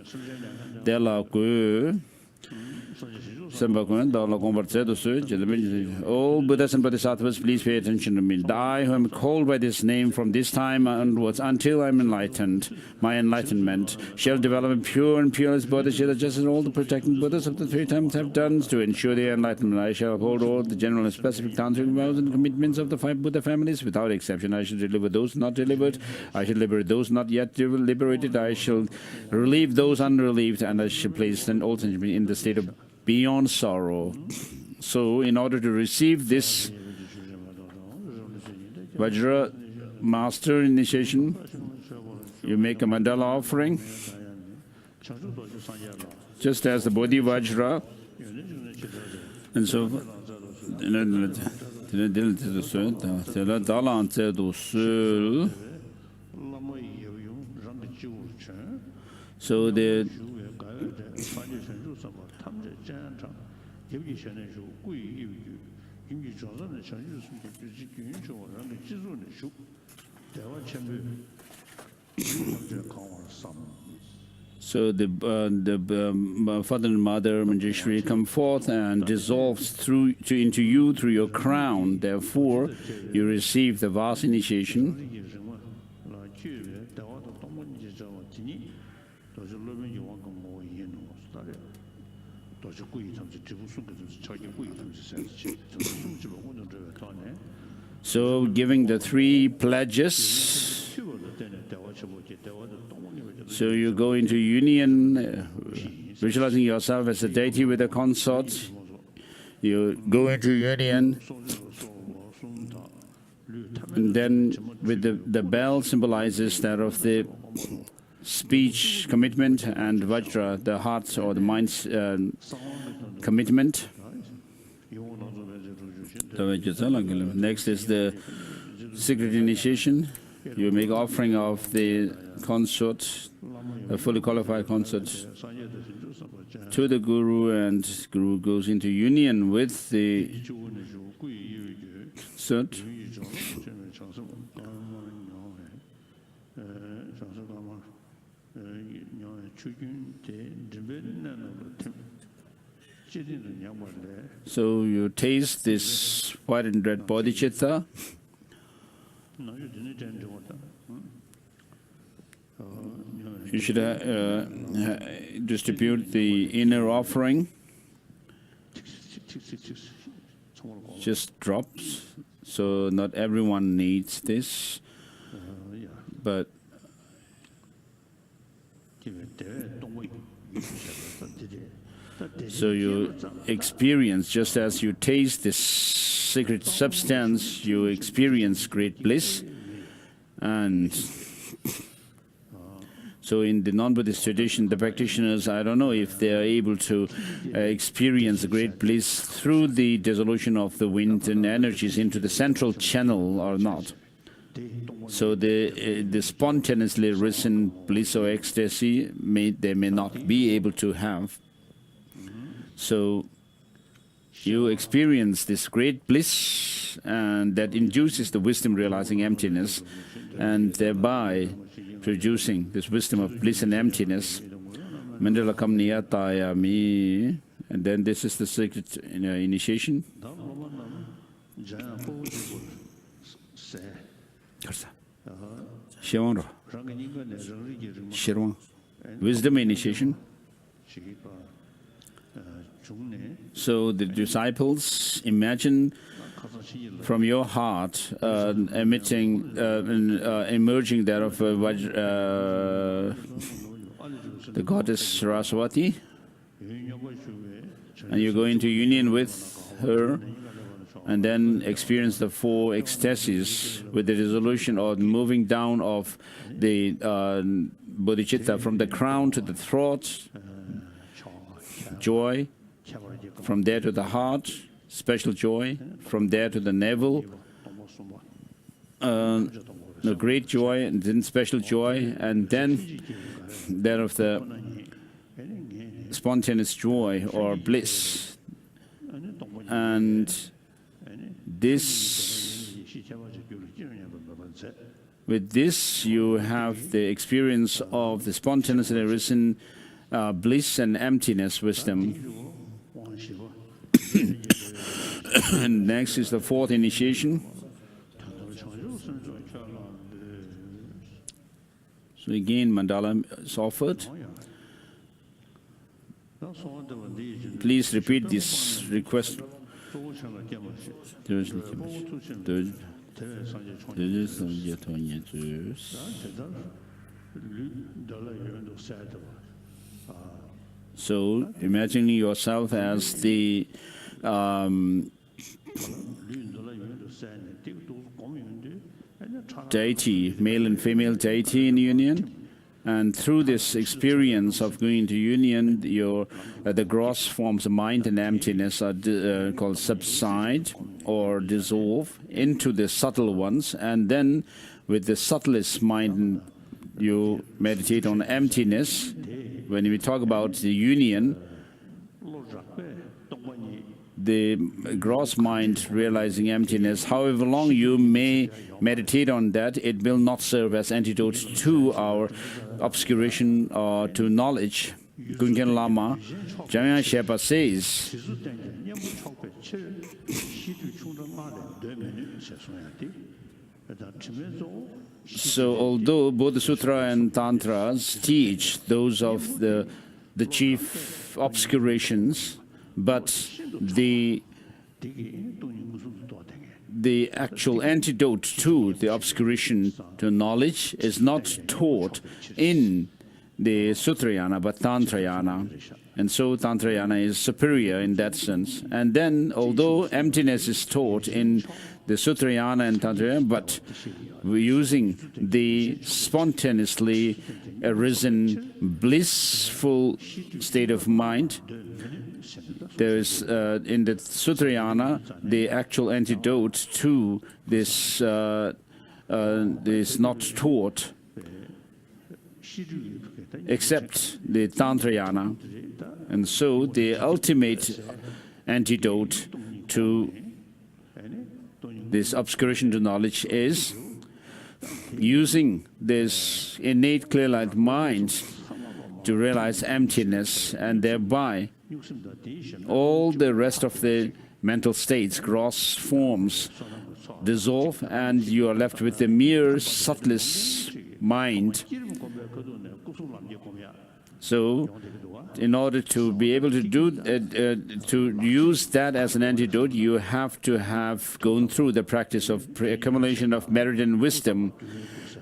All Buddhas and Bodhisattvas, please pay attention to me. I who am called by this name from this time onwards until I am enlightened, my enlightenment shall develop a pure and peerless bodhicitta, just as all the protecting Buddhas of the 3 times have done to ensure their enlightenment. I shall uphold all the general and specific tantric vows and commitments of the 5 Buddha families without exception. I shall deliver those not delivered. I shall liberate those not yet liberated. I shall relieve those unrelieved, and I shall place them all in the state of beyond sorrow. So, in order to receive this Vajra Master initiation, you make a mandala offering, just as the Bodhi Vajra, and so so the So the Father and Mother Manjushri come forth and dissolves into you through your crown. Therefore, you receive the vast initiation. So, giving the 3 pledges. So you go into union, visualizing yourself as a deity with a consort. You go into union, and then with the bell symbolizes that of the speech commitment, and Vajra, the heart or the mind's commitment. Next is the secret initiation. You make offering of the consort, a fully qualified consort, to the Guru, and Guru goes into union with the consort. So you taste this white and red bodhicitta. You should distribute the inner offering. Just drops. So not everyone needs this, but so you experience, just as you taste this secret substance, you experience great bliss. And so in the non-Buddhist tradition, the practitioners, I don't know if they are able to experience great bliss through the dissolution of the wind and energies into the central channel or not. So the spontaneously risen bliss or ecstasy, they may not be able to have. So you experience this great bliss, and that induces the wisdom realizing emptiness, and thereby producing this wisdom of bliss and emptiness. Mandala kam niyatayami, and then this is the secret initiation. Wisdom initiation. So the disciples imagine from your heart emerging thereof the goddess Saraswati, and you go into union with her, and then experience the four ecstasies with the dissolution or moving down of the bodhicitta from the crown to the throat, joy, from there to the heart, special joy, from there to the navel, the great joy, and then special joy, and then thereof the spontaneous joy or bliss. And this, with this, you have the experience of the spontaneously arisen bliss and emptiness wisdom. And next is the fourth initiation. So again, mandala is offered. Please repeat this request. So imagining yourself as the deity, male and female deity in union, and through this experience of going into union, the gross forms of mind and emptiness are called subside or dissolve into the subtle ones, and then with the subtlest mind you meditate on emptiness. When we talk about the union, the gross mind realizing emptiness, however long you may meditate on that, it will not serve as antidote to our obscuration or to knowledge. Gungen Lama Jamyang Shepa says, so although Bodh Sutra and Tantras teach those of the chief obscurations, but the actual antidote to the obscuration to knowledge is not taught in the Sutrayana, but Tantrayana. And so Tantrayana is superior in that sense. And then, although emptiness is taught in the Sutrayana and Tantrayana, but we're using the spontaneously arisen blissful state of mind. There is in the Sutrayana the actual antidote to this is not taught except the Tantrayana, and so the ultimate antidote to this obscuration to knowledge is using this innate clear light mind to realize emptiness, and thereby all the rest of the mental states, gross forms, dissolve, and you are left with the mere subtlest mind. So, in order to be able to do to use that as an antidote, you have to have gone through the practice of accumulation of merit and wisdom,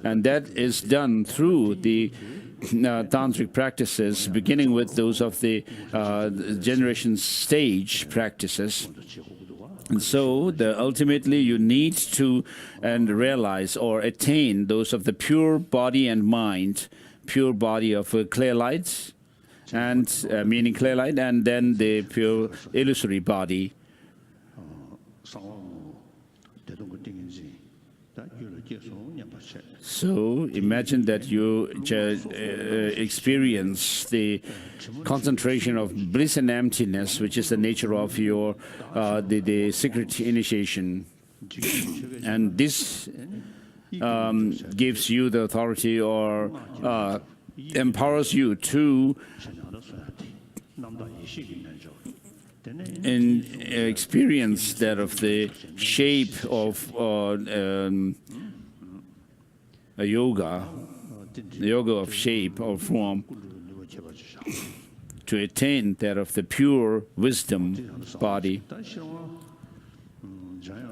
and that is done through the tantric practices, beginning with those of the generation stage practices. And so, ultimately, you need to realize or attain those of the pure body and mind, pure body of clear light, and meaning clear light, and then the pure illusory body. So imagine that you experience the concentration of bliss and emptiness, which is the nature of your the secret initiation, and this gives you the authority or empowers you to experience that of the shape of a yoga, the yoga of shape or form, to attain that of the pure wisdom body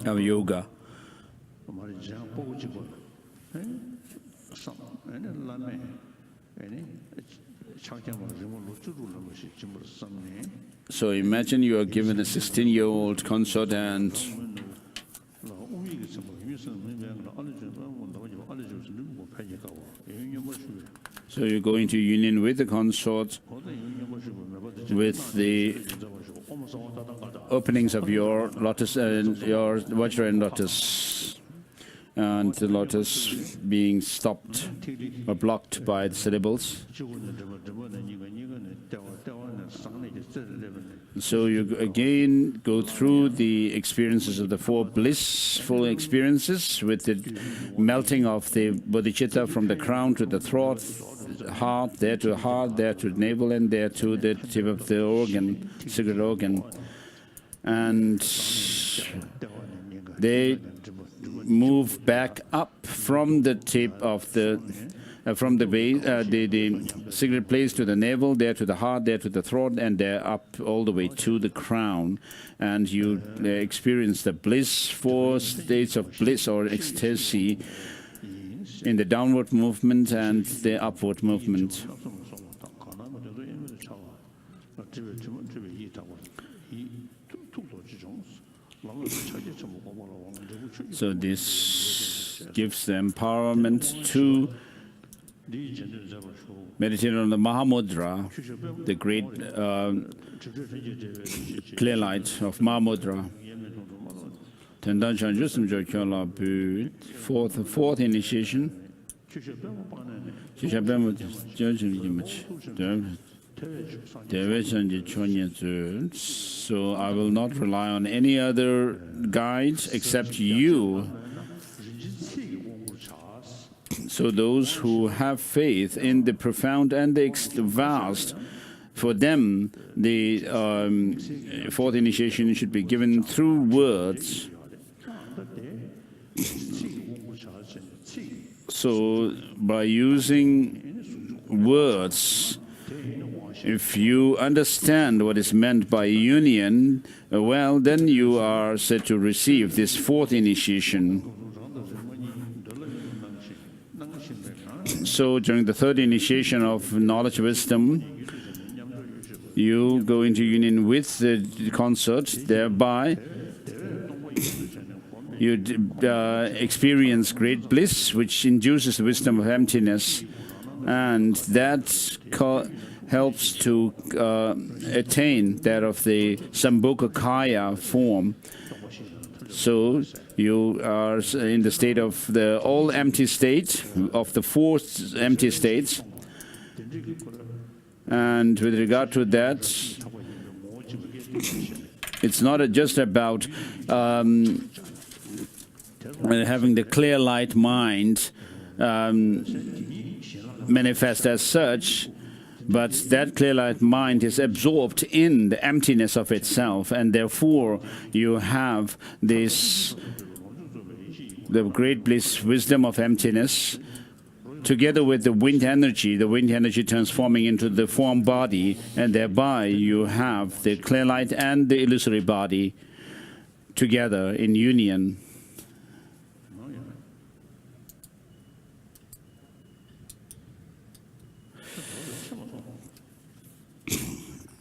of yoga. So imagine you are given a 16-year-old consort, and so you're going to union with the consort with the openings of your lotus and your Vajra and lotus, and the lotus being stopped or blocked by the syllables. So you again go through the experiences of the four blissful experiences, with the melting of the bodhicitta from the crown to the throat, heart, there to the navel, and there to the tip of the organ, secret organ. And they move back up from the tip of the from the base, the secret place to the navel, there to the heart, there to the throat, and there up all the way to the crown. And you experience the bliss, four states of bliss or ecstasy, in the downward movement and the upward movement. So this gives the empowerment to meditate on the Mahamudra, the great clear light of Mahamudra. Fourth initiation. So I will not rely on any other guides except you. So those who have faith in the profound and the vast, for them the fourth initiation should be given through words. So by using words, if you understand what is meant by union, well, then you are said to receive this fourth initiation. So during the third initiation of knowledge wisdom, you go into union with the consort, thereby you experience great bliss, which induces the wisdom of emptiness, and that helps to attain that of the Sambhogakaya form. So you are in the state of the all empty state, of the four empty states. And with regard to that, it's not just about having the clear light mind manifest as such, but that clear light mind is absorbed in the emptiness of itself, and therefore you have this, the great bliss, wisdom of emptiness, together with the wind energy transforming into the form body, and thereby you have the clear light and the illusory body together in union.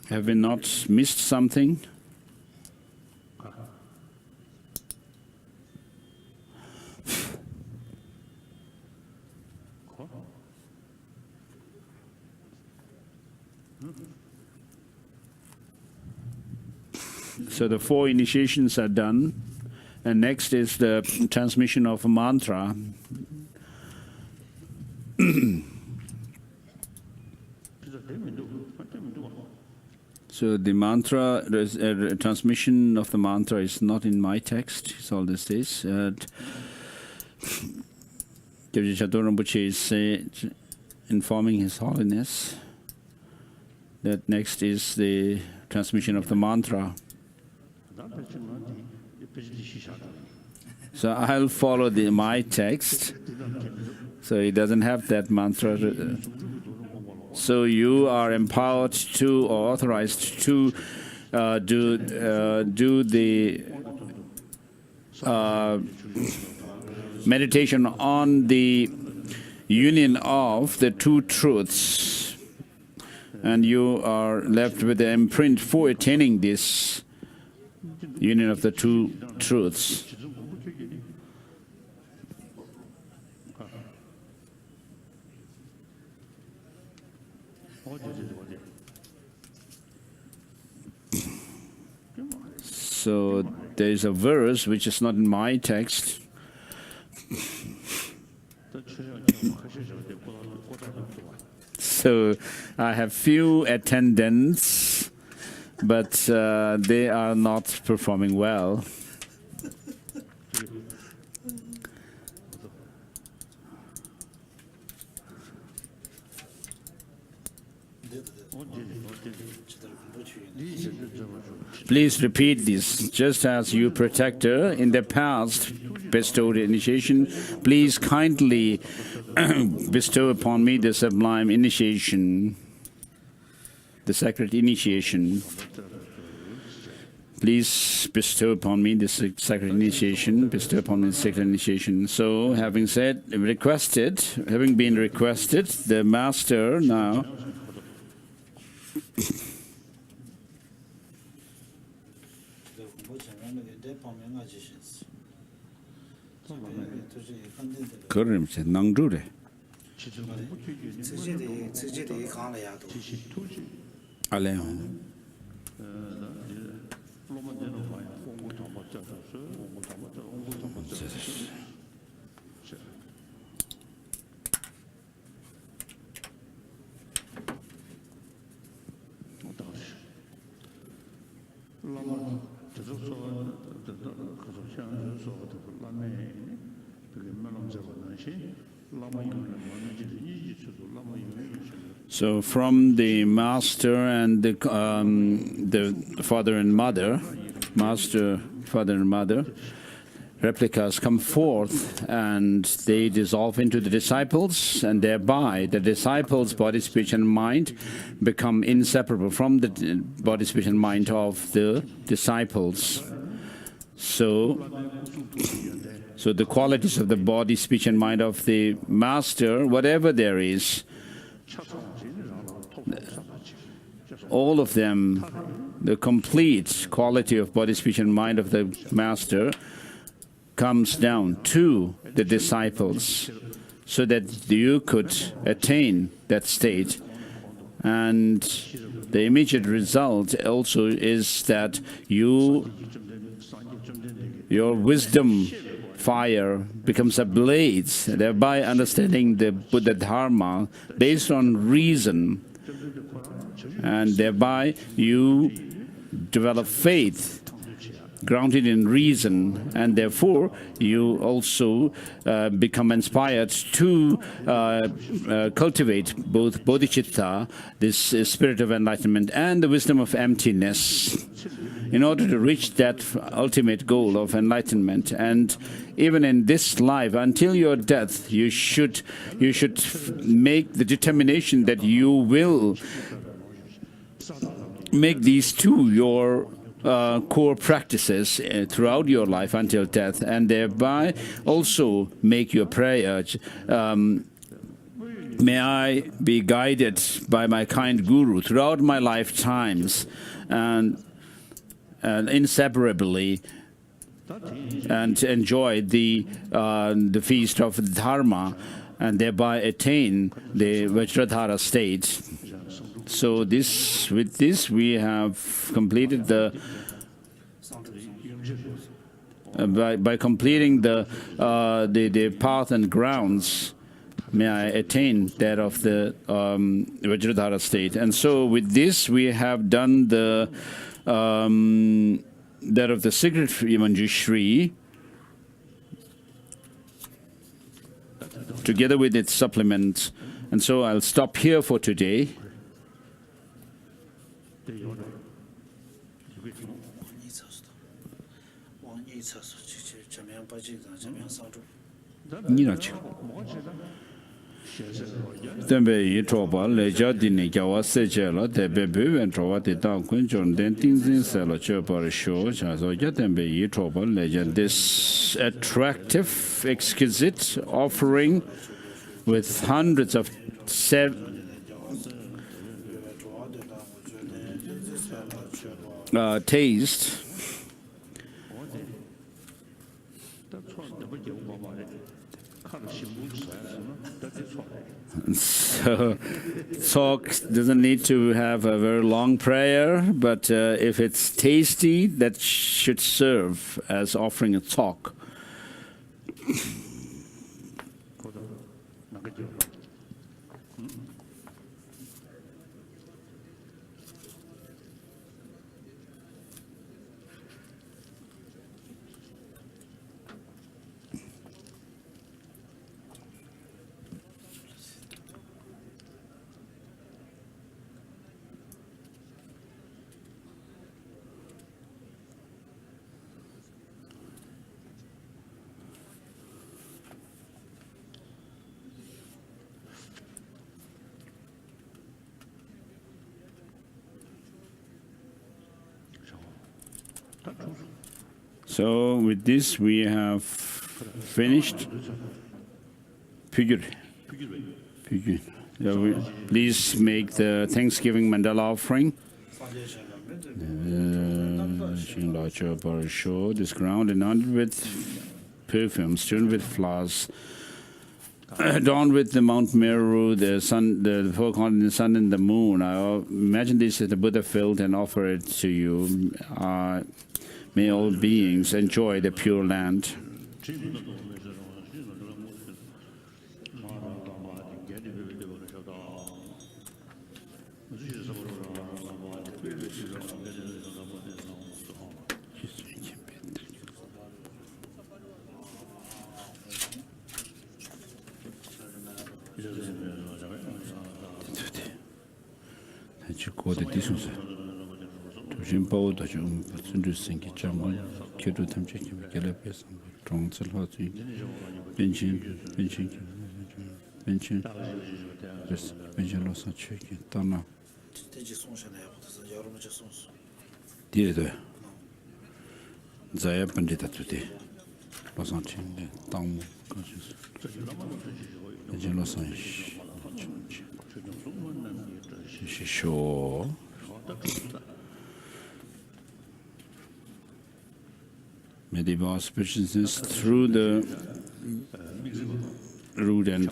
Have we not missed something? So the 4 initiations are done, and next is the transmission of a mantra. So the mantra, transmission of the mantra is not in my text, it's all this is. Devji Chador Rinpoche is informing His Holiness that next is the transmission of the mantra. So I'll follow my text. So he doesn't have that mantra. So you are empowered to, or authorized to, do the meditation on the union of the two truths, and you are left with the imprint for attaining this union of the two truths. So there is a verse which is not in my text. So I have few attendants, but they are not performing well. Please repeat this. Just as you, protector, in the past bestowed initiation, please kindly bestow upon me the sublime initiation, the sacred initiation. Please bestow upon me the sacred initiation, bestow upon me the sacred initiation. So, having said, requested, having been requested, the Master now So from the Master and the Father and Mother, Master, Father and Mother, replicas come forth and they dissolve into the disciples, and thereby the disciples' body, speech and mind become inseparable from the body, speech and mind of the disciples. So the qualities of the body, speech and mind of the Master, whatever there is, all of them, the complete quality of body, speech and mind of the Master comes down to the disciples so that you could attain that state. And the immediate result also is that your wisdom fire becomes ablaze, thereby understanding the Buddha Dharma based on reason, and thereby you develop faith grounded in reason, and therefore you also become inspired to cultivate both bodhicitta, this spirit of enlightenment, and the wisdom of emptiness in order to reach that ultimate goal of enlightenment. And even in this life, until your death, you should make the determination that you will make these two your core practices throughout your life until death, and thereby also make your prayer. May I be guided by my kind Guru throughout my lifetimes and inseparably, and enjoy the feast of Dharma, and thereby attain the Vajradhara state. So with this we have completed the by completing the path and grounds. May I attain that of the Vajradhara state. And so with this we have done the that of the secret Manjushri together with its supplements. And so I'll stop here for today. Tembe yi choba le jadi ni kyawa seche la tebe bewen choba te ta kun chon den tingzin se la choba show cha so ya tembe yi choba le jadi. This attractive, exquisite offering with hundreds of taste. So talk doesn't need to have a very long prayer, but if it's tasty, that should serve as offering a talk. So with this we have finished. Please make the Thanksgiving mandala offering. This ground anointed with perfume, strewn with flowers, adorned with the Mount Meru, the sun, the four continents, the sun and the moon. I imagine this is the Buddha filled and offer it to you. May all beings enjoy the pure land. May the auspiciousness through the root and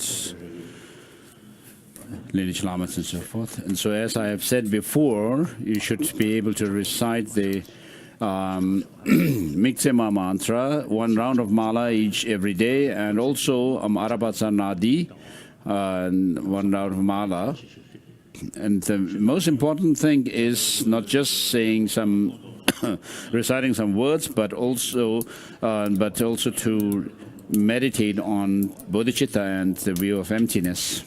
lineage lamas and so forth. And so, as I have said before, you should be able to recite the Miksema mantra, 1 round of mala each every day, and also Arabatsa Nadi, 1 round of mala. And the most important thing is not just saying some, reciting some words, but also to meditate on bodhicitta and the view of emptiness.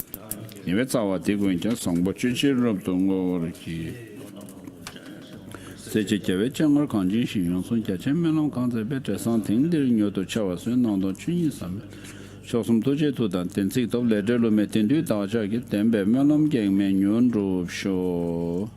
Shosum Toje to Dan Tensik of Ledelo Metindu Daja get them by Melom Gang Menyon Rove Show.